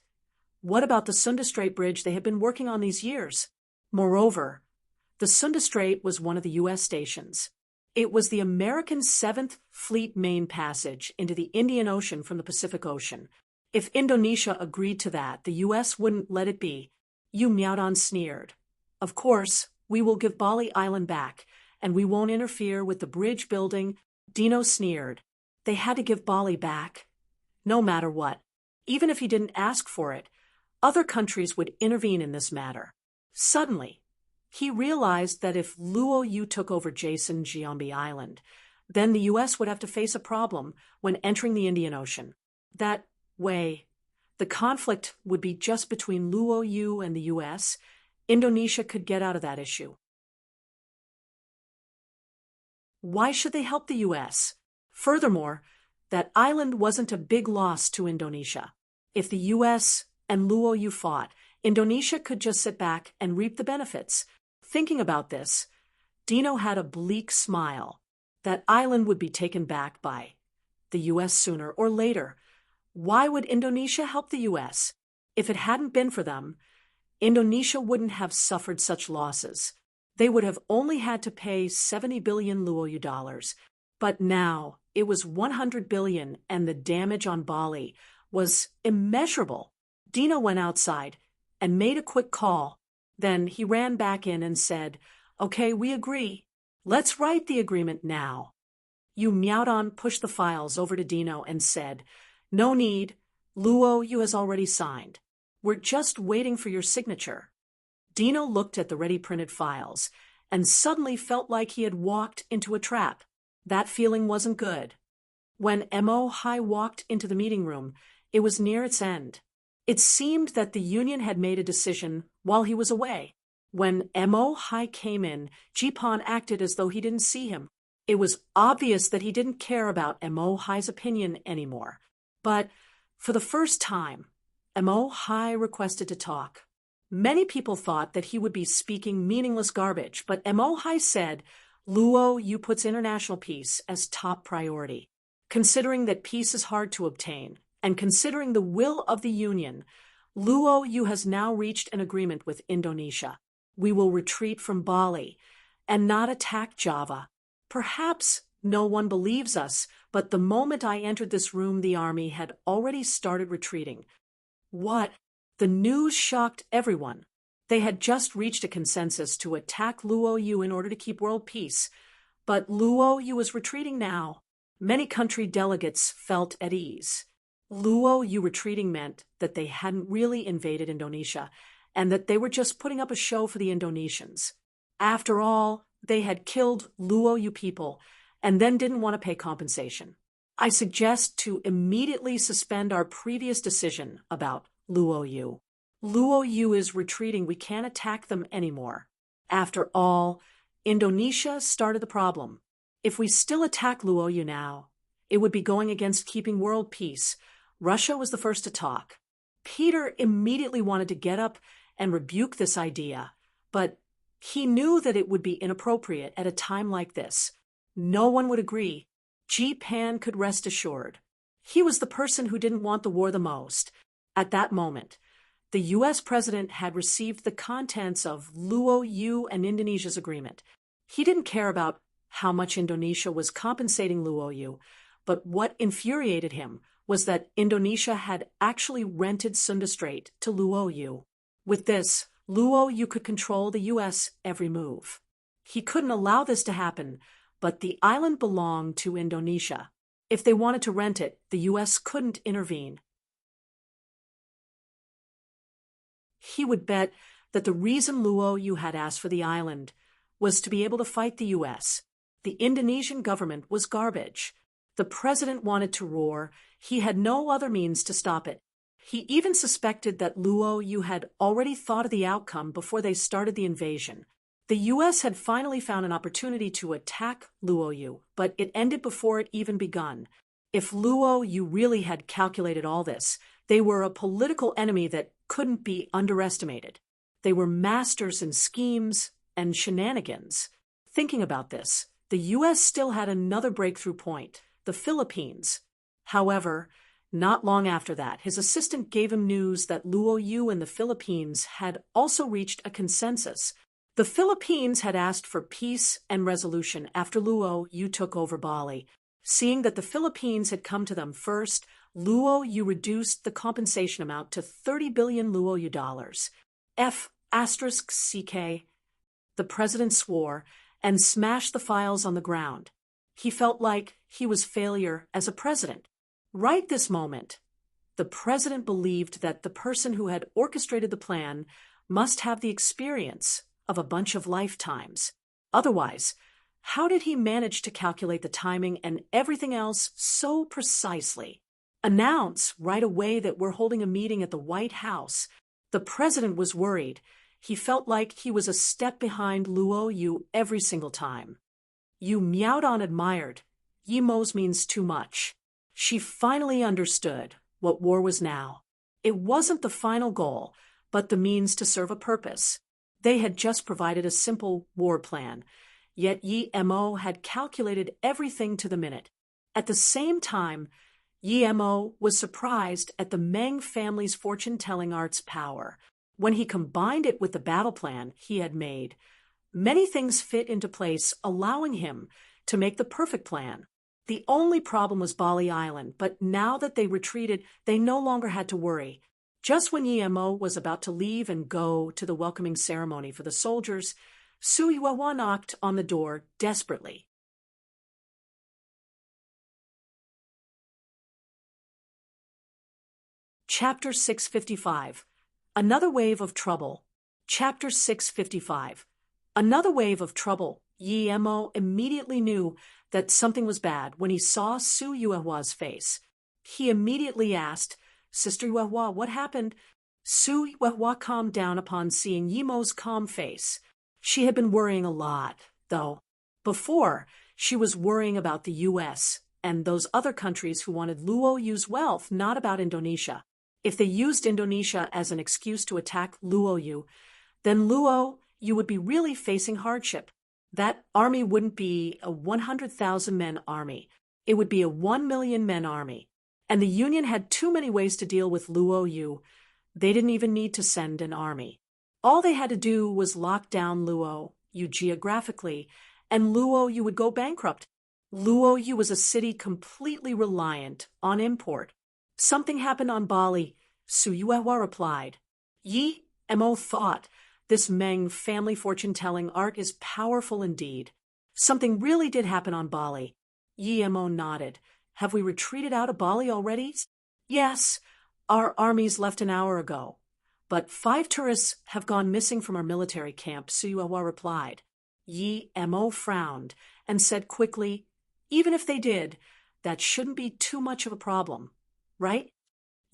what about the Sunda Strait Bridge they had been working on these years? Moreover, the Sunda Strait was one of the U.S. stations. It was the American 7th Fleet main passage into the Indian Ocean from the Pacific Ocean. If Indonesia agreed to that, the US wouldn't let it be. Yu Miaodan sneered. Of course, we will give Bali Island back, and we won't interfere with the bridge building. Dino sneered. They had to give Bali back. No matter what. Even if he didn't ask for it, other countries would intervene in this matter. Suddenly, he realized that if Luo Yu took over Jason Giambi Island, then the US would have to face a problem when entering the Indian Ocean. That way, the conflict would be just between Luo Yu and the US. Indonesia could get out of that issue. Why should they help the US? Furthermore, that island wasn't a big loss to Indonesia. If the US and Luo Yu fought, Indonesia could just sit back and reap the benefits. Thinking about this, Dino had a bleak smile. That island would be taken back by the US sooner or later. Why would Indonesia help the US? If it hadn't been for them, Indonesia wouldn't have suffered such losses. They would have only had to pay 70 billion Luo Yu dollars. But now, it was 100 billion, and the damage on Bali was immeasurable. Dino went outside and made a quick call. Then he ran back in and said, "Okay, we agree. Let's write the agreement now." Yu Miaodan pushed the files over to Dino and said, "No need. Luo Yu has already signed. We're just waiting for your signature." Dino looked at the ready-printed files and suddenly felt like he had walked into a trap. That feeling wasn't good. When Mo Hai walked into the meeting room, it was near its end. It seemed that the union had made a decision while he was away. When Mo Hai came in, Jipan acted as though he didn't see him. It was obvious that he didn't care about Mo Hai's opinion anymore. But for the first time, Mo Hai requested to talk. Many people thought that he would be speaking meaningless garbage, but Mo Hai said, "Luo Yu puts international peace as top priority. Considering that peace is hard to obtain, and considering the will of the Union, Luo Yu has now reached an agreement with Indonesia. We will retreat from Bali and not attack Java. Perhaps no one believes us, but the moment I entered this room, the army had already started retreating." What? The news shocked everyone. They had just reached a consensus to attack Luo Yu in order to keep world peace. But Luo Yu was retreating now. Many country delegates felt at ease. Luo Yu retreating meant that they hadn't really invaded Indonesia, and that they were just putting up a show for the Indonesians. After all, they had killed Luo Yu people, and then didn't want to pay compensation. I suggest to immediately suspend our previous decision about Luo Yu. Luo Yu is retreating. We can't attack them anymore. After all, Indonesia started the problem. If we still attack Luo Yu now, it would be going against keeping world peace. Russia was the first to talk. Peter immediately wanted to get up and rebuke this idea, but he knew that it would be inappropriate at a time like this. No one would agree. Jipan could rest assured. He was the person who didn't want the war the most. At that moment, the U.S. president had received the contents of Luo Yu and Indonesia's agreement. He didn't care about how much Indonesia was compensating Luo Yu, but what infuriated him was that Indonesia had actually rented Sunda Strait to Luo Yu. With this, Luo Yu could control the U.S. every move. He couldn't allow this to happen, but the island belonged to Indonesia. If they wanted to rent it, the U.S. couldn't intervene. He would bet that the reason Luo Yu had asked for the island was to be able to fight the U.S. The Indonesian government was garbage. The president wanted to roar. He had no other means to stop it. He even suspected that Luo Yu had already thought of the outcome before they started the invasion. The U.S. had finally found an opportunity to attack Luo Yu, but it ended before it even begun. If Luo Yu really had calculated all this, they were a political enemy that couldn't be underestimated. They were masters in schemes and shenanigans. Thinking about this, the U.S. still had another breakthrough point, the Philippines. However, not long after that, his assistant gave him news that Luo Yu and the Philippines had also reached a consensus. The Philippines had asked for peace and resolution after Luo Yu took over Bali. Seeing that the Philippines had come to them first, Luo Yu reduced the compensation amount to 30 billion Luo Yu dollars. *CK. The president swore and smashed the files on the ground. He felt like he was failure as a president. Right this moment, the president believed that the person who had orchestrated the plan must have the experience of a bunch of lifetimes. Otherwise, how did he manage to calculate the timing and everything else so precisely? Announce right away that we're holding a meeting at the White House. The president was worried. He felt like he was a step behind Luo Yu every single time. Yu Miaodong admired. Yimou's means too much. She finally understood what war was now. It wasn't the final goal, but the means to serve a purpose. They had just provided a simple war plan, yet Yimou had calculated everything to the minute. At the same time, Yimou was surprised at the Meng family's fortune-telling art's power. When he combined it with the battle plan he had made, many things fit into place, allowing him to make the perfect plan. The only problem was Bali Island, but now that they retreated, they no longer had to worry. Just when Yimou was about to leave and go to the welcoming ceremony for the soldiers, Su Yuehua knocked on the door desperately. Chapter 655. Another Wave of Trouble. Chapter 655. Another wave of trouble. Yimou immediately knew that something was bad when he saw Su Yuehua's face. He immediately asked, "Sister Yuehua, what happened?" Su Yuehua calmed down upon seeing Yimou's calm face. She had been worrying a lot, though. Before, she was worrying about the U.S. and those other countries who wanted Luo Yu's wealth, not about Indonesia. If they used Indonesia as an excuse to attack Luo Yu, then Luo Yu would be really facing hardship. That army wouldn't be a 100,000-men army. It would be a 1 million-men army. And the Union had too many ways to deal with Luo Yu. They didn't even need to send an army. All they had to do was lock down Luo Yu geographically, and Luo Yu would go bankrupt. Luo Yu was a city completely reliant on import. Something happened on Bali, Su Yuehua replied. Yimou thought, this Meng family fortune-telling art is powerful indeed. Something really did happen on Bali. Yimou nodded. Have we retreated out of Bali already? Yes, our armies left an hour ago. But 5 tourists have gone missing from our military camp, Su Yuehua replied. Yimou frowned and said quickly, even if they did, that shouldn't be too much of a problem, right?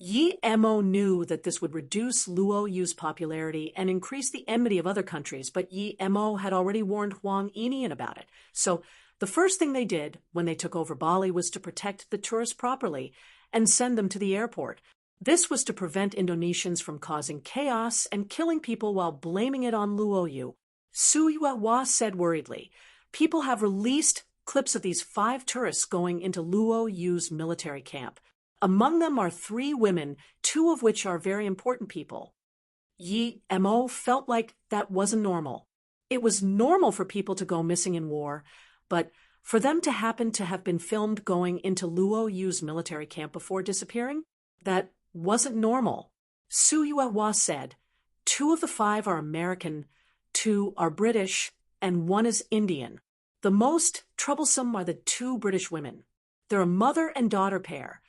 Yimou knew that this would reduce Luo Yu's popularity and increase the enmity of other countries, but Yimou had already warned Huang Inian about it. So the first thing they did when they took over Bali was to protect the tourists properly and send them to the airport. This was to prevent Indonesians from causing chaos and killing people while blaming it on Luo Yu. Su Yuehua said worriedly, people have released clips of these 5 tourists going into Luo Yu's military camp. Among them are 3 women, 2 of which are very important people. Yimou felt like that wasn't normal. It was normal for people to go missing in war, but for them to happen to have been filmed going into Luo Yu's military camp before disappearing, that wasn't normal. Su Yuehua said, 2 of the 5 are American, 2 are British, and 1 is Indian. The most troublesome are the 2 British women. They're a mother and daughter pair,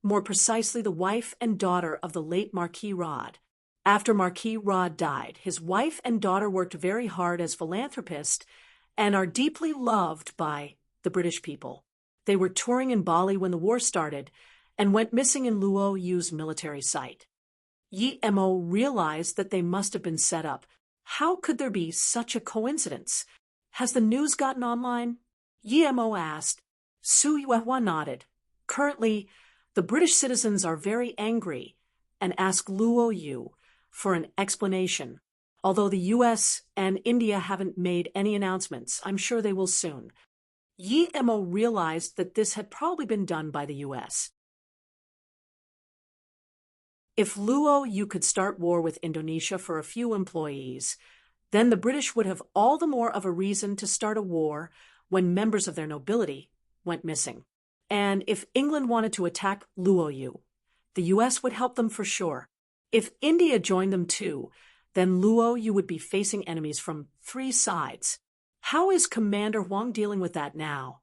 more precisely the wife and daughter of the late Marquis Rod. After Marquis Rod died, his wife and daughter worked very hard as philanthropists and are deeply loved by the British people. They were touring in Bali when the war started and went missing in Luo Yu's military site. Yimou realized that they must have been set up. How could there be such a coincidence? Has the news gotten online? Yimou asked. Su Yuehua nodded. Currently, the British citizens are very angry and ask Luo Yu for an explanation. Although the U.S. and India haven't made any announcements, I'm sure they will soon. Yimou realized that this had probably been done by the U.S. If Luo Yu could start war with Indonesia for a few employees, then the British would have all the more of a reason to start a war when members of their nobility went missing. and if England wanted to attack Luoyu, the US would help them for sure. If India joined them too, then Luoyu would be facing enemies from 3 sides. How is Commander Huang dealing with that now?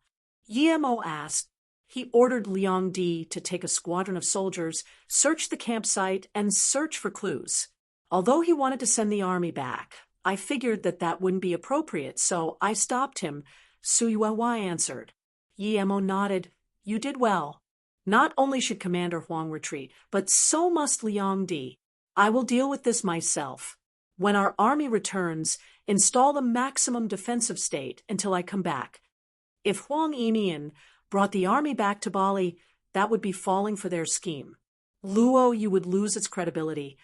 Yemo asked. He ordered Liang Di to take a squadron of soldiers, search the campsite, and search for clues. Although he wanted to send the army back, I figured that wouldn't be appropriate, so I stopped him, Suyuehua answered. Yemo nodded. You did well. Not only should Commander Huang retreat, but so must Liang Di. I will deal with this myself. When our army returns, install the maximum defensive state until I come back. If Huang Yinian brought the army back to Bali, that would be falling for their scheme. Luoyu would lose its credibility,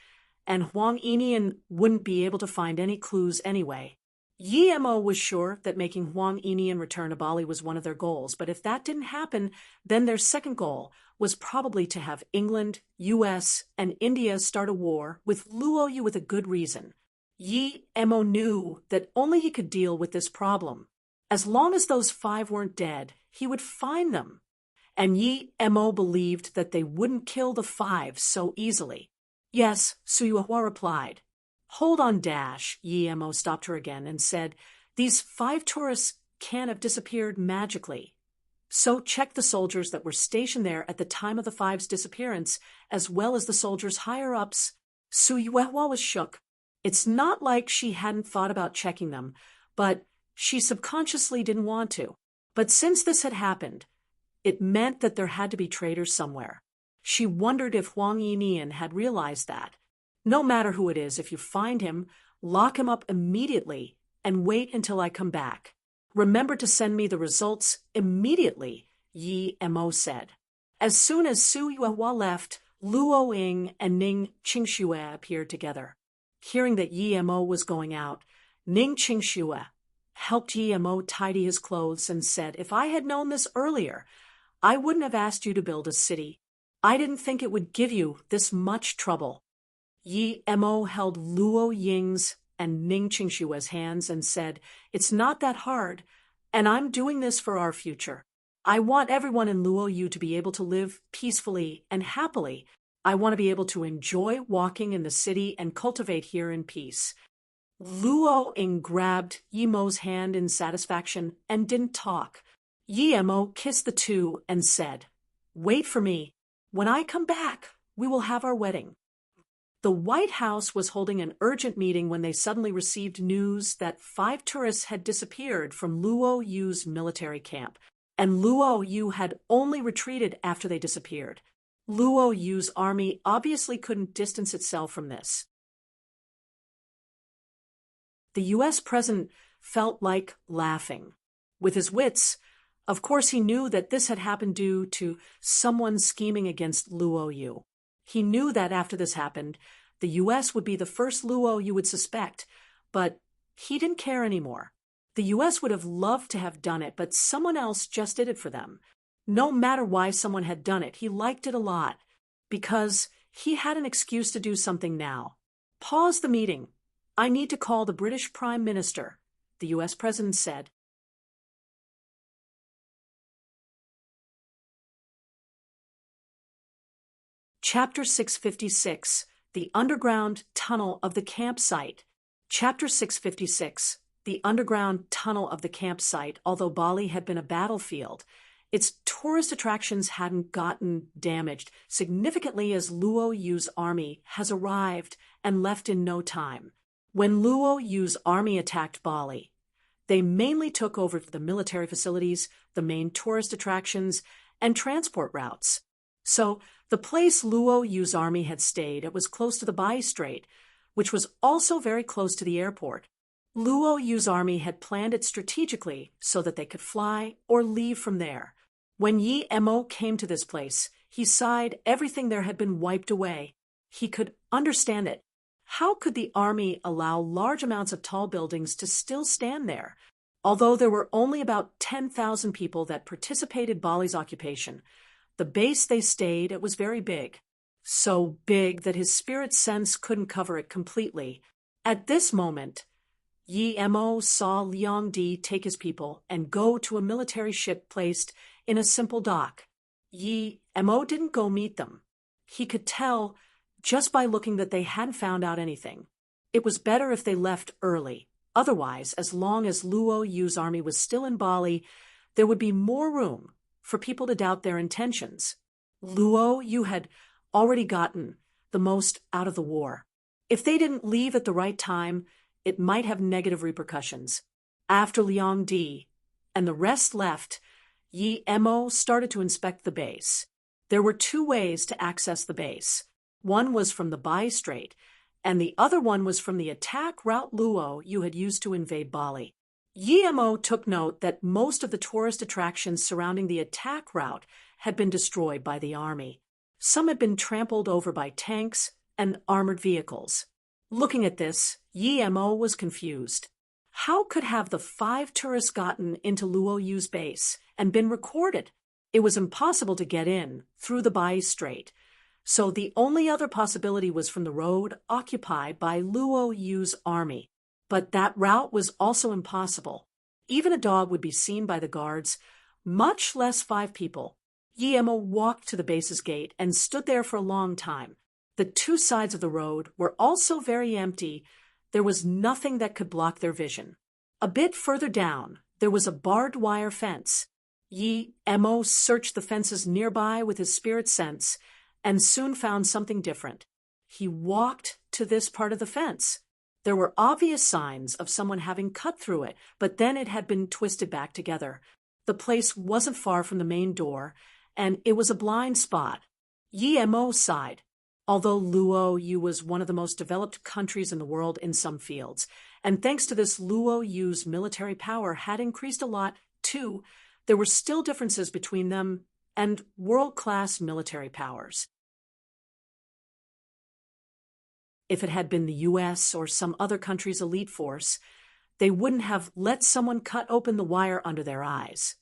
and Huang Yinian wouldn't be able to find any clues anyway. Yemo was sure that making Huang Yinian return to Bali was one of their goals, but if that didn't happen, then their second goal was probably to have England, US, and India start a war with Luoyu with a good reason. Yemo knew that only he could deal with this problem. As long as those 5 weren't dead, he would find them. And Yemo believed that they wouldn't kill the 5 so easily. Yes, Suyuehua replied. Hold on, Dash, Yemo stopped her again and said, these 5 tourists can't have disappeared magically. So check the soldiers that were stationed there at the time of the 5's disappearance, as well as the soldiers higher-ups. Suyuehua was shook. It's not like she hadn't thought about checking them, but she subconsciously didn't want to. But since this had happened, it meant that there had to be traitors somewhere. She wondered if Huang Yinian had realized that. No matter who it is, if you find him, lock him up immediately and wait until I come back. Remember to send me the results immediately, Yemo said. As soon as Suyuehua left, Luo Ying and Ning Qingxue appeared together. Hearing that Yemo was going out, Ning Qingxue helped Yemo tidy his clothes and said, if I had known this earlier, I wouldn't have asked you to build a city. I didn't think it would give you this much trouble. Yemo held Luo Ying's and Ning Qingshue's hands and said, it's not that hard, and I'm doing this for our future. I want everyone in Luoyu to be able to live peacefully and happily. I want to be able to enjoy walking in the city and cultivate here in peace. Luo Ying grabbed Yemo's hand in satisfaction and didn't talk. Yemo kissed the 2 and said, wait for me. When I come back, we will have our wedding. The White House was holding an urgent meeting when they suddenly received news that 5 tourists had disappeared from Luoyu's military camp, and Luoyu had only retreated after they disappeared. Luoyu's army obviously couldn't distance itself from this. The U.S. president felt like laughing. With his wits, of course he knew that this had happened due to someone scheming against Luoyu. He knew that after this happened, the U.S. would be the first Luoyu would suspect, but he didn't care anymore. The U.S. would have loved to have done it, but someone else just did it for them. No matter why someone had done it, he liked it a lot, because he had an excuse to do something now. Pause the meeting. I need to call the British Prime Minister, the U.S. President said. Chapter 656, The Underground Tunnel of the Campsite. Chapter 656, The Underground Tunnel of the Campsite. Although Bali had been a battlefield, its tourist attractions hadn't gotten damaged significantly as Luoyu's army has arrived and left in no time. When Luoyu's army attacked Bali, they mainly took over the military facilities, the main tourist attractions, and transport routes. So, the place Luoyu's army had stayed, it was close to the Bai Strait, which was also very close to the airport. Luoyu's army had planned it strategically so that they could fly or leave from there. When Yemo came to this place, he sighed everything there had been wiped away. He could understand it. How could the army allow large amounts of tall buildings to still stand there? Although there were only about 10,000 people that participated in Bali's occupation, the base they stayed at was very big. So big that his spirit sense couldn't cover it completely. At this moment, Yemo saw Liang Di take his people and go to a military ship placed in a simple dock. Yi Mo didn't go meet them. He could tell just by looking that they hadn't found out anything. It was better if they left early. Otherwise, as long as Luo Yu's army was still in Bali, there would be more room for people to doubt their intentions. Luo Yu had already gotten the most out of the war. If they didn't leave at the right time, it might have negative repercussions. After Liang Di and the rest left, Yi Mo started to inspect the base. There were two ways to access the base. One was from the Bai Strait, and the other one was from the attack route Luo Yu had used to invade Bali. Yi Mo took note that most of the tourist attractions surrounding the attack route had been destroyed by the army. Some had been trampled over by tanks and armored vehicles. Looking at this, Yi Mo was confused. How could have the 5 tourists gotten into Luo Yu's base and been recorded? It was impossible to get in through the Bai Strait, so the only other possibility was from the road occupied by Luo Yu's army. But that route was also impossible. Even a dog would be seen by the guards, much less 5 people. Yi Mo walked to the base's gate and stood there for a long time. The 2 sides of the road were also very empty. There was nothing that could block their vision. A bit further down, there was a barbed wire fence. Yi Mo searched the fences nearby with his spirit sense and soon found something different. He walked to this part of the fence. There were obvious signs of someone having cut through it, but then it had been twisted back together. The place wasn't far from the main door, and it was a blind spot. Yi Mo sighed. Although Luo Yu was one of the most developed countries in the world in some fields, and thanks to this Luo Yu's military power had increased a lot too, there were still differences between them and world-class military powers. If it had been the US or some other country's elite force, they wouldn't have let someone cut open the wire under their eyes.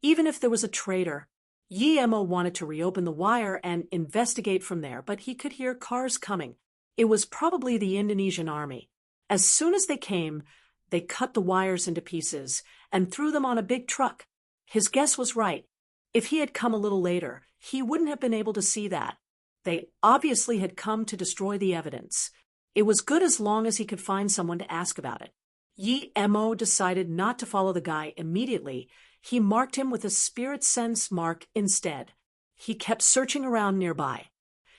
Even if there was a traitor, Yi Mo wanted to reopen the wire and investigate from there, but he could hear cars coming. It was probably the Indonesian army. As soon as they came, they cut the wires into pieces and threw them on a big truck. His guess was right. If he had come a little later, he wouldn't have been able to see that. They obviously had come to destroy the evidence. It was good as long as he could find someone to ask about it. Yi Mo decided not to follow the guy immediately. He marked him with a spirit sense mark instead. He kept searching around nearby.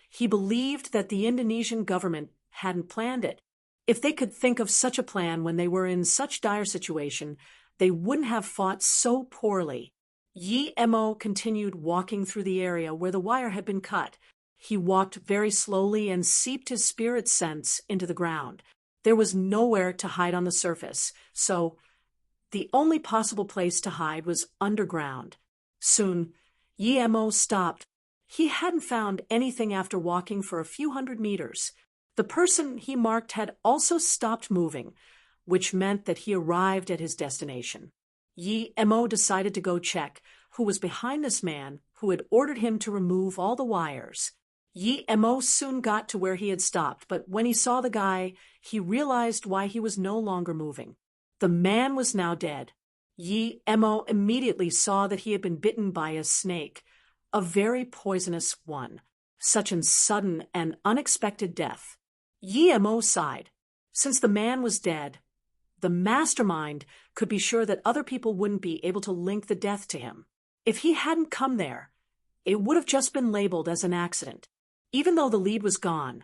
He believed that the Indonesian government hadn't planned it. If they could think of such a plan when they were in such dire situation, they wouldn't have fought so poorly. Yi Mo continued walking through the area where the wire had been cut. He walked very slowly and seeped his spirit sense into the ground. There was nowhere to hide on the surface, so the only possible place to hide was underground. Soon, Yi Mo stopped. He hadn't found anything after walking for a few hundred meters. The person he marked had also stopped moving, which meant that he arrived at his destination. Yi Mo decided to go check who was behind this man who had ordered him to remove all the wires. Yi Mo soon got to where he had stopped, but when he saw the guy, he realized why he was no longer moving. The man was now dead. Yi Mo immediately saw that he had been bitten by a snake, a very poisonous one. Such a sudden and unexpected death. Yi Mo sighed. Since the man was dead, the mastermind could be sure that other people wouldn't be able to link the death to him. If he hadn't come there, it would have just been labeled as an accident. Even though the lead was gone,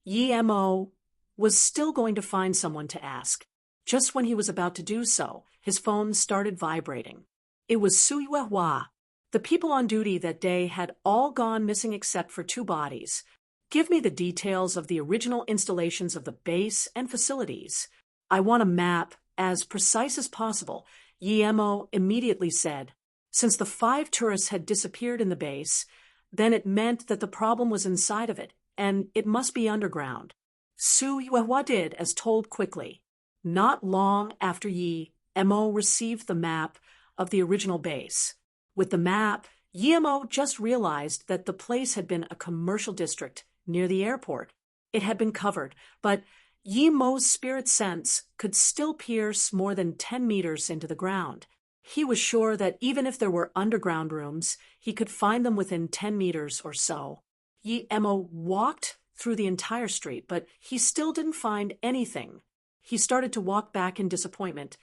Yi Mo was still going to find someone to ask. Just when he was about to do so, his phone started vibrating. It was Su Yuehua. The people on duty that day had all gone missing except for 2 bodies. Give me the details of the original installations of the base and facilities. I want a map as precise as possible, Yi Mo immediately said. Since the 5 tourists had disappeared in the base, then it meant that the problem was inside of it, and it must be underground. Su Yuehua did as told quickly. Not long after Yi Mo received the map of the original base. With the map, Yi Mo just realized that the place had been a commercial district near the airport. It had been covered, but Yi Mo's spirit sense could still pierce more than 10 meters into the ground. He was sure that even if there were underground rooms, he could find them within 10 meters or so. Yi Emo walked through the entire street, but he still didn't find anything. He started to walk back in disappointment,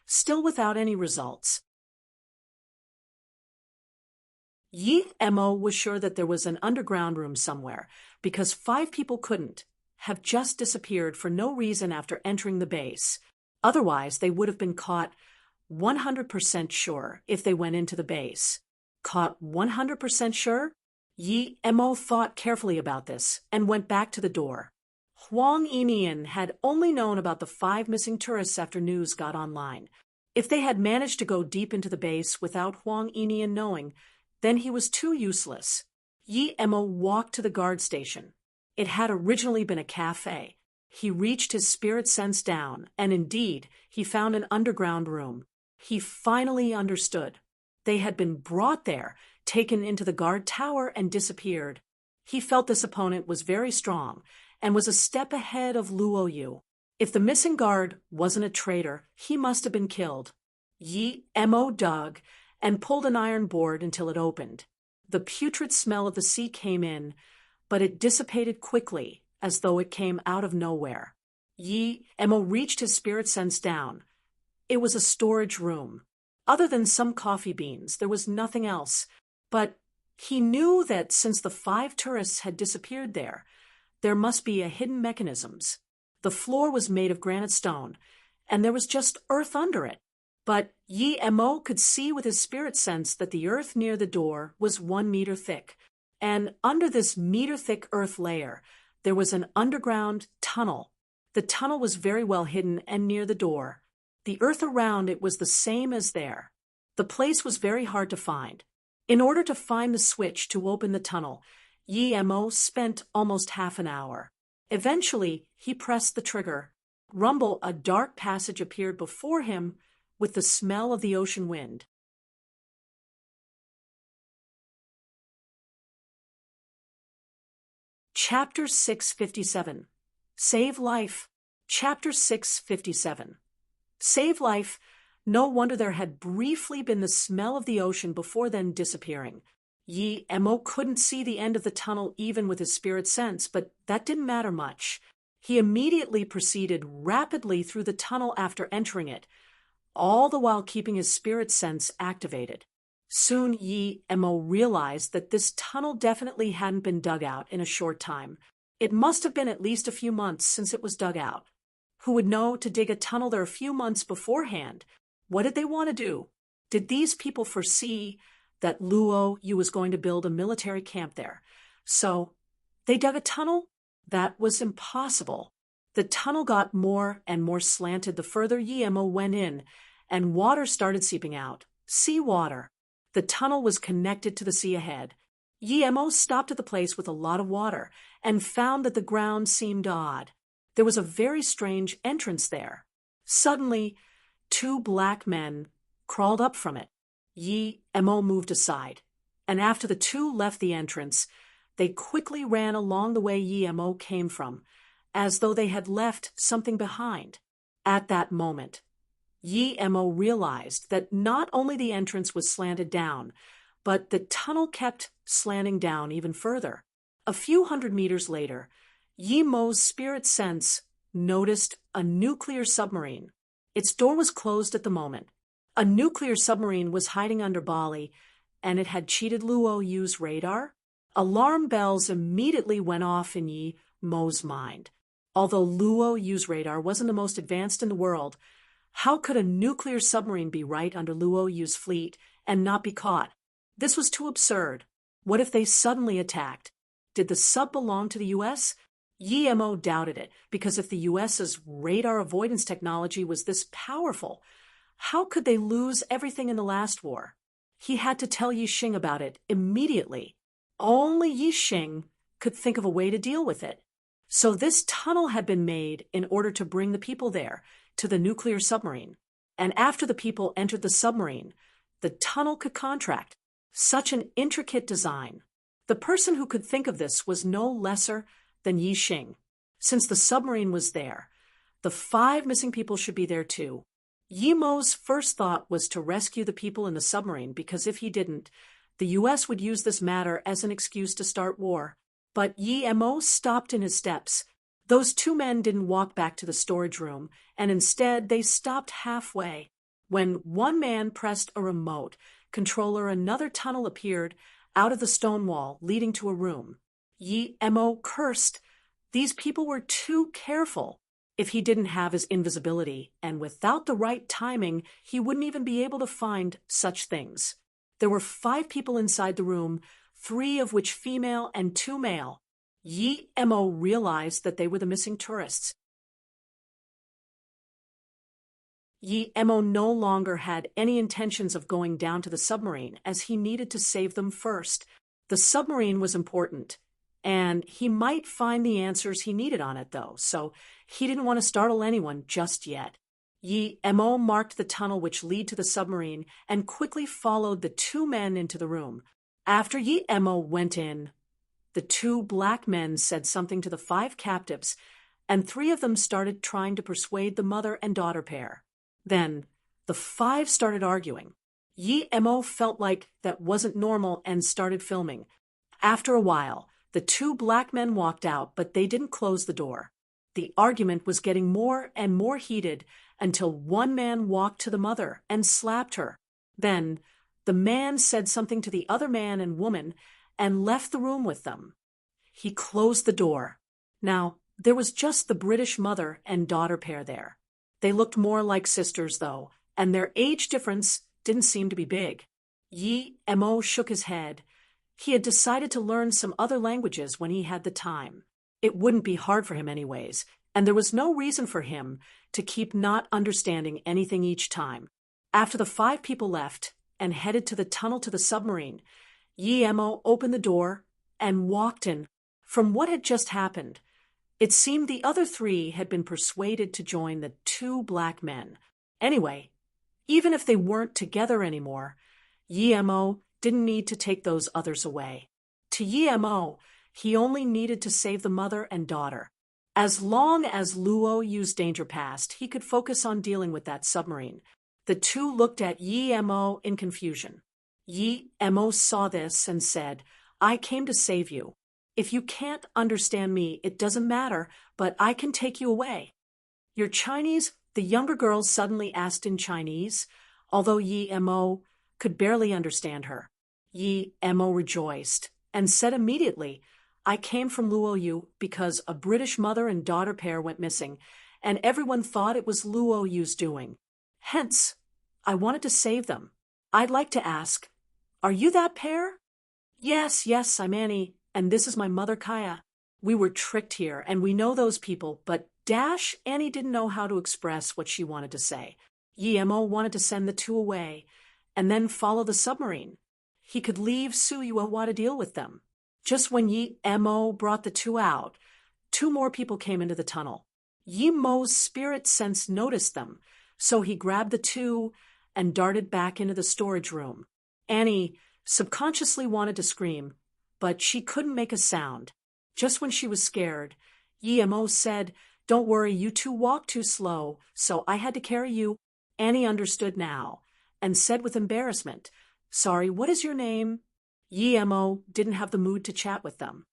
still without any results. Yi Emo was sure that there was an underground room somewhere, because 5 people couldn't have just disappeared for no reason after entering the base. Otherwise, they would have been caught 100% sure if they went into the base. Caught 100% sure? Yi Emo thought carefully about this and went back to the door. Huang Yinian had only known about the 5 missing tourists after news got online. If they had managed to go deep into the base without Huang Yinian knowing, then he was too useless. Yi Emo walked to the guard station. It had originally been a cafe. He reached his spirit sense down, and indeed, he found an underground room. He finally understood. They had been brought there, taken into the guard tower, and disappeared. He felt this opponent was very strong, and was a step ahead of Luo Yu. If the missing guard wasn't a traitor, he must have been killed. Yi Emo dug and pulled an iron board until it opened. The putrid smell of the sea came in, but it dissipated quickly, as though it came out of nowhere. Yi Emo reached his spirit sense down. It was a storage room. Other than some coffee beans, there was nothing else. But he knew that since the 5 tourists had disappeared there must be a hidden mechanisms. The floor was made of granite stone, and there was just earth under it. But Yi Emo could see with his spirit sense that the earth near the door was 1 meter thick, and under this meter-thick earth layer, there was an underground tunnel. The tunnel was very well hidden and near the door. The earth around it was the same as there. The place was very hard to find. In order to find the switch to open the tunnel, Yi Emo spent almost half an hour. Eventually, he pressed the trigger. Rumble, a dark passage appeared before him, with the smell of the ocean wind. Chapter 657. Save Life. Chapter 657. Save life. No wonder there had briefly been the smell of the ocean before then disappearing. Yi Emo couldn't see the end of the tunnel even with his spirit sense, but that didn't matter much. He immediately proceeded rapidly through the tunnel after entering it, all the while keeping his spirit sense activated. Soon Yi Emo realized that this tunnel definitely hadn't been dug out in a short time. It must have been at least a few months since it was dug out. Who would know to dig a tunnel there a few months beforehand? What did they want to do? Did these people foresee that Luo Yu was going to build a military camp there? So they dug a tunnel? That was impossible. The tunnel got more and more slanted the further Yi Emo went in, and water started seeping out. Seawater. The tunnel was connected to the sea ahead. Yi Emo stopped at the place with a lot of water and found that the ground seemed odd. There was a very strange entrance there. Suddenly, 2 black men crawled up from it. Yi Emo moved aside, and after the 2 left the entrance, they quickly ran along the way Yi Emo came from, as though they had left something behind. At that moment, Yi Emo realized that not only the entrance was slanted down, but the tunnel kept slanting down even further. A few hundred meters later, Yi Mo's spirit sense noticed a nuclear submarine. Its door was closed at the moment. A nuclear submarine was hiding under Bali, and it had cheated Luo Yu's radar. Alarm bells immediately went off in Yi Mo's mind. Although Luo Yu's radar wasn't the most advanced in the world, how could a nuclear submarine be right under Luo Yu's fleet and not be caught? This was too absurd. What if they suddenly attacked? Did the sub belong to the U.S.? Yi Emo doubted it, because if the U.S.'s radar avoidance technology was this powerful, how could they lose everything in the last war? He had to tell Yi Xing about it immediately. Only Yi Xing could think of a way to deal with it. So this tunnel had been made in order to bring the people there, to the nuclear submarine. And after the people entered the submarine, the tunnel could contract. Such an intricate design. The person who could think of this was no lesser than Yi Xing. Since the submarine was there, the 5 missing people should be there too. Yimo's first thought was to rescue the people in the submarine because if he didn't, the U.S. would use this matter as an excuse to start war. But Yimo stopped in his steps. Those two men didn't walk back to the storage room, and instead they stopped halfway. When one man pressed a remote controller, another tunnel appeared out of the stone wall, leading to a room. Yimo cursed. These people were too careful. If he didn't have his invisibility, and without the right timing, he wouldn't even be able to find such things. There were 5 people inside the room, 3 of which female and 2 male. Yimo realized that they were the missing tourists. Yimo no longer had any intentions of going down to the submarine, as he needed to save them first. The submarine was important, and he might find the answers he needed on it, though, so he didn't want to startle anyone just yet. Yimo marked the tunnel which led to the submarine and quickly followed the 2 men into the room. After Yimo went in, the 2 black men said something to the 5 captives, and 3 of them started trying to persuade the mother and daughter pair. Then, the 5 started arguing. Yimo felt like that wasn't normal and started filming. After a while, the 2 black men walked out, but they didn't close the door. The argument was getting more and more heated until one man walked to the mother and slapped her. Then, the man said something to the other man and woman and left the room with them. He closed the door. Now, there was just the British mother and daughter pair there. They looked more like sisters, though, and their age difference didn't seem to be big. Yimo shook his head. He had decided to learn some other languages when he had the time. It wouldn't be hard for him anyways, and there was no reason for him to keep not understanding anything each time. After the 5 people left and headed to the tunnel to the submarine, Yimo opened the door and walked in. From what had just happened, it seemed the other 3 had been persuaded to join the 2 black men. Anyway, even if they weren't together anymore, Yimo didn't need to take those others away. To Yimo, he only needed to save the mother and daughter. As long as Luo Yu's danger passed, he could focus on dealing with that submarine. The 2 looked at Yimo in confusion. Yimo saw this and said, "I came to save you. If you can't understand me, it doesn't matter, but I can take you away." "You're Chinese?" the younger girl suddenly asked in Chinese, although Yimo could barely understand her. Yimo rejoiced and said immediately, "I came from Luo Yu because a British mother and daughter pair went missing, and everyone thought it was Luo Yu's doing. Hence, I wanted to save them. I'd like to ask, are you that pair?" Yes, I'm Annie, and this is my mother Kaya. We were tricked here, and we know those people, but Annie didn't know how to express what she wanted to say. Yimo wanted to send the 2 away, and then follow the submarine. He could leave Suyuawa to deal with them. Just when Yimo brought the 2 out, 2 more people came into the tunnel. Yimo's spirit sense noticed them, so he grabbed the 2 and darted back into the storage room. Annie subconsciously wanted to scream, but she couldn't make a sound. Just when she was scared, Yimo said, "Don't worry, you 2 walk too slow, so I had to carry you." Annie understood now and said with embarrassment, "Sorry, what is your name?" Yimo didn't have the mood to chat with them.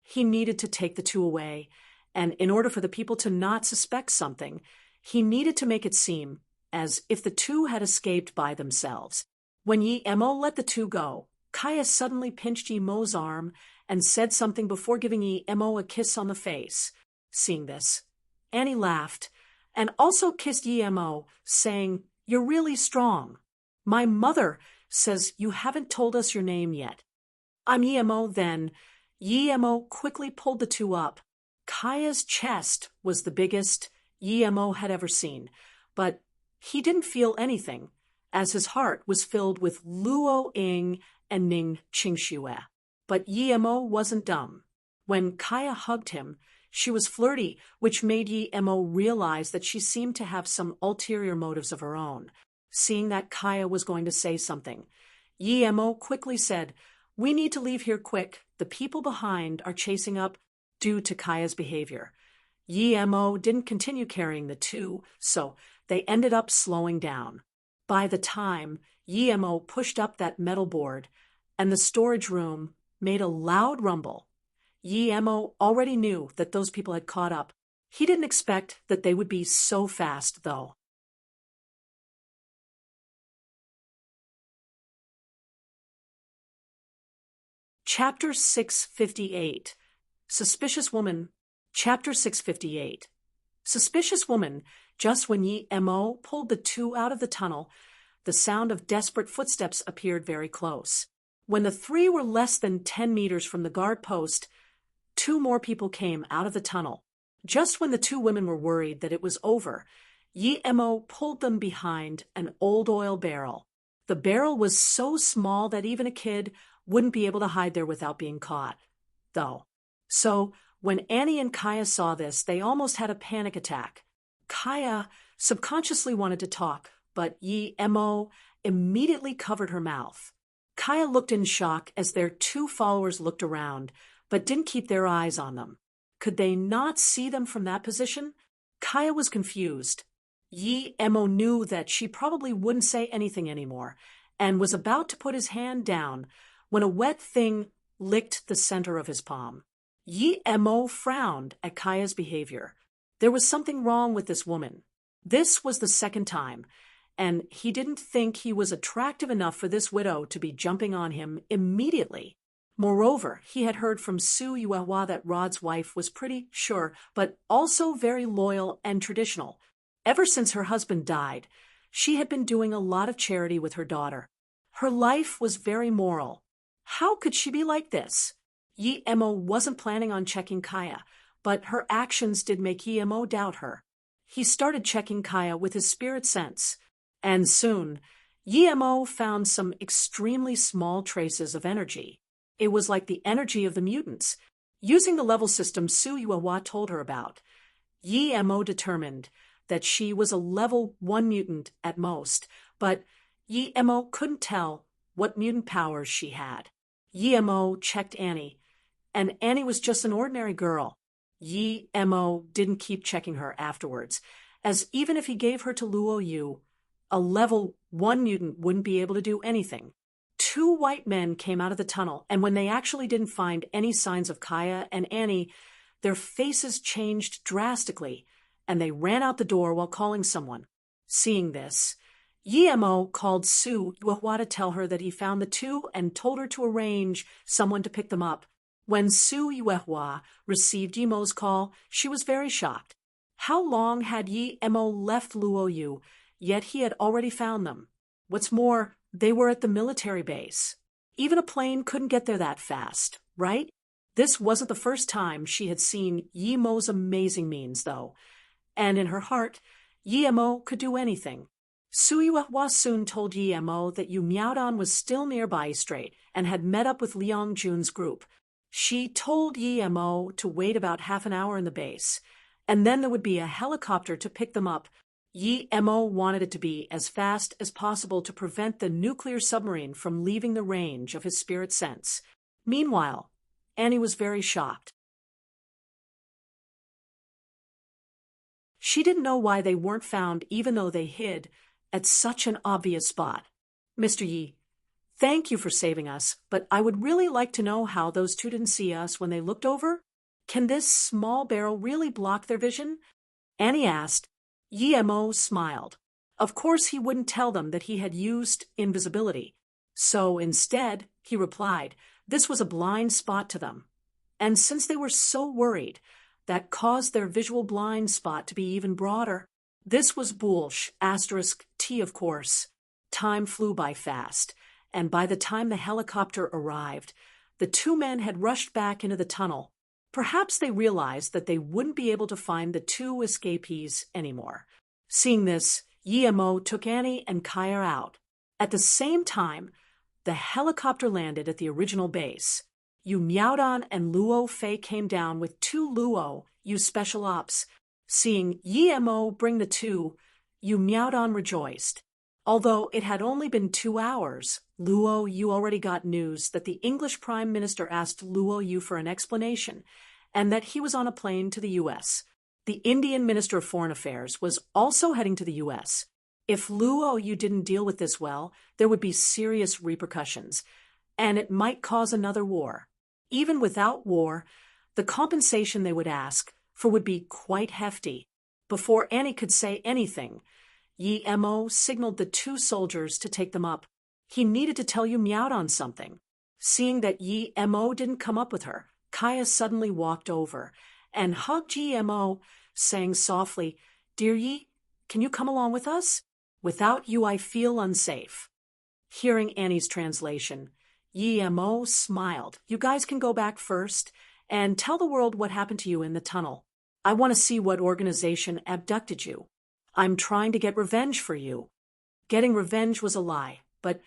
He needed to take the 2 away, and in order for the people to not suspect something, he needed to make it seem as if the 2 had escaped by themselves. When Yimo let the 2 go, Kaya suddenly pinched Yimo's arm and said something before giving Yimo a kiss on the face. Seeing this, Annie laughed and also kissed Yimo, saying, "You're really strong. My mother says you haven't told us your name yet." "I'm Yimo then." Yimo quickly pulled the 2 up. Kaya's chest was the biggest Yimo had ever seen, but he didn't feel anything, as his heart was filled with Luo Ying and Ning Qingxue. But Yimo wasn't dumb. When Kaya hugged him, she was flirty, which made Yimo realize that she seemed to have some ulterior motives of her own. Seeing that Kaya was going to say something, Yimo quickly said, "We need to leave here quick. The people behind are chasing up due to Kaya's behavior." Mo didn't continue carrying the two, so they ended up slowing down. By the time Mo pushed up that metal board and the storage room made a loud rumble, Mo already knew that those people had caught up. He didn't expect that they would be so fast, though. Chapter 658. Suspicious Woman. Chapter 658. Suspicious Woman. Just when Mo pulled the two out of the tunnel, the sound of desperate footsteps appeared very close. When the three were less than 10 meters from the guard post, two more people came out of the tunnel. Just when the two women were worried that it was over, Mo pulled them behind an old oil barrel. The barrel was so small that even a kid wouldn't be able to hide there without being caught, though. So when Annie and Kaya saw this, they almost had a panic attack. Kaya subconsciously wanted to talk, but Mo immediately covered her mouth. Kaya looked in shock as their two followers looked around, but didn't keep their eyes on them. Could they not see them from that position? Kaya was confused. Mo knew that she probably wouldn't say anything anymore, and was about to put his hand down when a wet thing licked the center of his palm. Mo frowned at Kaya's behavior. There was something wrong with this woman. This was the second time, and he didn't think he was attractive enough for this widow to be jumping on him immediately. Moreover, he had heard from Su Yuehua that Rod's wife was pretty sure, but also very loyal and traditional. Ever since her husband died, she had been doing a lot of charity with her daughter. Her life was very moral. How could she be like this? Mo wasn't planning on checking Kaya, but her actions did make Mo doubt her. He started checking Kaya with his spirit sense, and soon, Mo found some extremely small traces of energy. It was like the energy of the mutants. Using the level system Su Yuehua told her about, Mo determined that she was a level 1 mutant at most, but Mo couldn't tell what mutant powers she had. Mo checked Annie, and Annie was just an ordinary girl. Mo didn't keep checking her afterwards, as even if he gave her to Luo Yu, a level 1 mutant wouldn't be able to do anything. Two white men came out of the tunnel, and when they actually didn't find any signs of Kaya and Annie, their faces changed drastically, and they ran out the door while calling someone. Seeing this, Mo called Su Yuehua to tell her that he found the two and told her to arrange someone to pick them up. When Su Yuehua received Mo's call, she was very shocked. How long had Mo left Luo Yu, yet he had already found them? What's more, they were at the military base. Even a plane couldn't get there that fast, right? This wasn't the first time she had seen Mo's amazing means, though. And in her heart, Mo could do anything. Su Yuehua soon told Mo that Yu Miaodan was still nearby Strait and had met up with Liang Jun's group. She told Mo to wait about half an hour in the base, and then there would be a helicopter to pick them up. Mo wanted it to be as fast as possible to prevent the nuclear submarine from leaving the range of his spirit sense. Meanwhile, Annie was very shocked. She didn't know why they weren't found even though they hid at such an obvious spot. Mr. Yi, thank you for saving us, but I would really like to know how those two didn't see us when they looked over. Can this small barrel really block their vision? Annie asked. Mo smiled. Of course he wouldn't tell them that he had used invisibility. So instead, he replied, this was a blind spot to them. And since they were so worried, that caused their visual blind spot to be even broader. This was Boolsh, *T of course. Time flew by fast, and by the time the helicopter arrived, the two men had rushed back into the tunnel. Perhaps they realized that they wouldn't be able to find the two escapees anymore. Seeing this, Mo took Annie and Kaya out. At the same time, the helicopter landed at the original base. Yu Miaodan and Luo Fei came down with two Luo Yu special ops. Seeing Mo bring the two, Yu Miaodan rejoiced. Although it had only been 2 hours, Luo Yu already got news that the English Prime Minister asked Luo Yu for an explanation, and that he was on a plane to the U.S. The Indian Minister of Foreign Affairs was also heading to the U.S. If Luo Yu didn't deal with this well, there would be serious repercussions, and it might cause another war. Even without war, the compensation they would ask for would be quite hefty. Before Annie could say anything, Yi Mo signaled the two soldiers to take them up. He needed to tell Yu Miaodong something. Seeing that Yi Mo didn't come up with her, Kaya suddenly walked over and hugged Yi Mo, saying softly, "Dear Yi, can you come along with us? Without you, I feel unsafe." Hearing Annie's translation, Yi Mo smiled. "You guys can go back first and tell the world what happened to you in the tunnel. I want to see what organization abducted you. I'm trying to get revenge for you." Getting revenge was a lie, but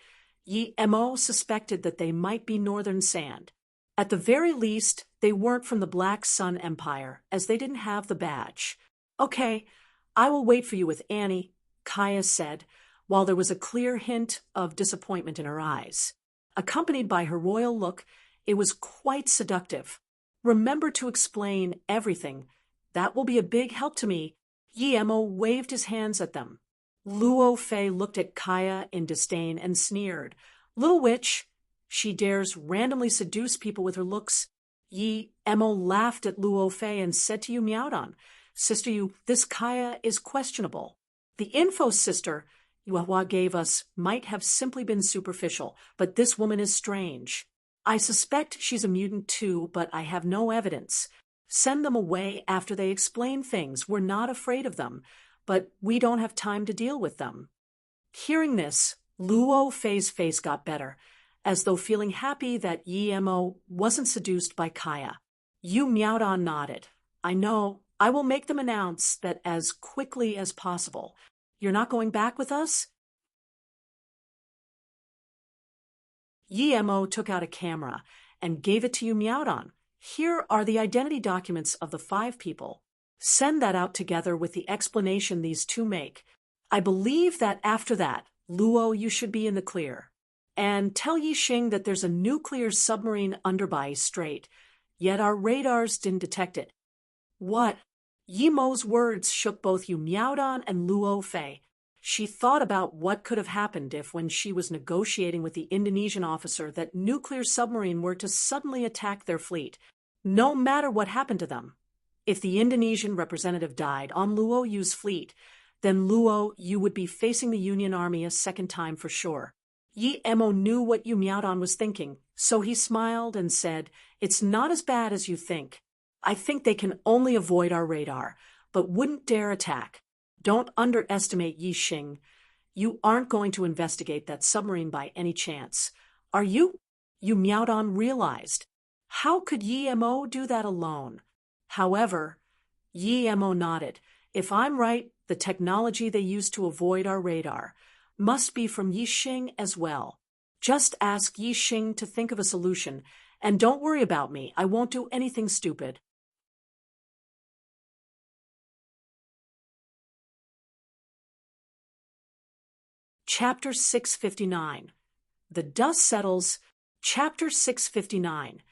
Yi Mo suspected that they might be Northern Sand. At the very least, they weren't from the Black Sun Empire, as they didn't have the badge. "Okay, I will wait for you with Annie," Kaya said, while there was a clear hint of disappointment in her eyes. Accompanied by her royal look, it was quite seductive. "Remember to explain everything. That will be a big help to me." Yi Mo waved his hands at them. Luo Fei looked at Kaya in disdain and sneered. "Little witch, she dares randomly seduce people with her looks." Yi Mo laughed at Luo Fei and said to Yu Miaodong, "Sister Yu, this Kaya is questionable. The info Sister Yuhua gave us might have simply been superficial, but this woman is strange. I suspect she's a mutant too, but I have no evidence. Send them away after they explain things. We're not afraid of them, but we don't have time to deal with them." Hearing this, Luo Fei's face got better, as though feeling happy that Yi Mo wasn't seduced by Kaya. Yu Miaodong nodded. "I know. I will make them announce that as quickly as possible. You're not going back with us?" Yi Mo took out a camera and gave it to Yu Miaodong. "Here are the identity documents of the 5 people. Send that out together with the explanation these two make. I believe that after that, Luo, you should be in the clear. And tell Yixing that there's a nuclear submarine under Bai Strait, yet our radars didn't detect it." "What?" Yi Mo's words shook both Yu Miaodong and Luo Fei. She thought about what could have happened if, when she was negotiating with the Indonesian officer, that nuclear submarine were to suddenly attack their fleet, no matter what happened to them. If the Indonesian representative died on Luo Yu's fleet, then Luo Yu would be facing the Union Army a second time for sure. Yi Mo knew what Yu Miaodong was thinking, so he smiled and said, "It's not as bad as you think. I think they can only avoid our radar, but wouldn't dare attack. Don't underestimate Yixing. You aren't going to investigate that submarine by any chance, are you?" Yu Miaodong realized. How could Yi Mo do that alone? However, Yi Mo nodded. "If I'm right, the technology they used to avoid our radar must be from Yixing as well. Just ask Yixing to think of a solution, and don't worry about me. I won't do anything stupid." Chapter 659. The Dust Settles. Chapter 659.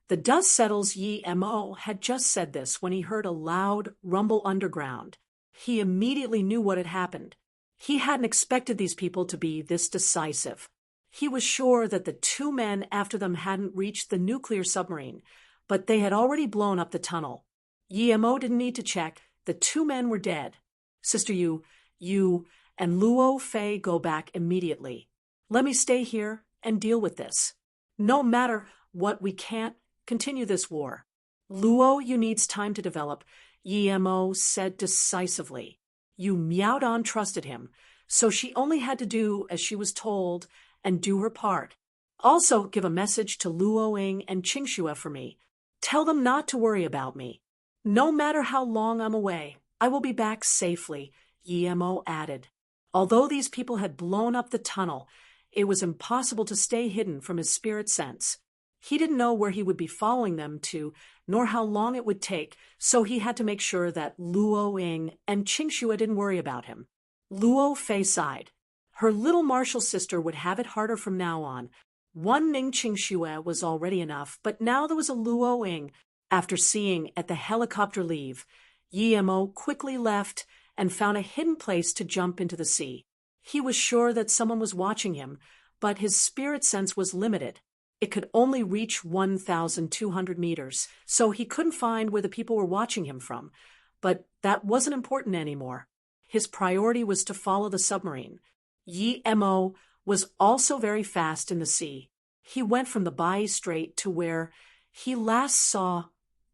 The dust settles. Yi Mo had just said this when he heard a loud rumble underground. He immediately knew what had happened. He hadn't expected these people to be this decisive. He was sure that the 2 men after them hadn't reached the nuclear submarine, but they had already blown up the tunnel. Yi Mo didn't need to check. The 2 men were dead. "Sister Yu, you and Luo Fei go back immediately. Let me stay here and deal with this. No matter what, we can't continue this war. Luo Yu needs time to develop," Yi Mo said decisively. Yu Miaodong trusted him, so she only had to do as she was told and do her part. "Also give a message to Luo Ying and Qingxue for me. Tell them not to worry about me. No matter how long I'm away, I will be back safely," Yi Mo added. Although these people had blown up the tunnel, it was impossible to stay hidden from his spirit sense. He didn't know where he would be following them to, nor how long it would take, so he had to make sure that Luo Ying and Qingxue didn't worry about him. Luo Fei sighed. Her little martial sister would have it harder from now on. One Ning Qingxue was already enough, but now there was a Luo Ying. After seeing at the helicopter leave, Yi Mo quickly left and found a hidden place to jump into the sea. He was sure that someone was watching him, but his spirit sense was limited. It could only reach 1,200 meters, so he couldn't find where the people were watching him from. But that wasn't important anymore. His priority was to follow the submarine. Yi Mo was also very fast in the sea. He went from the Bai Strait to where he last saw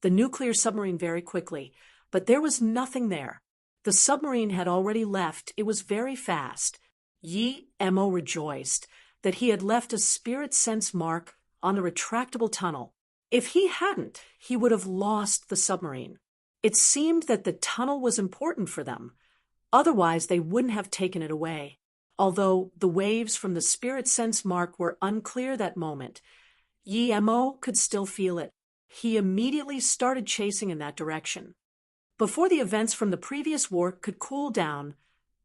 the nuclear submarine very quickly, but there was nothing there. The submarine had already left. It was very fast. Yi Mo rejoiced that he had left a spirit sense mark on the retractable tunnel. If he hadn't, he would have lost the submarine. It seemed that the tunnel was important for them. Otherwise, they wouldn't have taken it away. Although the waves from the spirit sense mark were unclear that moment, Yi Mo could still feel it. He immediately started chasing in that direction. Before the events from the previous war could cool down,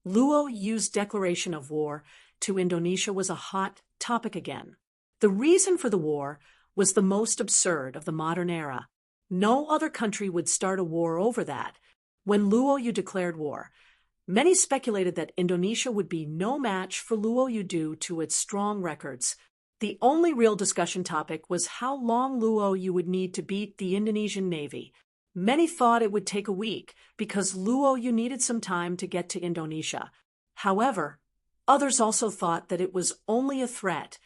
Luo Yu's declaration of war to Indonesia was a hot topic again. The reason for the war was the most absurd of the modern era. No other country would start a war over that. When Luo Yu declared war, many speculated that Indonesia would be no match for Luo Yu due to its strong records. The only real discussion topic was how long Luo Yu would need to beat the Indonesian Navy. Many thought it would take a week because Luo Yu needed some time to get to Indonesia. However, others also thought that it was only a threat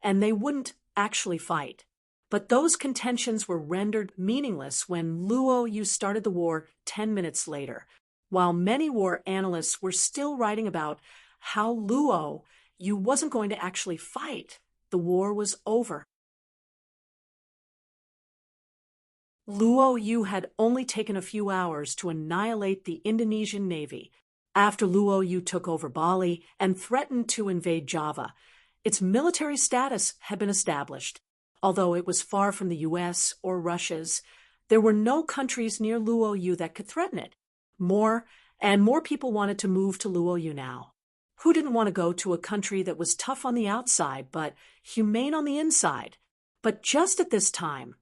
and they wouldn't actually fight. But those contentions were rendered meaningless when Luo Yu started the war 10 minutes later, while many war analysts were still writing about how Luo Yu wasn't going to actually fight. The war was over. Luo Yu had only taken a few hours to annihilate the Indonesian Navy. After Luo Yu took over Bali and threatened to invade Java, its military status had been established. Although it was far from the US or Russia's, there were no countries near Luo Yu that could threaten it. More and more people wanted to move to Luo Yu now. Who didn't want to go to a country that was tough on the outside but humane on the inside? But just at this time,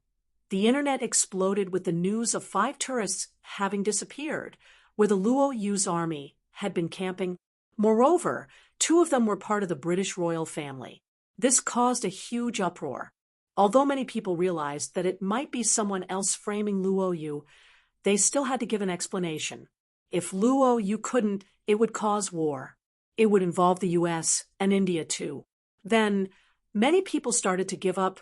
the internet exploded with the news of 5 tourists having disappeared, where the Luo Yu's army had been camping. Moreover, 2 of them were part of the British royal family. This caused a huge uproar. Although many people realized that it might be someone else framing Luo Yu, they still had to give an explanation. If Luo Yu couldn't, it would cause war. It would involve the US and India too. Then, many people started to give up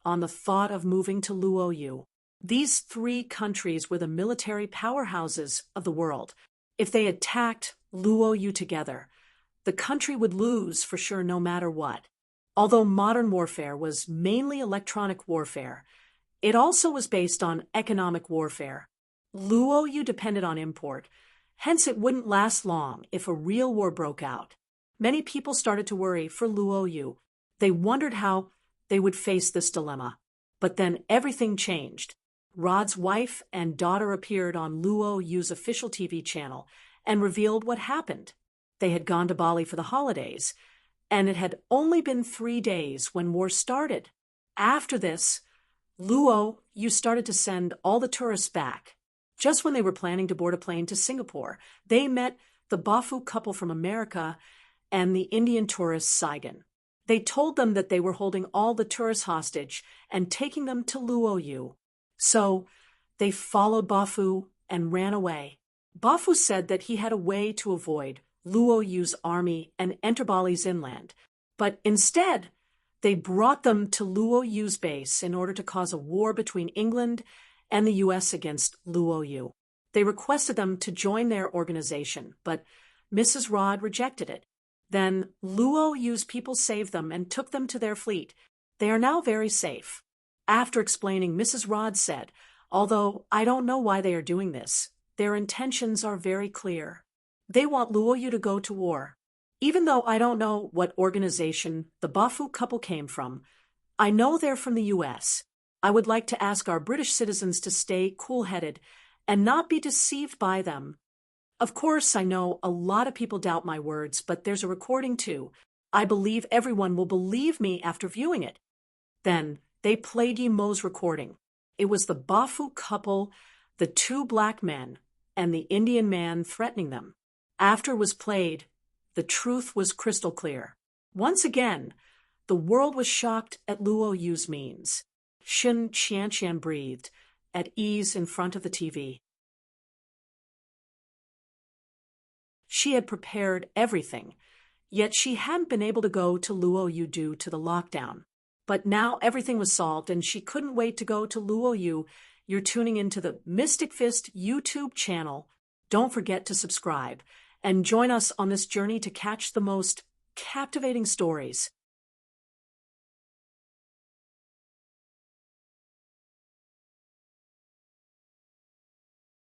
on the thought of moving to Luo Yu. These 3 countries were the military powerhouses of the world. If they attacked Luo Yu together, the country would lose for sure no matter what. Although modern warfare was mainly electronic warfare, it also was based on economic warfare. Luo Yu depended on import, hence it wouldn't last long if a real war broke out. Many people started to worry for Luo Yu. They wondered how they would face this dilemma. But then everything changed. Rod's wife and daughter appeared on Luo Yu's official TV channel and revealed what happened. They had gone to Bali for the holidays, and it had only been 3 days when war started. After this, Luo Yu started to send all the tourists back. Just when they were planning to board a plane to Singapore, they met the Bafu couple from America and the Indian tourist Saigon. They told them that they were holding all the tourists hostage and taking them to Luo Yu. So they followed Bafu and ran away. Bafu said that he had a way to avoid Luo Yu's army and enter Bali's inland, but instead they brought them to Luo Yu's base in order to cause a war between England and the US against Luo Yu. They requested them to join their organization, but Mrs. Rod rejected it. Then Luo Yu's people saved them and took them to their fleet. They are now very safe. After explaining, Mrs. Rod said, "Although I don't know why they are doing this, their intentions are very clear. They want Luo Yu to go to war. Even though I don't know what organization the Bafu couple came from, I know they're from the US. I would like to ask our British citizens to stay cool-headed and not be deceived by them. Of course, I know a lot of people doubt my words, but there's a recording too. I believe everyone will believe me after viewing it." Then they played Yi Mo's recording. It was the Bafu couple, the 2 black men, and the Indian man threatening them. After was played, the truth was crystal clear. Once again, the world was shocked at Luo Yu's means. Shin Qianqian breathed, at ease in front of the TV. She had prepared everything, yet she hadn't been able to go to Luo Yu due to the lockdown. But now everything was solved, and she couldn't wait to go to Luo Yu. You're tuning into the Mystic Fist YouTube channel. Don't forget to subscribe and join us on this journey to catch the most captivating stories.